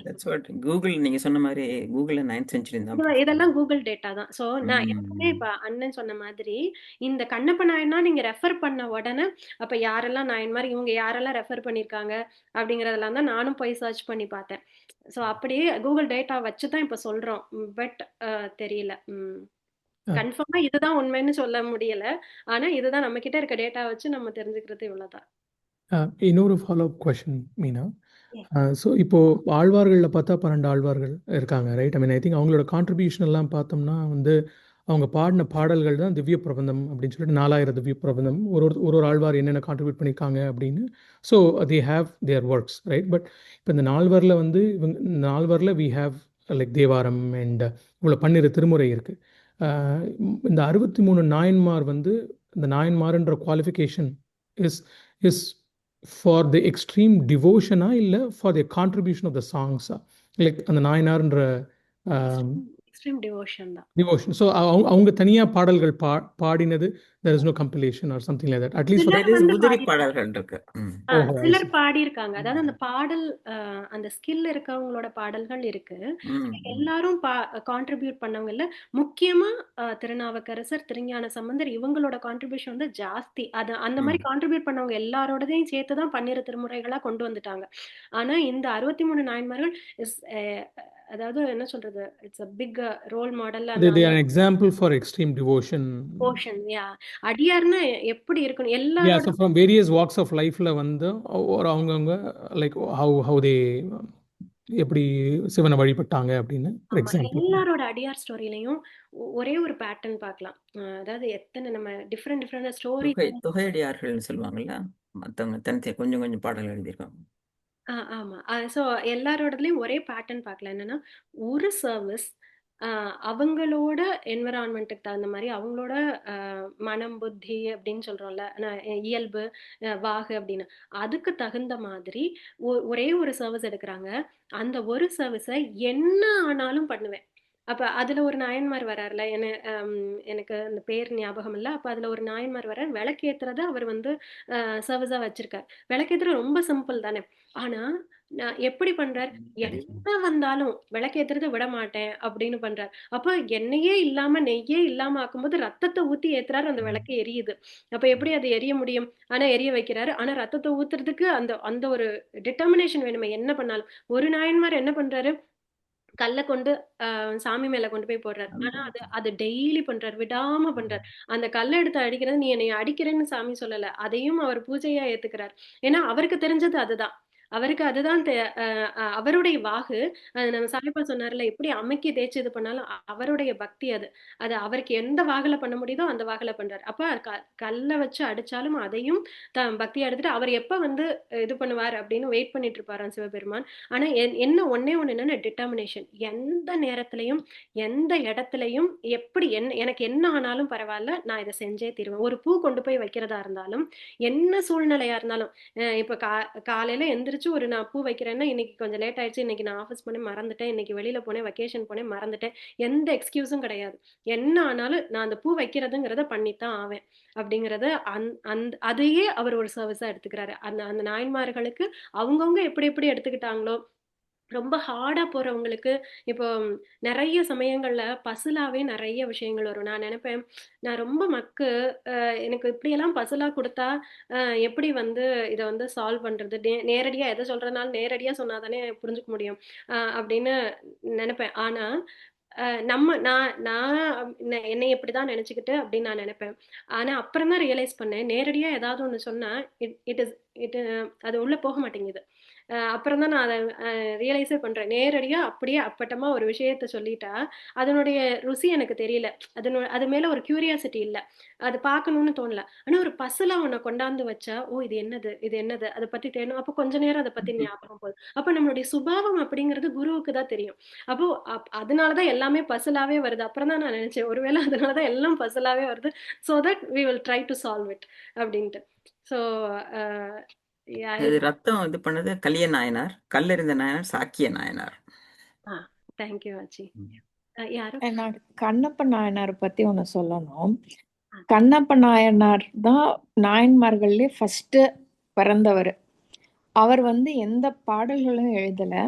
கூகுள் நீங்க சொன்ன மாதிரி கூகுள்ல 9th செஞ்சுரி தான். இதெல்லாம் கூகுள் டேட்டா தான். சோ நான் எப்பவுமே இப்ப அண்ணன் சொன்ன மாதிரி இந்த கண்ணப்ப நாயனா நீங்க ரெஃபர் பண்ண உடனே அப்ப யாரெல்லாம் நாயன்மார், இவங்க யாரெல்லாம் ரெஃபர் பண்ணிருக்காங்க அப்படிங்கறதெல்லாம் தான் நானும் போய் சர்ச் பண்ணி பார்த்தேன். சோ அப்படியே கூகுள் டேட்டா வச்சுதான் இப்ப சொல்றோம். பட் தெரியல, கன்ஃபார்மா இதுதான் உண்மைன்னு சொல்ல முடியல. ஆனா இதுதான் நம்ம கிட்ட இருக்க டேட்டா வச்சு நம்ம தெரிஞ்சுக்கிறது இவ்வளவுதான். இன்னொரு follow up question Meena. So இப்போது ஆழ்வார்களில் பார்த்தா 12 ஆழ்வார்கள் இருக்காங்க, right? I mean I think அவங்களோட கான்ட்ரிபியூஷன் எல்லாம் பார்த்தோம்னா வந்து அவங்க பாடின பாடல்கள் தான் திவ்ய பிரபந்தம் அப்படின்னு சொல்லிட்டு 4000 திவ்ய பிரபந்தம் ஒரு ஆழ்வார் என்னென்ன கான்ட்ரிபியூட் பண்ணியிருக்காங்க அப்படின்னு. So they have their works, right? But இப்போ இந்த 4 வந்து இவங்க 4 we have like Thevaram and இவ்வளோ 12 திருமுறை இருக்குது. இந்த 63 நாயன்மார் வந்து இந்த நாயன்மார்ன்ற qualification is for the extreme டிவோஷனா இல்லை for the contribution of the சாங்ஸா? லைக் அந்த நாயனார்ன்ற எக்ஸ்ட்ரீம் டிவோஷன் தான். டிவோஷன். ஸோ அவங்க தனியாக பாடல்கள் பாடினது there is no compilation or something like that. At least உதிரி பாடல்கள் இருக்கு. சிலர் பாடி இருக்காங்க. அதாவது அந்த பாடல் அந்த ஸ்கில் இருக்கவங்களோட பாடல்கள் இருக்கு. எல்லாரும் கான்ட்ரிபியூட் பண்ணவங்க இல்ல. முக்கியமா திருநாவுக்கரசர், திருஞான சம்பந்தர் இவங்களோட கான்ட்ரிபியூஷன் வந்து ஜாஸ்தி. அது அந்த மாதிரி கான்ட்ரிபியூட் பண்ணவங்க எல்லாரோடதையும் சேர்த்துதான் 12 திருமுறைகளா கொண்டு வந்துட்டாங்க. ஆனா இந்த 63 நாயன்மார்கள் அதாவது என்ன சொல்றது, இட்ஸ் அ பிக் ரோல் மாடல்ல They நான் are an example for extreme devotion. Portion. அடியார்னா எப்படி இருக்கணும் Yeah, எல்லாரோட. so from various walks of lifeல வந்து ஒரு அவங்கவுங்க லைக் how they எப்படி சிவனை வழிபட்டாங்க அப்படின்னு ஒரு ஆமா, எக்ஸாம்பிள். எல்லாரோட அடியார் ஸ்டோரியிலையும் ஒரே ஒரு பேட்டர்ன் பார்க்கலாம். அதாவது எத்தனை நம்ம டிஃப்ரெண்ட் ஸ்டோரி. தொகையடியார்கள்னு சொல்லுவாங்கல்ல, மற்றவங்க தனித்தனி கொஞ்சம் கொஞ்சம் பாடல் எழுதியிருக்காங்க. ஆமா. ஸோ எல்லாரோடதுலயும் ஒரே பேட்டர்ன் பார்க்கலாம். என்னன்னா, ஒரு சர்வீஸ் அவங்களோட என்விரான்மெண்ட்டுக்கு தகுந்த மாதிரி அவங்களோட மனம் புத்தி அப்படின்னு சொல்றோம்ல, இயல்பு வாகு அப்படின்னு அதுக்கு தகுந்த மாதிரி ஒரே ஒரு சர்வீஸ் எடுக்கிறாங்க. அந்த ஒரு சர்வீஸை என்ன ஆனாலும் பண்ணுவேன். அப்ப அதுல ஒரு நாயன்மார் வராருல, எனக்கு அந்த பேர் ஞாபகம் இல்லை. அப்ப அதுல ஒரு நாயன்மார் வர விளக்கேத்துறத அவர் வந்து சர்வீஸா வச்சிருக்காரு. விளக்கேத்துறது ரொம்ப சிம்பிள் தானே, ஆனா நான் எப்படி பண்றார், என்ன வந்தாலும் விளக்கேத்துறத விட மாட்டேன் அப்படின்னு பண்றார். அப்ப எண்ணெயே இல்லாம நெய்யே இல்லாம ஆக்கும்போது ரத்தத்தை ஊத்தி ஏத்துறாரு, அந்த விளக்கு எரியுது. அப்ப எப்படி அது எரிய முடியும்? ஆனா எரிய வைக்கிறாரு. ஆனா ரத்தத்தை ஊத்துறதுக்கு அந்த அந்த ஒரு டிட்டர்மினேஷன் வேணுமே, என்ன பண்ணாலும். ஒரு நாயன்மார் என்ன பண்றாரு, கல்ல கொண்டு சாமி மேல கொண்டு போய் போடுறாரு. ஆனா அது டெய்லி பண்றாரு, விடாம பண்றாரு. அந்த கல்லை எடுத்து அடிக்கிறது, நீ என்னை அடிக்கிறேன்னு சாமி சொல்லல, அதையும் அவர் பூஜையா ஏத்துக்கிறார். ஏன்னா அவருக்கு தெரிஞ்சது அதுதான், அவருக்கு அதுதான் அவருடைய வாகு. நம்ம சாய்பா சொன்னார்ல, எப்படி அமைக்கி தேய்ச்சி இது பண்ணாலும் அவருடைய பக்தி அது. அது அவருக்கு எந்த வாகுல பண்ண முடியுதோ அந்த வாகுல பண்றாரு. அப்ப கல்லை வச்சு அடிச்சாலும் அதையும் பக்தியா எடுத்துட்டு அவர் எப்ப வந்து இது பண்ணுவார் அப்படின்னு வெயிட் பண்ணிட்டு இருப்பாராம் சிவபெருமான். ஆனா என்ன ஒன்னே ஒண்ணு என்னன்னா டிட்டர்மினேஷன். எந்த நேரத்திலையும் எந்த இடத்துலையும் எப்படி எனக்கு என்ன ஆனாலும் பரவாயில்ல, நான் இதை செஞ்சே தீருவேன். ஒரு பூ கொண்டு போய் வைக்கிறதா இருந்தாலும், என்ன சூழ்நிலையா இருந்தாலும், இப்ப காலையில எந்திரிச்சு நான் பூ வைக்கிறேன்னா, இன்னைக்கு கொஞ்சம் லேட் ஆயிடுச்சு, இன்னைக்கு நான் ஆஃபீஸ் போனேன் மறந்துட்டேன், இன்னைக்கு வெளியில போனேன், வெக்கேஷன் போனேன் மறந்துட்டேன், எந்த எக்ஸ்கியூஸும் கிடையாது. என்ன ஆனாலும் நான் அந்த பூ வைக்கிறதுங்கிறத பண்ணித்தான் ஆவேன் அப்படிங்கறத அதையே அவர் ஒரு சர்வீஸா எடுத்துக்கிறாரு. அந்த நாயன்மார்களுக்கு அவங்கவுங்க எப்படி எப்படி எடுத்துக்கிட்டாங்களோ, ரொம்ப ஹார்டா போறவங்களுக்கு இப்போ நிறைய சமயங்கள்ல பசிலாவே நிறைய விஷயங்கள் வரும். நான் நினைப்பேன், நான் ரொம்ப எனக்கு இப்படியெல்லாம் பசிலா கொடுத்தா எப்படி வந்து இதை வந்து சால்வ் பண்றது, நேரடியா எதை சொல்றதுனாலும் நேரடியா சொன்னாதானே புரிஞ்சுக்க முடியும் அப்படின்னு நினைப்பேன். ஆனா நான் என்னை எப்படிதான் நினைச்சுக்கிட்டு அப்படின்னு நான் நினைப்பேன். ஆனா அப்புறம் தான் ரியலைஸ் பண்ணேன், நேரடியா ஏதாவது ஒண்ணு சொன்னா அது உள்ள போக மாட்டேங்குது. அப்புறம் தான் நான் அதை ரியலைஸே பண்றேன். நேரடியா அப்படியே அப்பட்டமா ஒரு விஷயத்த சொல்லிட்டா அதனுடைய ருசி எனக்கு தெரியல, அது மேல ஒரு கியூரியாசிட்டி இல்ல, அது பார்க்கணும்னு தோணல. ஆனா ஒரு பசிலா உன்னை கொண்டாந்து வச்சா, ஓ இது என்னது அதை பத்தி தேடணும். அப்போ கொஞ்ச நேரம் அதை பத்தி ஞாபகம் போகுது. அப்ப நம்மளுடைய சுபாவம் அப்படிங்கிறது குருவுக்கு தான் தெரியும். அப்போ அதனாலதான் எல்லாமே பசிலாவே வருது. அப்புறம் தான் நான் நினைச்சேன், ஒருவேளை அதனாலதான் எல்லாம் பசிலாவே வருது, so that we will try to solve it அப்படின்ட்டு. ஸோ இது ரத்தம் இது பண்ணது கலிய நாயனார், கல்லறிந்த நாயனார், சாக்கிய நாயனார். தேங்க்யூ ஆச்சி. யாரும் நான் கண்ணப்ப நாயனார் பத்தி ஒண்ணு சொல்லணும். கண்ணப்ப நாயனார் தான் நாயன்மார்கள்லயே ஃபர்ஸ்ட் பிறந்தவர். அவர் வந்து எந்த பாடல்களும் எழுதல,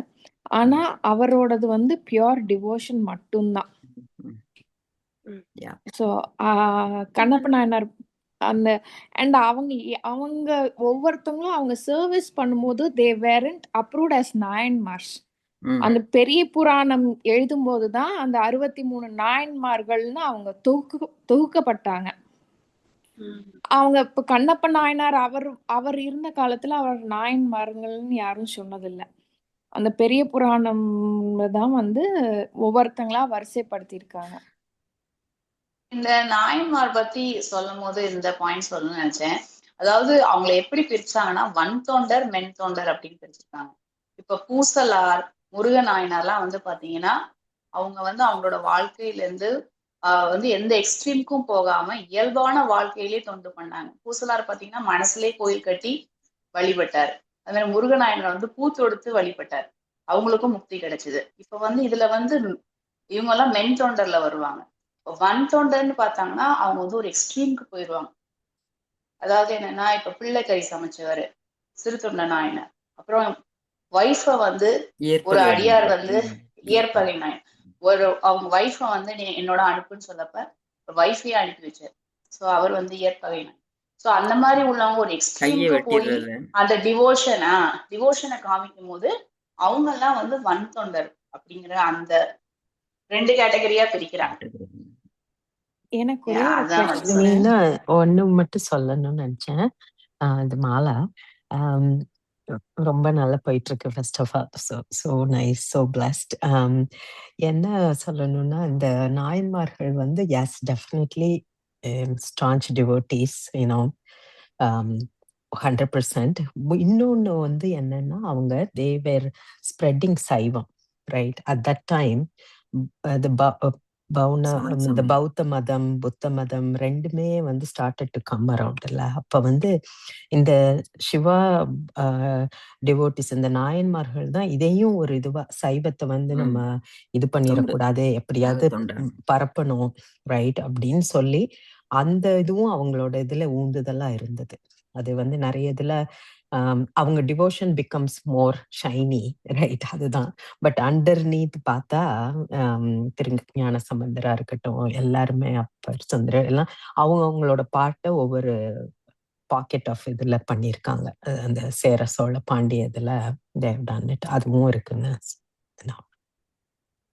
ஆனா அவரோடது வந்து பியோர் டிவோஷன் மட்டும்தான். ஸோ கண்ணப்ப நாயனார் அந்த அண்ட் அவங்க ஒவ்வொருத்தவங்களும் அவங்க சர்வீஸ் பண்ணும்போது தே வேரண்ட் அப்ரூவ்ட் அஸ் நாயன்மார்ஸ். அந்த பெரிய புராணம் எழுதும் போதுதான் அந்த 63 நாயன்மார்கள்னு அவங்க தொகுக்கப்பட்டாங்க. அவங்க இப்ப கண்ணப்ப நாயனார் அவர் இருந்த காலத்துல அவர் நாயன்மார்கள்னு யாரும் சொன்னதில்லை. அந்த பெரிய புராணம் தான் வந்து ஒவ்வொருத்தங்களா வரிசைப்படுத்தியிருக்காங்க. இந்த நாயன்மார் பத்தி சொல்லும் போது இந்த பாயிண்ட் சொல்லணும்னு நினைச்சேன். அதாவது அவங்களை எப்படி பிரிச்சாங்கன்னா, வன் தொண்டர் மென் தொண்டர் அப்படின்னு பிரிச்சிருக்காங்க. இப்ப பூசலார், முருகநாயனார்லாம் வந்து பாத்தீங்கன்னா அவங்க வந்து அவங்களோட வாழ்க்கையில இருந்து வந்து எந்த எக்ஸ்ட்ரீமுக்கும் போகாம இயல்பான வாழ்க்கையிலே தொண்டு பண்ணாங்க. பூசலார் பாத்தீங்கன்னா மனசுலே கோயில் கட்டி வழிபட்டார். அது மாதிரி முருகநாயனர் வந்து பூ தொடுத்து வழிபட்டார், அவங்களுக்கும் முக்தி கிடைச்சது. இப்ப வந்து இதுல வந்து இவங்க எல்லாம் மென் தொண்டர்ல வருவாங்க. வன் தொண்டர்னு பார்த்தாங்கன்னா அவங்க வந்து ஒரு எக்ஸ்ட்ரீமுக்கு போயிடுவாங்க. அதாவது என்னன்னா, இப்ப பிள்ளைக்கறி சமைச்சவர் சிறுத்தொண்ட நாயனர், அப்புறம் ஒய்ஃப வந்து ஒரு அடியார் வந்து ஏற்பகை நாயன், அவங்க ஒய்ஃப வந்து என்னோட அனுப்புன்னு சொல்லப்ப ஒய்ஃபையே அனுப்பி வச்சார். ஸோ அவர் வந்து ஏற்பகை நாயன். ஸோ அந்த மாதிரி உள்ளவங்க ஒரு எக்ஸ்ட்ரீமுக்கு போய் அந்த டிவோஷனை காமிக்கும் போது அவங்க எல்லாம் வந்து வன் தொண்டர் அப்படிங்கிற அந்த 2 கேட்டகரியா பிரிக்கிறாங்க. எனக்கு ஒரே ஒரு அதான் வந்து கொஸ்டின். சொல்றேன். மீனா ஒண்ணு மட்டும் சொல்லணும்னு நினைச்சேன். இது மாலா. ஆம், ரொம்ப நல்லா போயிட்டு இருக்கு. First of all so nice, so blessed. என்ன சொல்லணும்னா, இந்த நாயன்மார்கள் வந்து is definitely staunch devotees, you know 100%. இன்னொன்னு வந்து என்னன்னா, அவங்க they were spreading Saivam, right? At that time the இந்த பௌத்த மதம், புத்த மதம் ரெண்டுமே வந்து ஸ்டார்டட் டு கம் அரவுண்ட் இல்ல. அப்ப வந்து இந்த சிவா டிவோட்டிஸ், இந்த நாயன்மார்கள் தான் இதையும் ஒரு இதுவா சைவத்தை வந்து நம்ம இது பண்ணிடக்கூடாது, எப்படியாவது பரப்பணும், ரைட் அப்படின்னு சொல்லி அந்த இதுவும் அவங்களோட இதுல ஊந்துதலா இருந்தது. அது வந்து நிறைய இதுல அவங்க devotion becomes more shiny, right? அதுதான். பட் அண்டர் நீத் பார்த்தா திருஞான சம்பந்தரா இருக்கட்டும், எல்லாருமே அப்பர் சுந்தரர் எல்லாம் அவங்களோட பாட்டை ஒவ்வொரு பாக்கெட் ஆஃப் இதுல பண்ணியிருக்காங்க. அந்த சேர சோழ பாண்டிய இதுல அதுவும் இருக்குன்னு.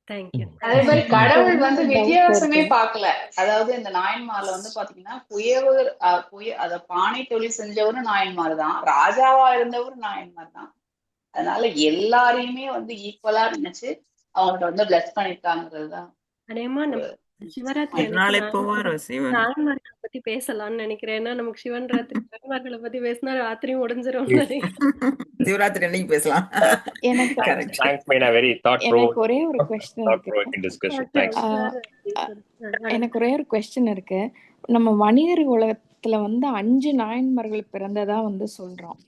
தேங்க்யூ. அதே மாதிரி கடவுள் வந்து வித்தியாசமே பார்க்கல. அதாவது இந்த நாயன்மார்ல வந்து பாத்தீங்கன்னா அத பானை தொழில் செஞ்சவரும் நாயன்மார் தான், ராஜாவா இருந்தவரும் நாயன்மார் தான். அதனால எல்லாரையுமே வந்து ஈக்குவலா நினைச்சு அவங்கள்ட்ட வந்து பிளஸ் பண்ணிருக்காங்கிறதுதான். அநேகமா நம்ம சிவராத்திரி நாயன்மார்களை பத்தி பேசலாம்னு நினைக்கிறேன். ஏன்னா நமக்கு சிவன் ராத்திரி நாயன்மார்களை பத்தி பேசினா ராத்திரியும் முடிஞ்சிரும். சிவராத்திரி அன்னைக்கு பேசலாம். எனக்கு ஒரே ஒரு கொஸ்டின் இருக்கு. நம்ம வணிகர் உலகத்துல வந்து 5 நாயன்மார்கள் பிறந்ததா வந்து சொல்றோம்.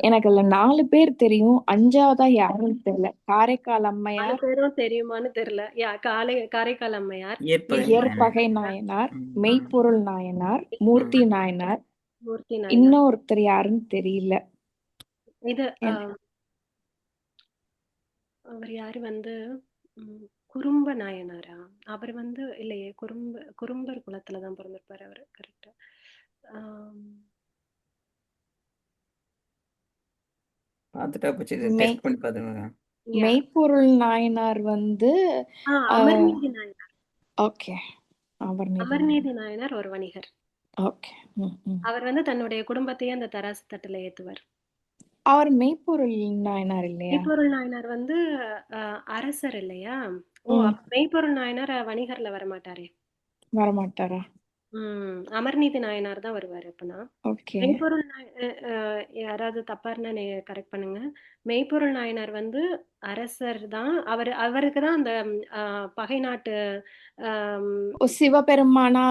எனக்கு அதுல 4 பேர் தெரியும், 5ஆவதா யாருன்னு தெரியல. காரைக்கால் அம்மையார் பேரும் தெரியுமான்னு தெரியல. காரைக்கால் அம்மையார், ஏற்பகை நாயனார், மெய்ப்பொருள் நாயனார், மூர்த்தி நாயனார், இன்னொருத்தர் யாருன்னு தெரியல. இது அவர் யாரு வந்து குறும்ப நாயனாரா? அவர் வந்து இல்லையே, குறும்பர் குலத்துலதான் பிறந்திருப்பாரு அவரு. கரெக்டா? மெய்ப்பொருள் நாயனார் வந்து அமர்நீதி நாயனார். ஓகே, அமர்நீதி நாயனார் ஒரு வணிகர். ஓகே. அவர் வந்து தன்னுடைய குடும்பத்தையே அந்த தராசு தட்டுல ஏத்துவார். அவர் மெய்ப்பொருள் நாயனார் இல்லையா? மெய்ப்பொருள் நாயனார் வந்து அரசர் இல்லையா? மெய்ப்பொருள் நாயனார் வணிகர்ல வரமாட்டாரே. வரமாட்டாரா? அமர்நீதி நாயனார் தான் வருவாரு. அப்பனா மெய்ப்பொருள் யாராவது தப்பா இருந்தா கரெக்ட் பண்ணுங்க. மெய்ப்பொருள் நாயனார் வந்து அரசர் தான். அவருக்கு தான் அந்த பகை நாட்டு சிவபெருமானா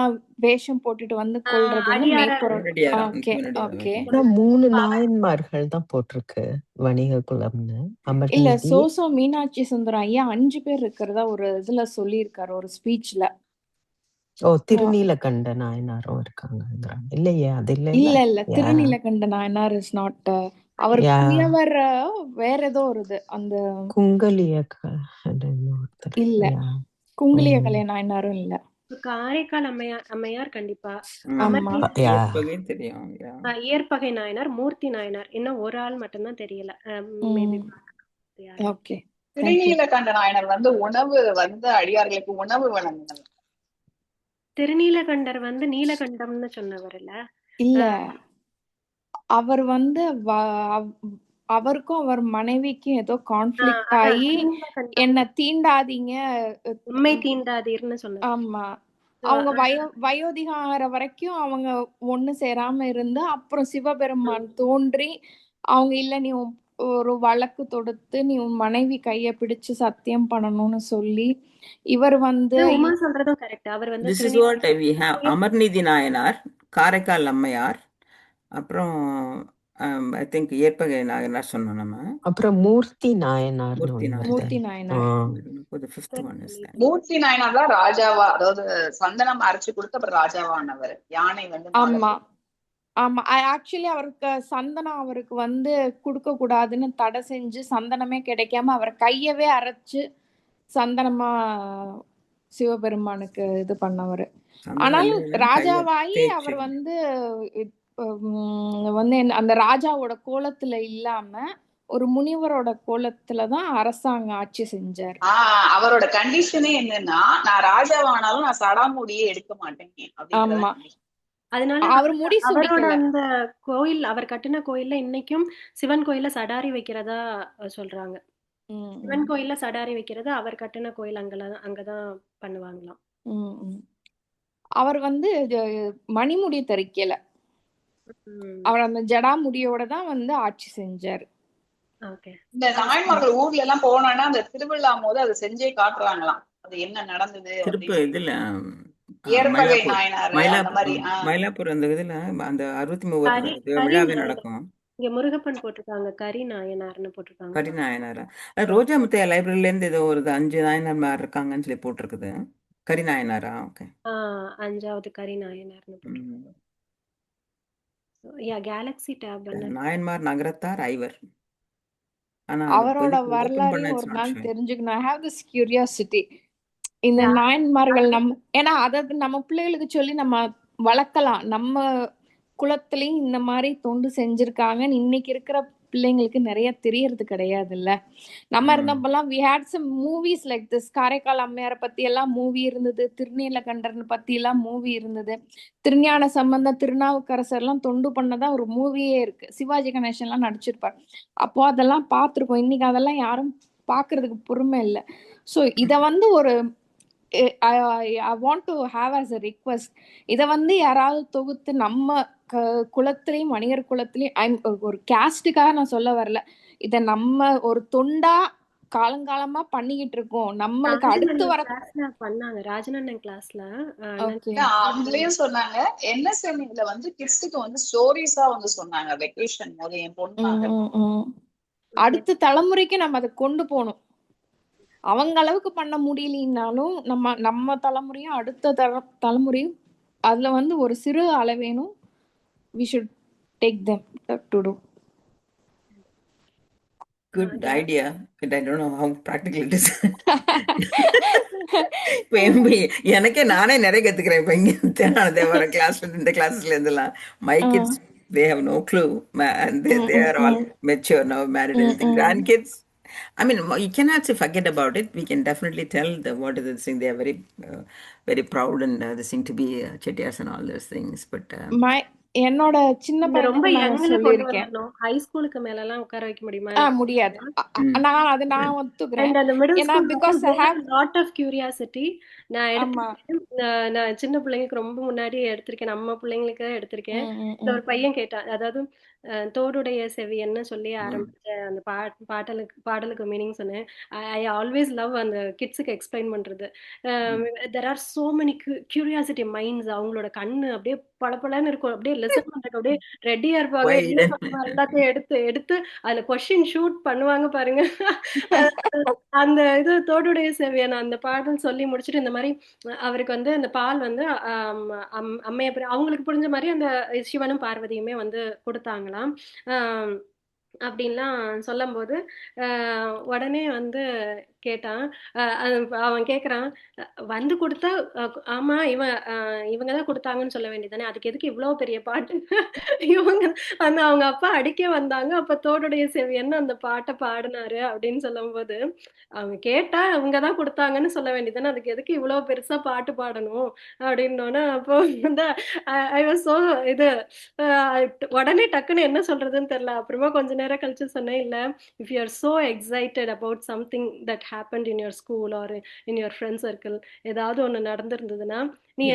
வேஷம் போட்டுட்டு வந்து கொள்றது மெய்ப்பொருள். Okay okay. 3 நாயன்மார்கள் தான் போட்டிருக்கு வணிக குலம்னு. இல்ல, சோசோ மீனாட்சி சுந்தரம் ஐயா 5 பேர் இருக்கிறதா ஒரு இதுல சொல்லியிருக்காரு, ஒரு ஸ்பீச்ல. திருநீலகண்ட நாயனாரும் இருக்காங்க இல்லையா? அது இல்ல திருநீலகண்ட நாயனார் இஸ் நாட். அவர் புயவர் வேற ஏதோ வருது. அந்த குங்கலிய இல்ல, குங்கலிய கலை நாயனாரும் இல்ல. காரைக்கால் அம்மையார் கண்டிப்பா. ஏற்பகை நாயனார், மூர்த்தி நாயனார், இன்னும் ஒரு ஆள் மட்டும்தான் தெரியல. திருநீலகண்ட நாயனார் வந்து உணவு வந்து அடியார்களுக்கு உணவு வழங்கினார். திருநீலகண்டர் வந்து நீலகண்டம்னு சொன்னவர் இல்ல? இல்ல, அவர் வந்து அவருக்கும் அவர் மனைவிக்கும் ஏதோ கான்ஃபிளிக்ட் ஆகி என்ன தீண்டாதீங்க, உண்மை தீண்டாதீர்னு சொன்னார். ஆமா, அவங்க வயோதிகம் ஆகிற வரைக்கும் அவங்க ஒண்ணு சேராம இருந்து அப்புறம் சிவபெருமான் தோன்றி அவங்க இல்ல நீ ஒரு வழக்கு தொடுத்து நீ உன் மனைவி கைய பிடிச்சு சத்தியம் பண்ணணும்னு சொல்லி இவர் வந்து சொல்றதும் கரெக்ட். அவர் வந்து This is what we have. Amarneethi Nayanar, Karaikal அம்மையார், அப்புறம் ஐ திங்க் ஏற்பகை நாயனார் சொன்னோம் நம்ம. அப்புறம் மூர்த்தி நாயனார். மூர்த்தி நாயனார் மூர்த்தி நாயனார் தான் ராஜாவா, அதாவது சந்தனம் அரைச்சு கொடுத்து அப்புறம் ராஜாவானவர். யானை வந்து ஆமா ஆமா. ஆக்சுவலி அவருக்கு சந்தனம் அவருக்கு வந்து கொடுக்க கூடாதுன்னு தடை செஞ்சு சந்தனமே கிடைக்காம அவர் கையவே அரைச்சு சந்தனமா சிவபெருமானுக்கு இது பண்ணவர். ஆனாலும் ராஜாவாயி அவர் வந்து அந்த ராஜாவோட கோலத்துல இல்லாம ஒரு முனிவரோட கோலத்துலதான் அரசாங்கம் ஆட்சி செஞ்சாரு. அவரோட கண்டிஷனே என்னன்னா, நான் ராஜாவானாலும் நான் சடாமுடியே எடுக்க மாட்டேன் அப்படின்றத ஆமா, condition. அதனால அவர் முடி அவரோட சுடிக்கல. அந்த கோயில், அவர் கட்டின கோயில்ல இன்னைக்கும் சிவன் கோயில்ல சடாரி வைக்கிறதா சொல்றாங்க. ம், ம், சிவன் கோயில்ல சடாரி வைக்கிறது அவர் கட்டின கோயில் அங்கதான் பண்ணுவாங்களாம். ம், ம். அவர் வந்து மணிமுடி தரிக்கல. ம். அவர் அந்த ஜடா முடியோட தான் வந்து ஆட்சி செஞ்சாரு. ஓகே. இந்த நாயன்மார்கள் ஊர்ல எல்லாம் போனோம்னா அந்த திருவிழா போது அதை செஞ்சே காட்டுறாங்களாம், அது என்ன நடந்தது திருப்பு அப்படின்னு. இதுல ஏற்பகை மயிலாப்பூர் நாயனார் அந்த மயிலாப்பூர் மாதிரி. மயிலாப்பூர் அந்த இதுல அந்த 63 கரி விழாவே நாயனார். நடக்கும். இங்க முருகப்பன் போட்டிருக்காங்க, கரி நாயனார்னு போட்டிருக்காங்க. கரி நாயனாரா? ரோஜா முத்தையா லைப்ரரியில இருந்து ஏதோ ஒரு 5 நாயனார் இருக்காங்கன்னு சொல்லி போட்டிருக்குது. கரி நாயனாரா? ஓகே. 5வது கரி நாயனார்னு போட்டிருக்காங்க. கேலக்ஸி டேப் நாயன்மார் நகரத்தார் ஐவர். ஆனா அவரோட ஓபன் பண்ண வரலாறையும் இட்ஸ் ஒரு நாட் நாள் ஷோயிங். தெரிஞ்சுக்கணும். I have this curiosity. இந்த நாயன்மார்கள் ஏன்னா அதாவது நம்ம பிள்ளைகளுக்கு சொல்லி நம்ம வளர்க்கலாம். நம்ம குலத்திலயும் இந்த மாதிரி தொண்டு செஞ்சிருக்காங்கன்னு இன்னைக்கு இருக்கிற பிள்ளைங்களுக்கு நிறைய தெரியறது கிடையாதுல்ல. நம்ம இருந்தப்பெல்லாம் we had some movies like this. Karaikal அம்மையாரை பத்தி எல்லாம் மூவி இருந்தது, திருநீலகண்டரன் பத்தி எல்லாம் மூவி இருந்தது, திருஞான சம்பந்தம் திருநாவுக்கரசர் எல்லாம் தொண்டு பண்ணதா ஒரு மூவியே இருக்கு. சிவாஜி கணேசன் எல்லாம் நடிச்சிருப்பார். அப்போ அதெல்லாம் பார்த்திருக்கோம். இன்னைக்கு அதெல்லாம் யாரும் பாக்குறதுக்கு பொறுமை இல்லை. ஸோ இத வந்து ஒரு I want to have as a request. இத வந்து யாராவது தொகுத்து நம்ம குலத்திலையும் வணிகர் குலத்திலையும் ஒரு கேஸ்டுக்காக நான் சொல்ல வரல, இத நம்ம ஒரு தொண்டா காலங்காலமா பண்ணிக்கிட்டு இருக்கோம். நம்மளுக்கு அடுத்து வர பண்ணாங்க ராஜனண்ணன் கிளாஸ்ல. அவங்களையும் சொன்னாங்க. NSMல வந்து கிட்ஸுக்கு வந்து ஸ்டோரிஸா வந்து சொன்னாங்க வெக்கேஷன் போது. என் பொண்ணு அடுத்த தலைமுறைக்கு நம்ம அதை கொண்டு போகணும். அவங்க அளவுக்கு பண்ண முடியலனாலும் நம்ம தலைமுறையும் அடுத்த தலைமுறையும் அதுல வந்து ஒரு சிறு அளவேனும் we should take them to do. Good idea, but I don't know how practical it is. எனக்கே நானே நிறைய கத்துக்கிறேன் இப்ப இங்க தேவர கிளாஸ்ல இந்த கிளாஸ்ல இருந்தெல்லாம். My kids, they have no clue, and they are all mature now, married, everything. Grandkids, I mean, you cannot forget about it. We can definitely tell what is this thing. They are very, very proud and this thing to be Chettiars and all those things. But என்னோட சின்ன ரொம்ப பையனுக்கு நான் சொல்லியிருக்கேன். High ஸ்கூலுக்கு மேல எல்லாம் உட்கார வைக்க முடியுமா? முடியாது. நான் ஒத்துக்கிறேன். ஏன்னா because I have lot of curiosity. நான் சின்ன பிள்ளைங்களுக்கு ரொம்ப முன்னாடி எடுத்திருக்கேன், நம்ம பிள்ளைங்களுக்கு எடுத்திருக்கேன். ஒரு பையன் கேட்டான், அதாவது தோடுடைய செவியன்னு சொல்லி ஆரம்பிச்ச அந்த பாடலுக்கு மீனிங் சொன்னேன். ஐ ஆல்வேஸ் லவ் அந்த கிட்ஸுக்கு எக்ஸ்பிளைன் பண்றது. There are so many curiosity minds. அவங்களோட கண்ணு அப்படியே பளபளன்னு இருக்கும், அப்படியே லெசன் பண்றதுக்கு அப்படியே ரெடியா இருப்பாங்க. எல்லாத்தையும் எடுத்து எடுத்து அதுல கொஸ்டின் ஷூட் பண்ணுவாங்க பாருங்க. அந்த இது தோடுடைய செவியன் அந்த பாடல் சொல்லி முடிச்சுட்டு இந்த மாதிரி அவருக்கு வந்து அந்த பால் வந்து அம்மைய அவங்களுக்கு புரிஞ்ச மாதிரி அந்த சிவனும் பார்வதியுமே வந்து கொடுத்தாங்களாம். அப்படின்லாம் சொல்லும் போது உடனே வந்து கேட்டான். அவன் கேக்குறான், வந்து கொடுத்தா ஆமா இவங்க தான் கொடுத்தாங்கன்னு சொல்ல வேண்டியதானே, அதுக்கு எதுக்கு இவ்வளவு பெரிய பாட்டு? இவங்க அந்த அவங்க அப்பா அடிக்க வந்தாங்க, அப்ப தோடுடைய செவியன்னு அந்த பாட்டை பாடினாரு அப்படின்னு சொல்லும் போது அவங்க கேட்டா இவங்கதான் கொடுத்தாங்கன்னு சொல்ல வேண்டியதானே, அதுக்கு எதுக்கு இவ்வளவு பெருசா பாட்டு பாடணும் அப்படின்னோன்னா அப்போ வந்து ஐ வாஸ் சோ இது உடனே டக்குன்னு என்ன சொல்றதுன்னு தெரியல. அப்புறமா கொஞ்ச நேரம் கழிச்சு சொன்னேன், இல்ல if you are so excited about something that happened in your school or in your friend circle, ஏதாவது ஒண்ணு நடந்திருந்ததுன்னா நீ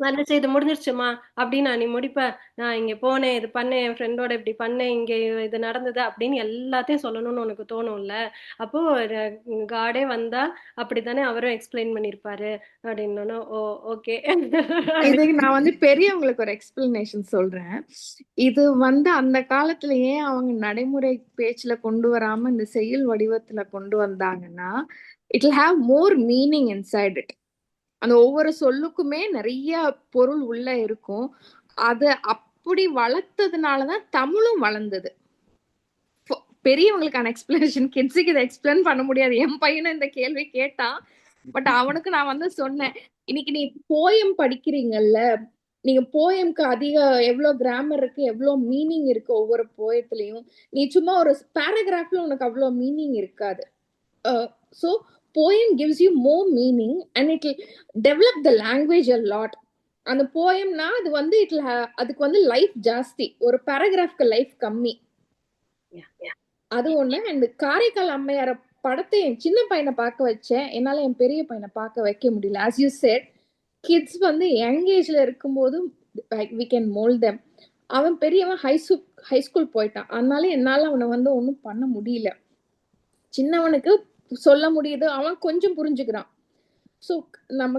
வந்துச்சு இது முடிஞ்சிருச்சுமா அப்படின்னா நீ முடிப்ப, நான் இங்க போனேன், இது பண்ணேன், என் ஃப்ரெண்டோட இப்படி பண்ணேன், இங்க இது நடந்தது அப்படின்னு எல்லாத்தையும் சொல்லணும்னு உனக்கு தோணும்ல. அப்போ காடே வந்தா அப்படித்தானே அவரும் எக்ஸ்பிளைன் பண்ணிருப்பாரு அப்படின்னு. ஓ ஓகே. இதுக்கு நான் வந்து பெரியவங்களுக்கு ஒரு எக்ஸ்பிளனேஷன் சொல்றேன். இது வந்து அந்த காலத்துல ஏன் அவங்க நடைமுறை பேச்சுல கொண்டு வராம இந்த செயல் வடிவத்துல கொண்டு வந்தாங்கன்னா, it will have more meaning inside it. அந்த ஒவ்வொரு சொல்லுக்குமே நிறைய பொருள் உள்ள இருக்கும். அது அப்படி வளர்த்ததுனாலதான் தமிழும் வளர்ந்தது. பெரியவங்களுக்கான எக்ஸ்பிளனேஷன், கிட்ஸுக்கு இதை எக்ஸ்பிளைன் பண்ண முடியாது. என் பையனும் இந்த கேள்வி கேட்டான், பட் அவனுக்கு நான் வந்து சொன்னேன், இன்னைக்கு நீ போயம் படிக்கிறீங்கல்ல, நீங்க போயம்க்கு அதிக எவ்வளோ கிராமர் இருக்கு, எவ்வளோ மீனிங் இருக்கு ஒவ்வொரு போயத்துலயும். நீ சும்மா ஒரு பேராகிராஃப்ல உனக்கு அவ்வளோ மீனிங் இருக்காது. So poem gives you more meaning and it will develop the language a lot. அந்த போயம்னா அது வந்து அதுக்கு வந்து லைஃப் ஜாஸ்தி, ஒரு பேராகிராஃப்க்கு லைஃப் கம்மி. அது ஒண்ணு. அண்ட் காரைக்கால் அம்மையார படத்தை என் சின்ன பையனை பார்க்க வச்சேன், என்னால என் பெரிய பையனை பார்க்க வைக்க முடியல. ஆஸ் யூ செட், கிட்ஸ் வந்து யங் ஏஜ்ல இருக்கும்போது we can mold them. அவன் பெரியவன் ஹை ஸ்கூல் போயிட்டான், அதனால என்னால அவனை வந்து ஒன்றும் பண்ண முடியல. சின்னவனுக்கு சொல்ல முடியுது, அவன் கொஞ்சம் புரிஞ்சுக்கிறான். ஸோ நம்ம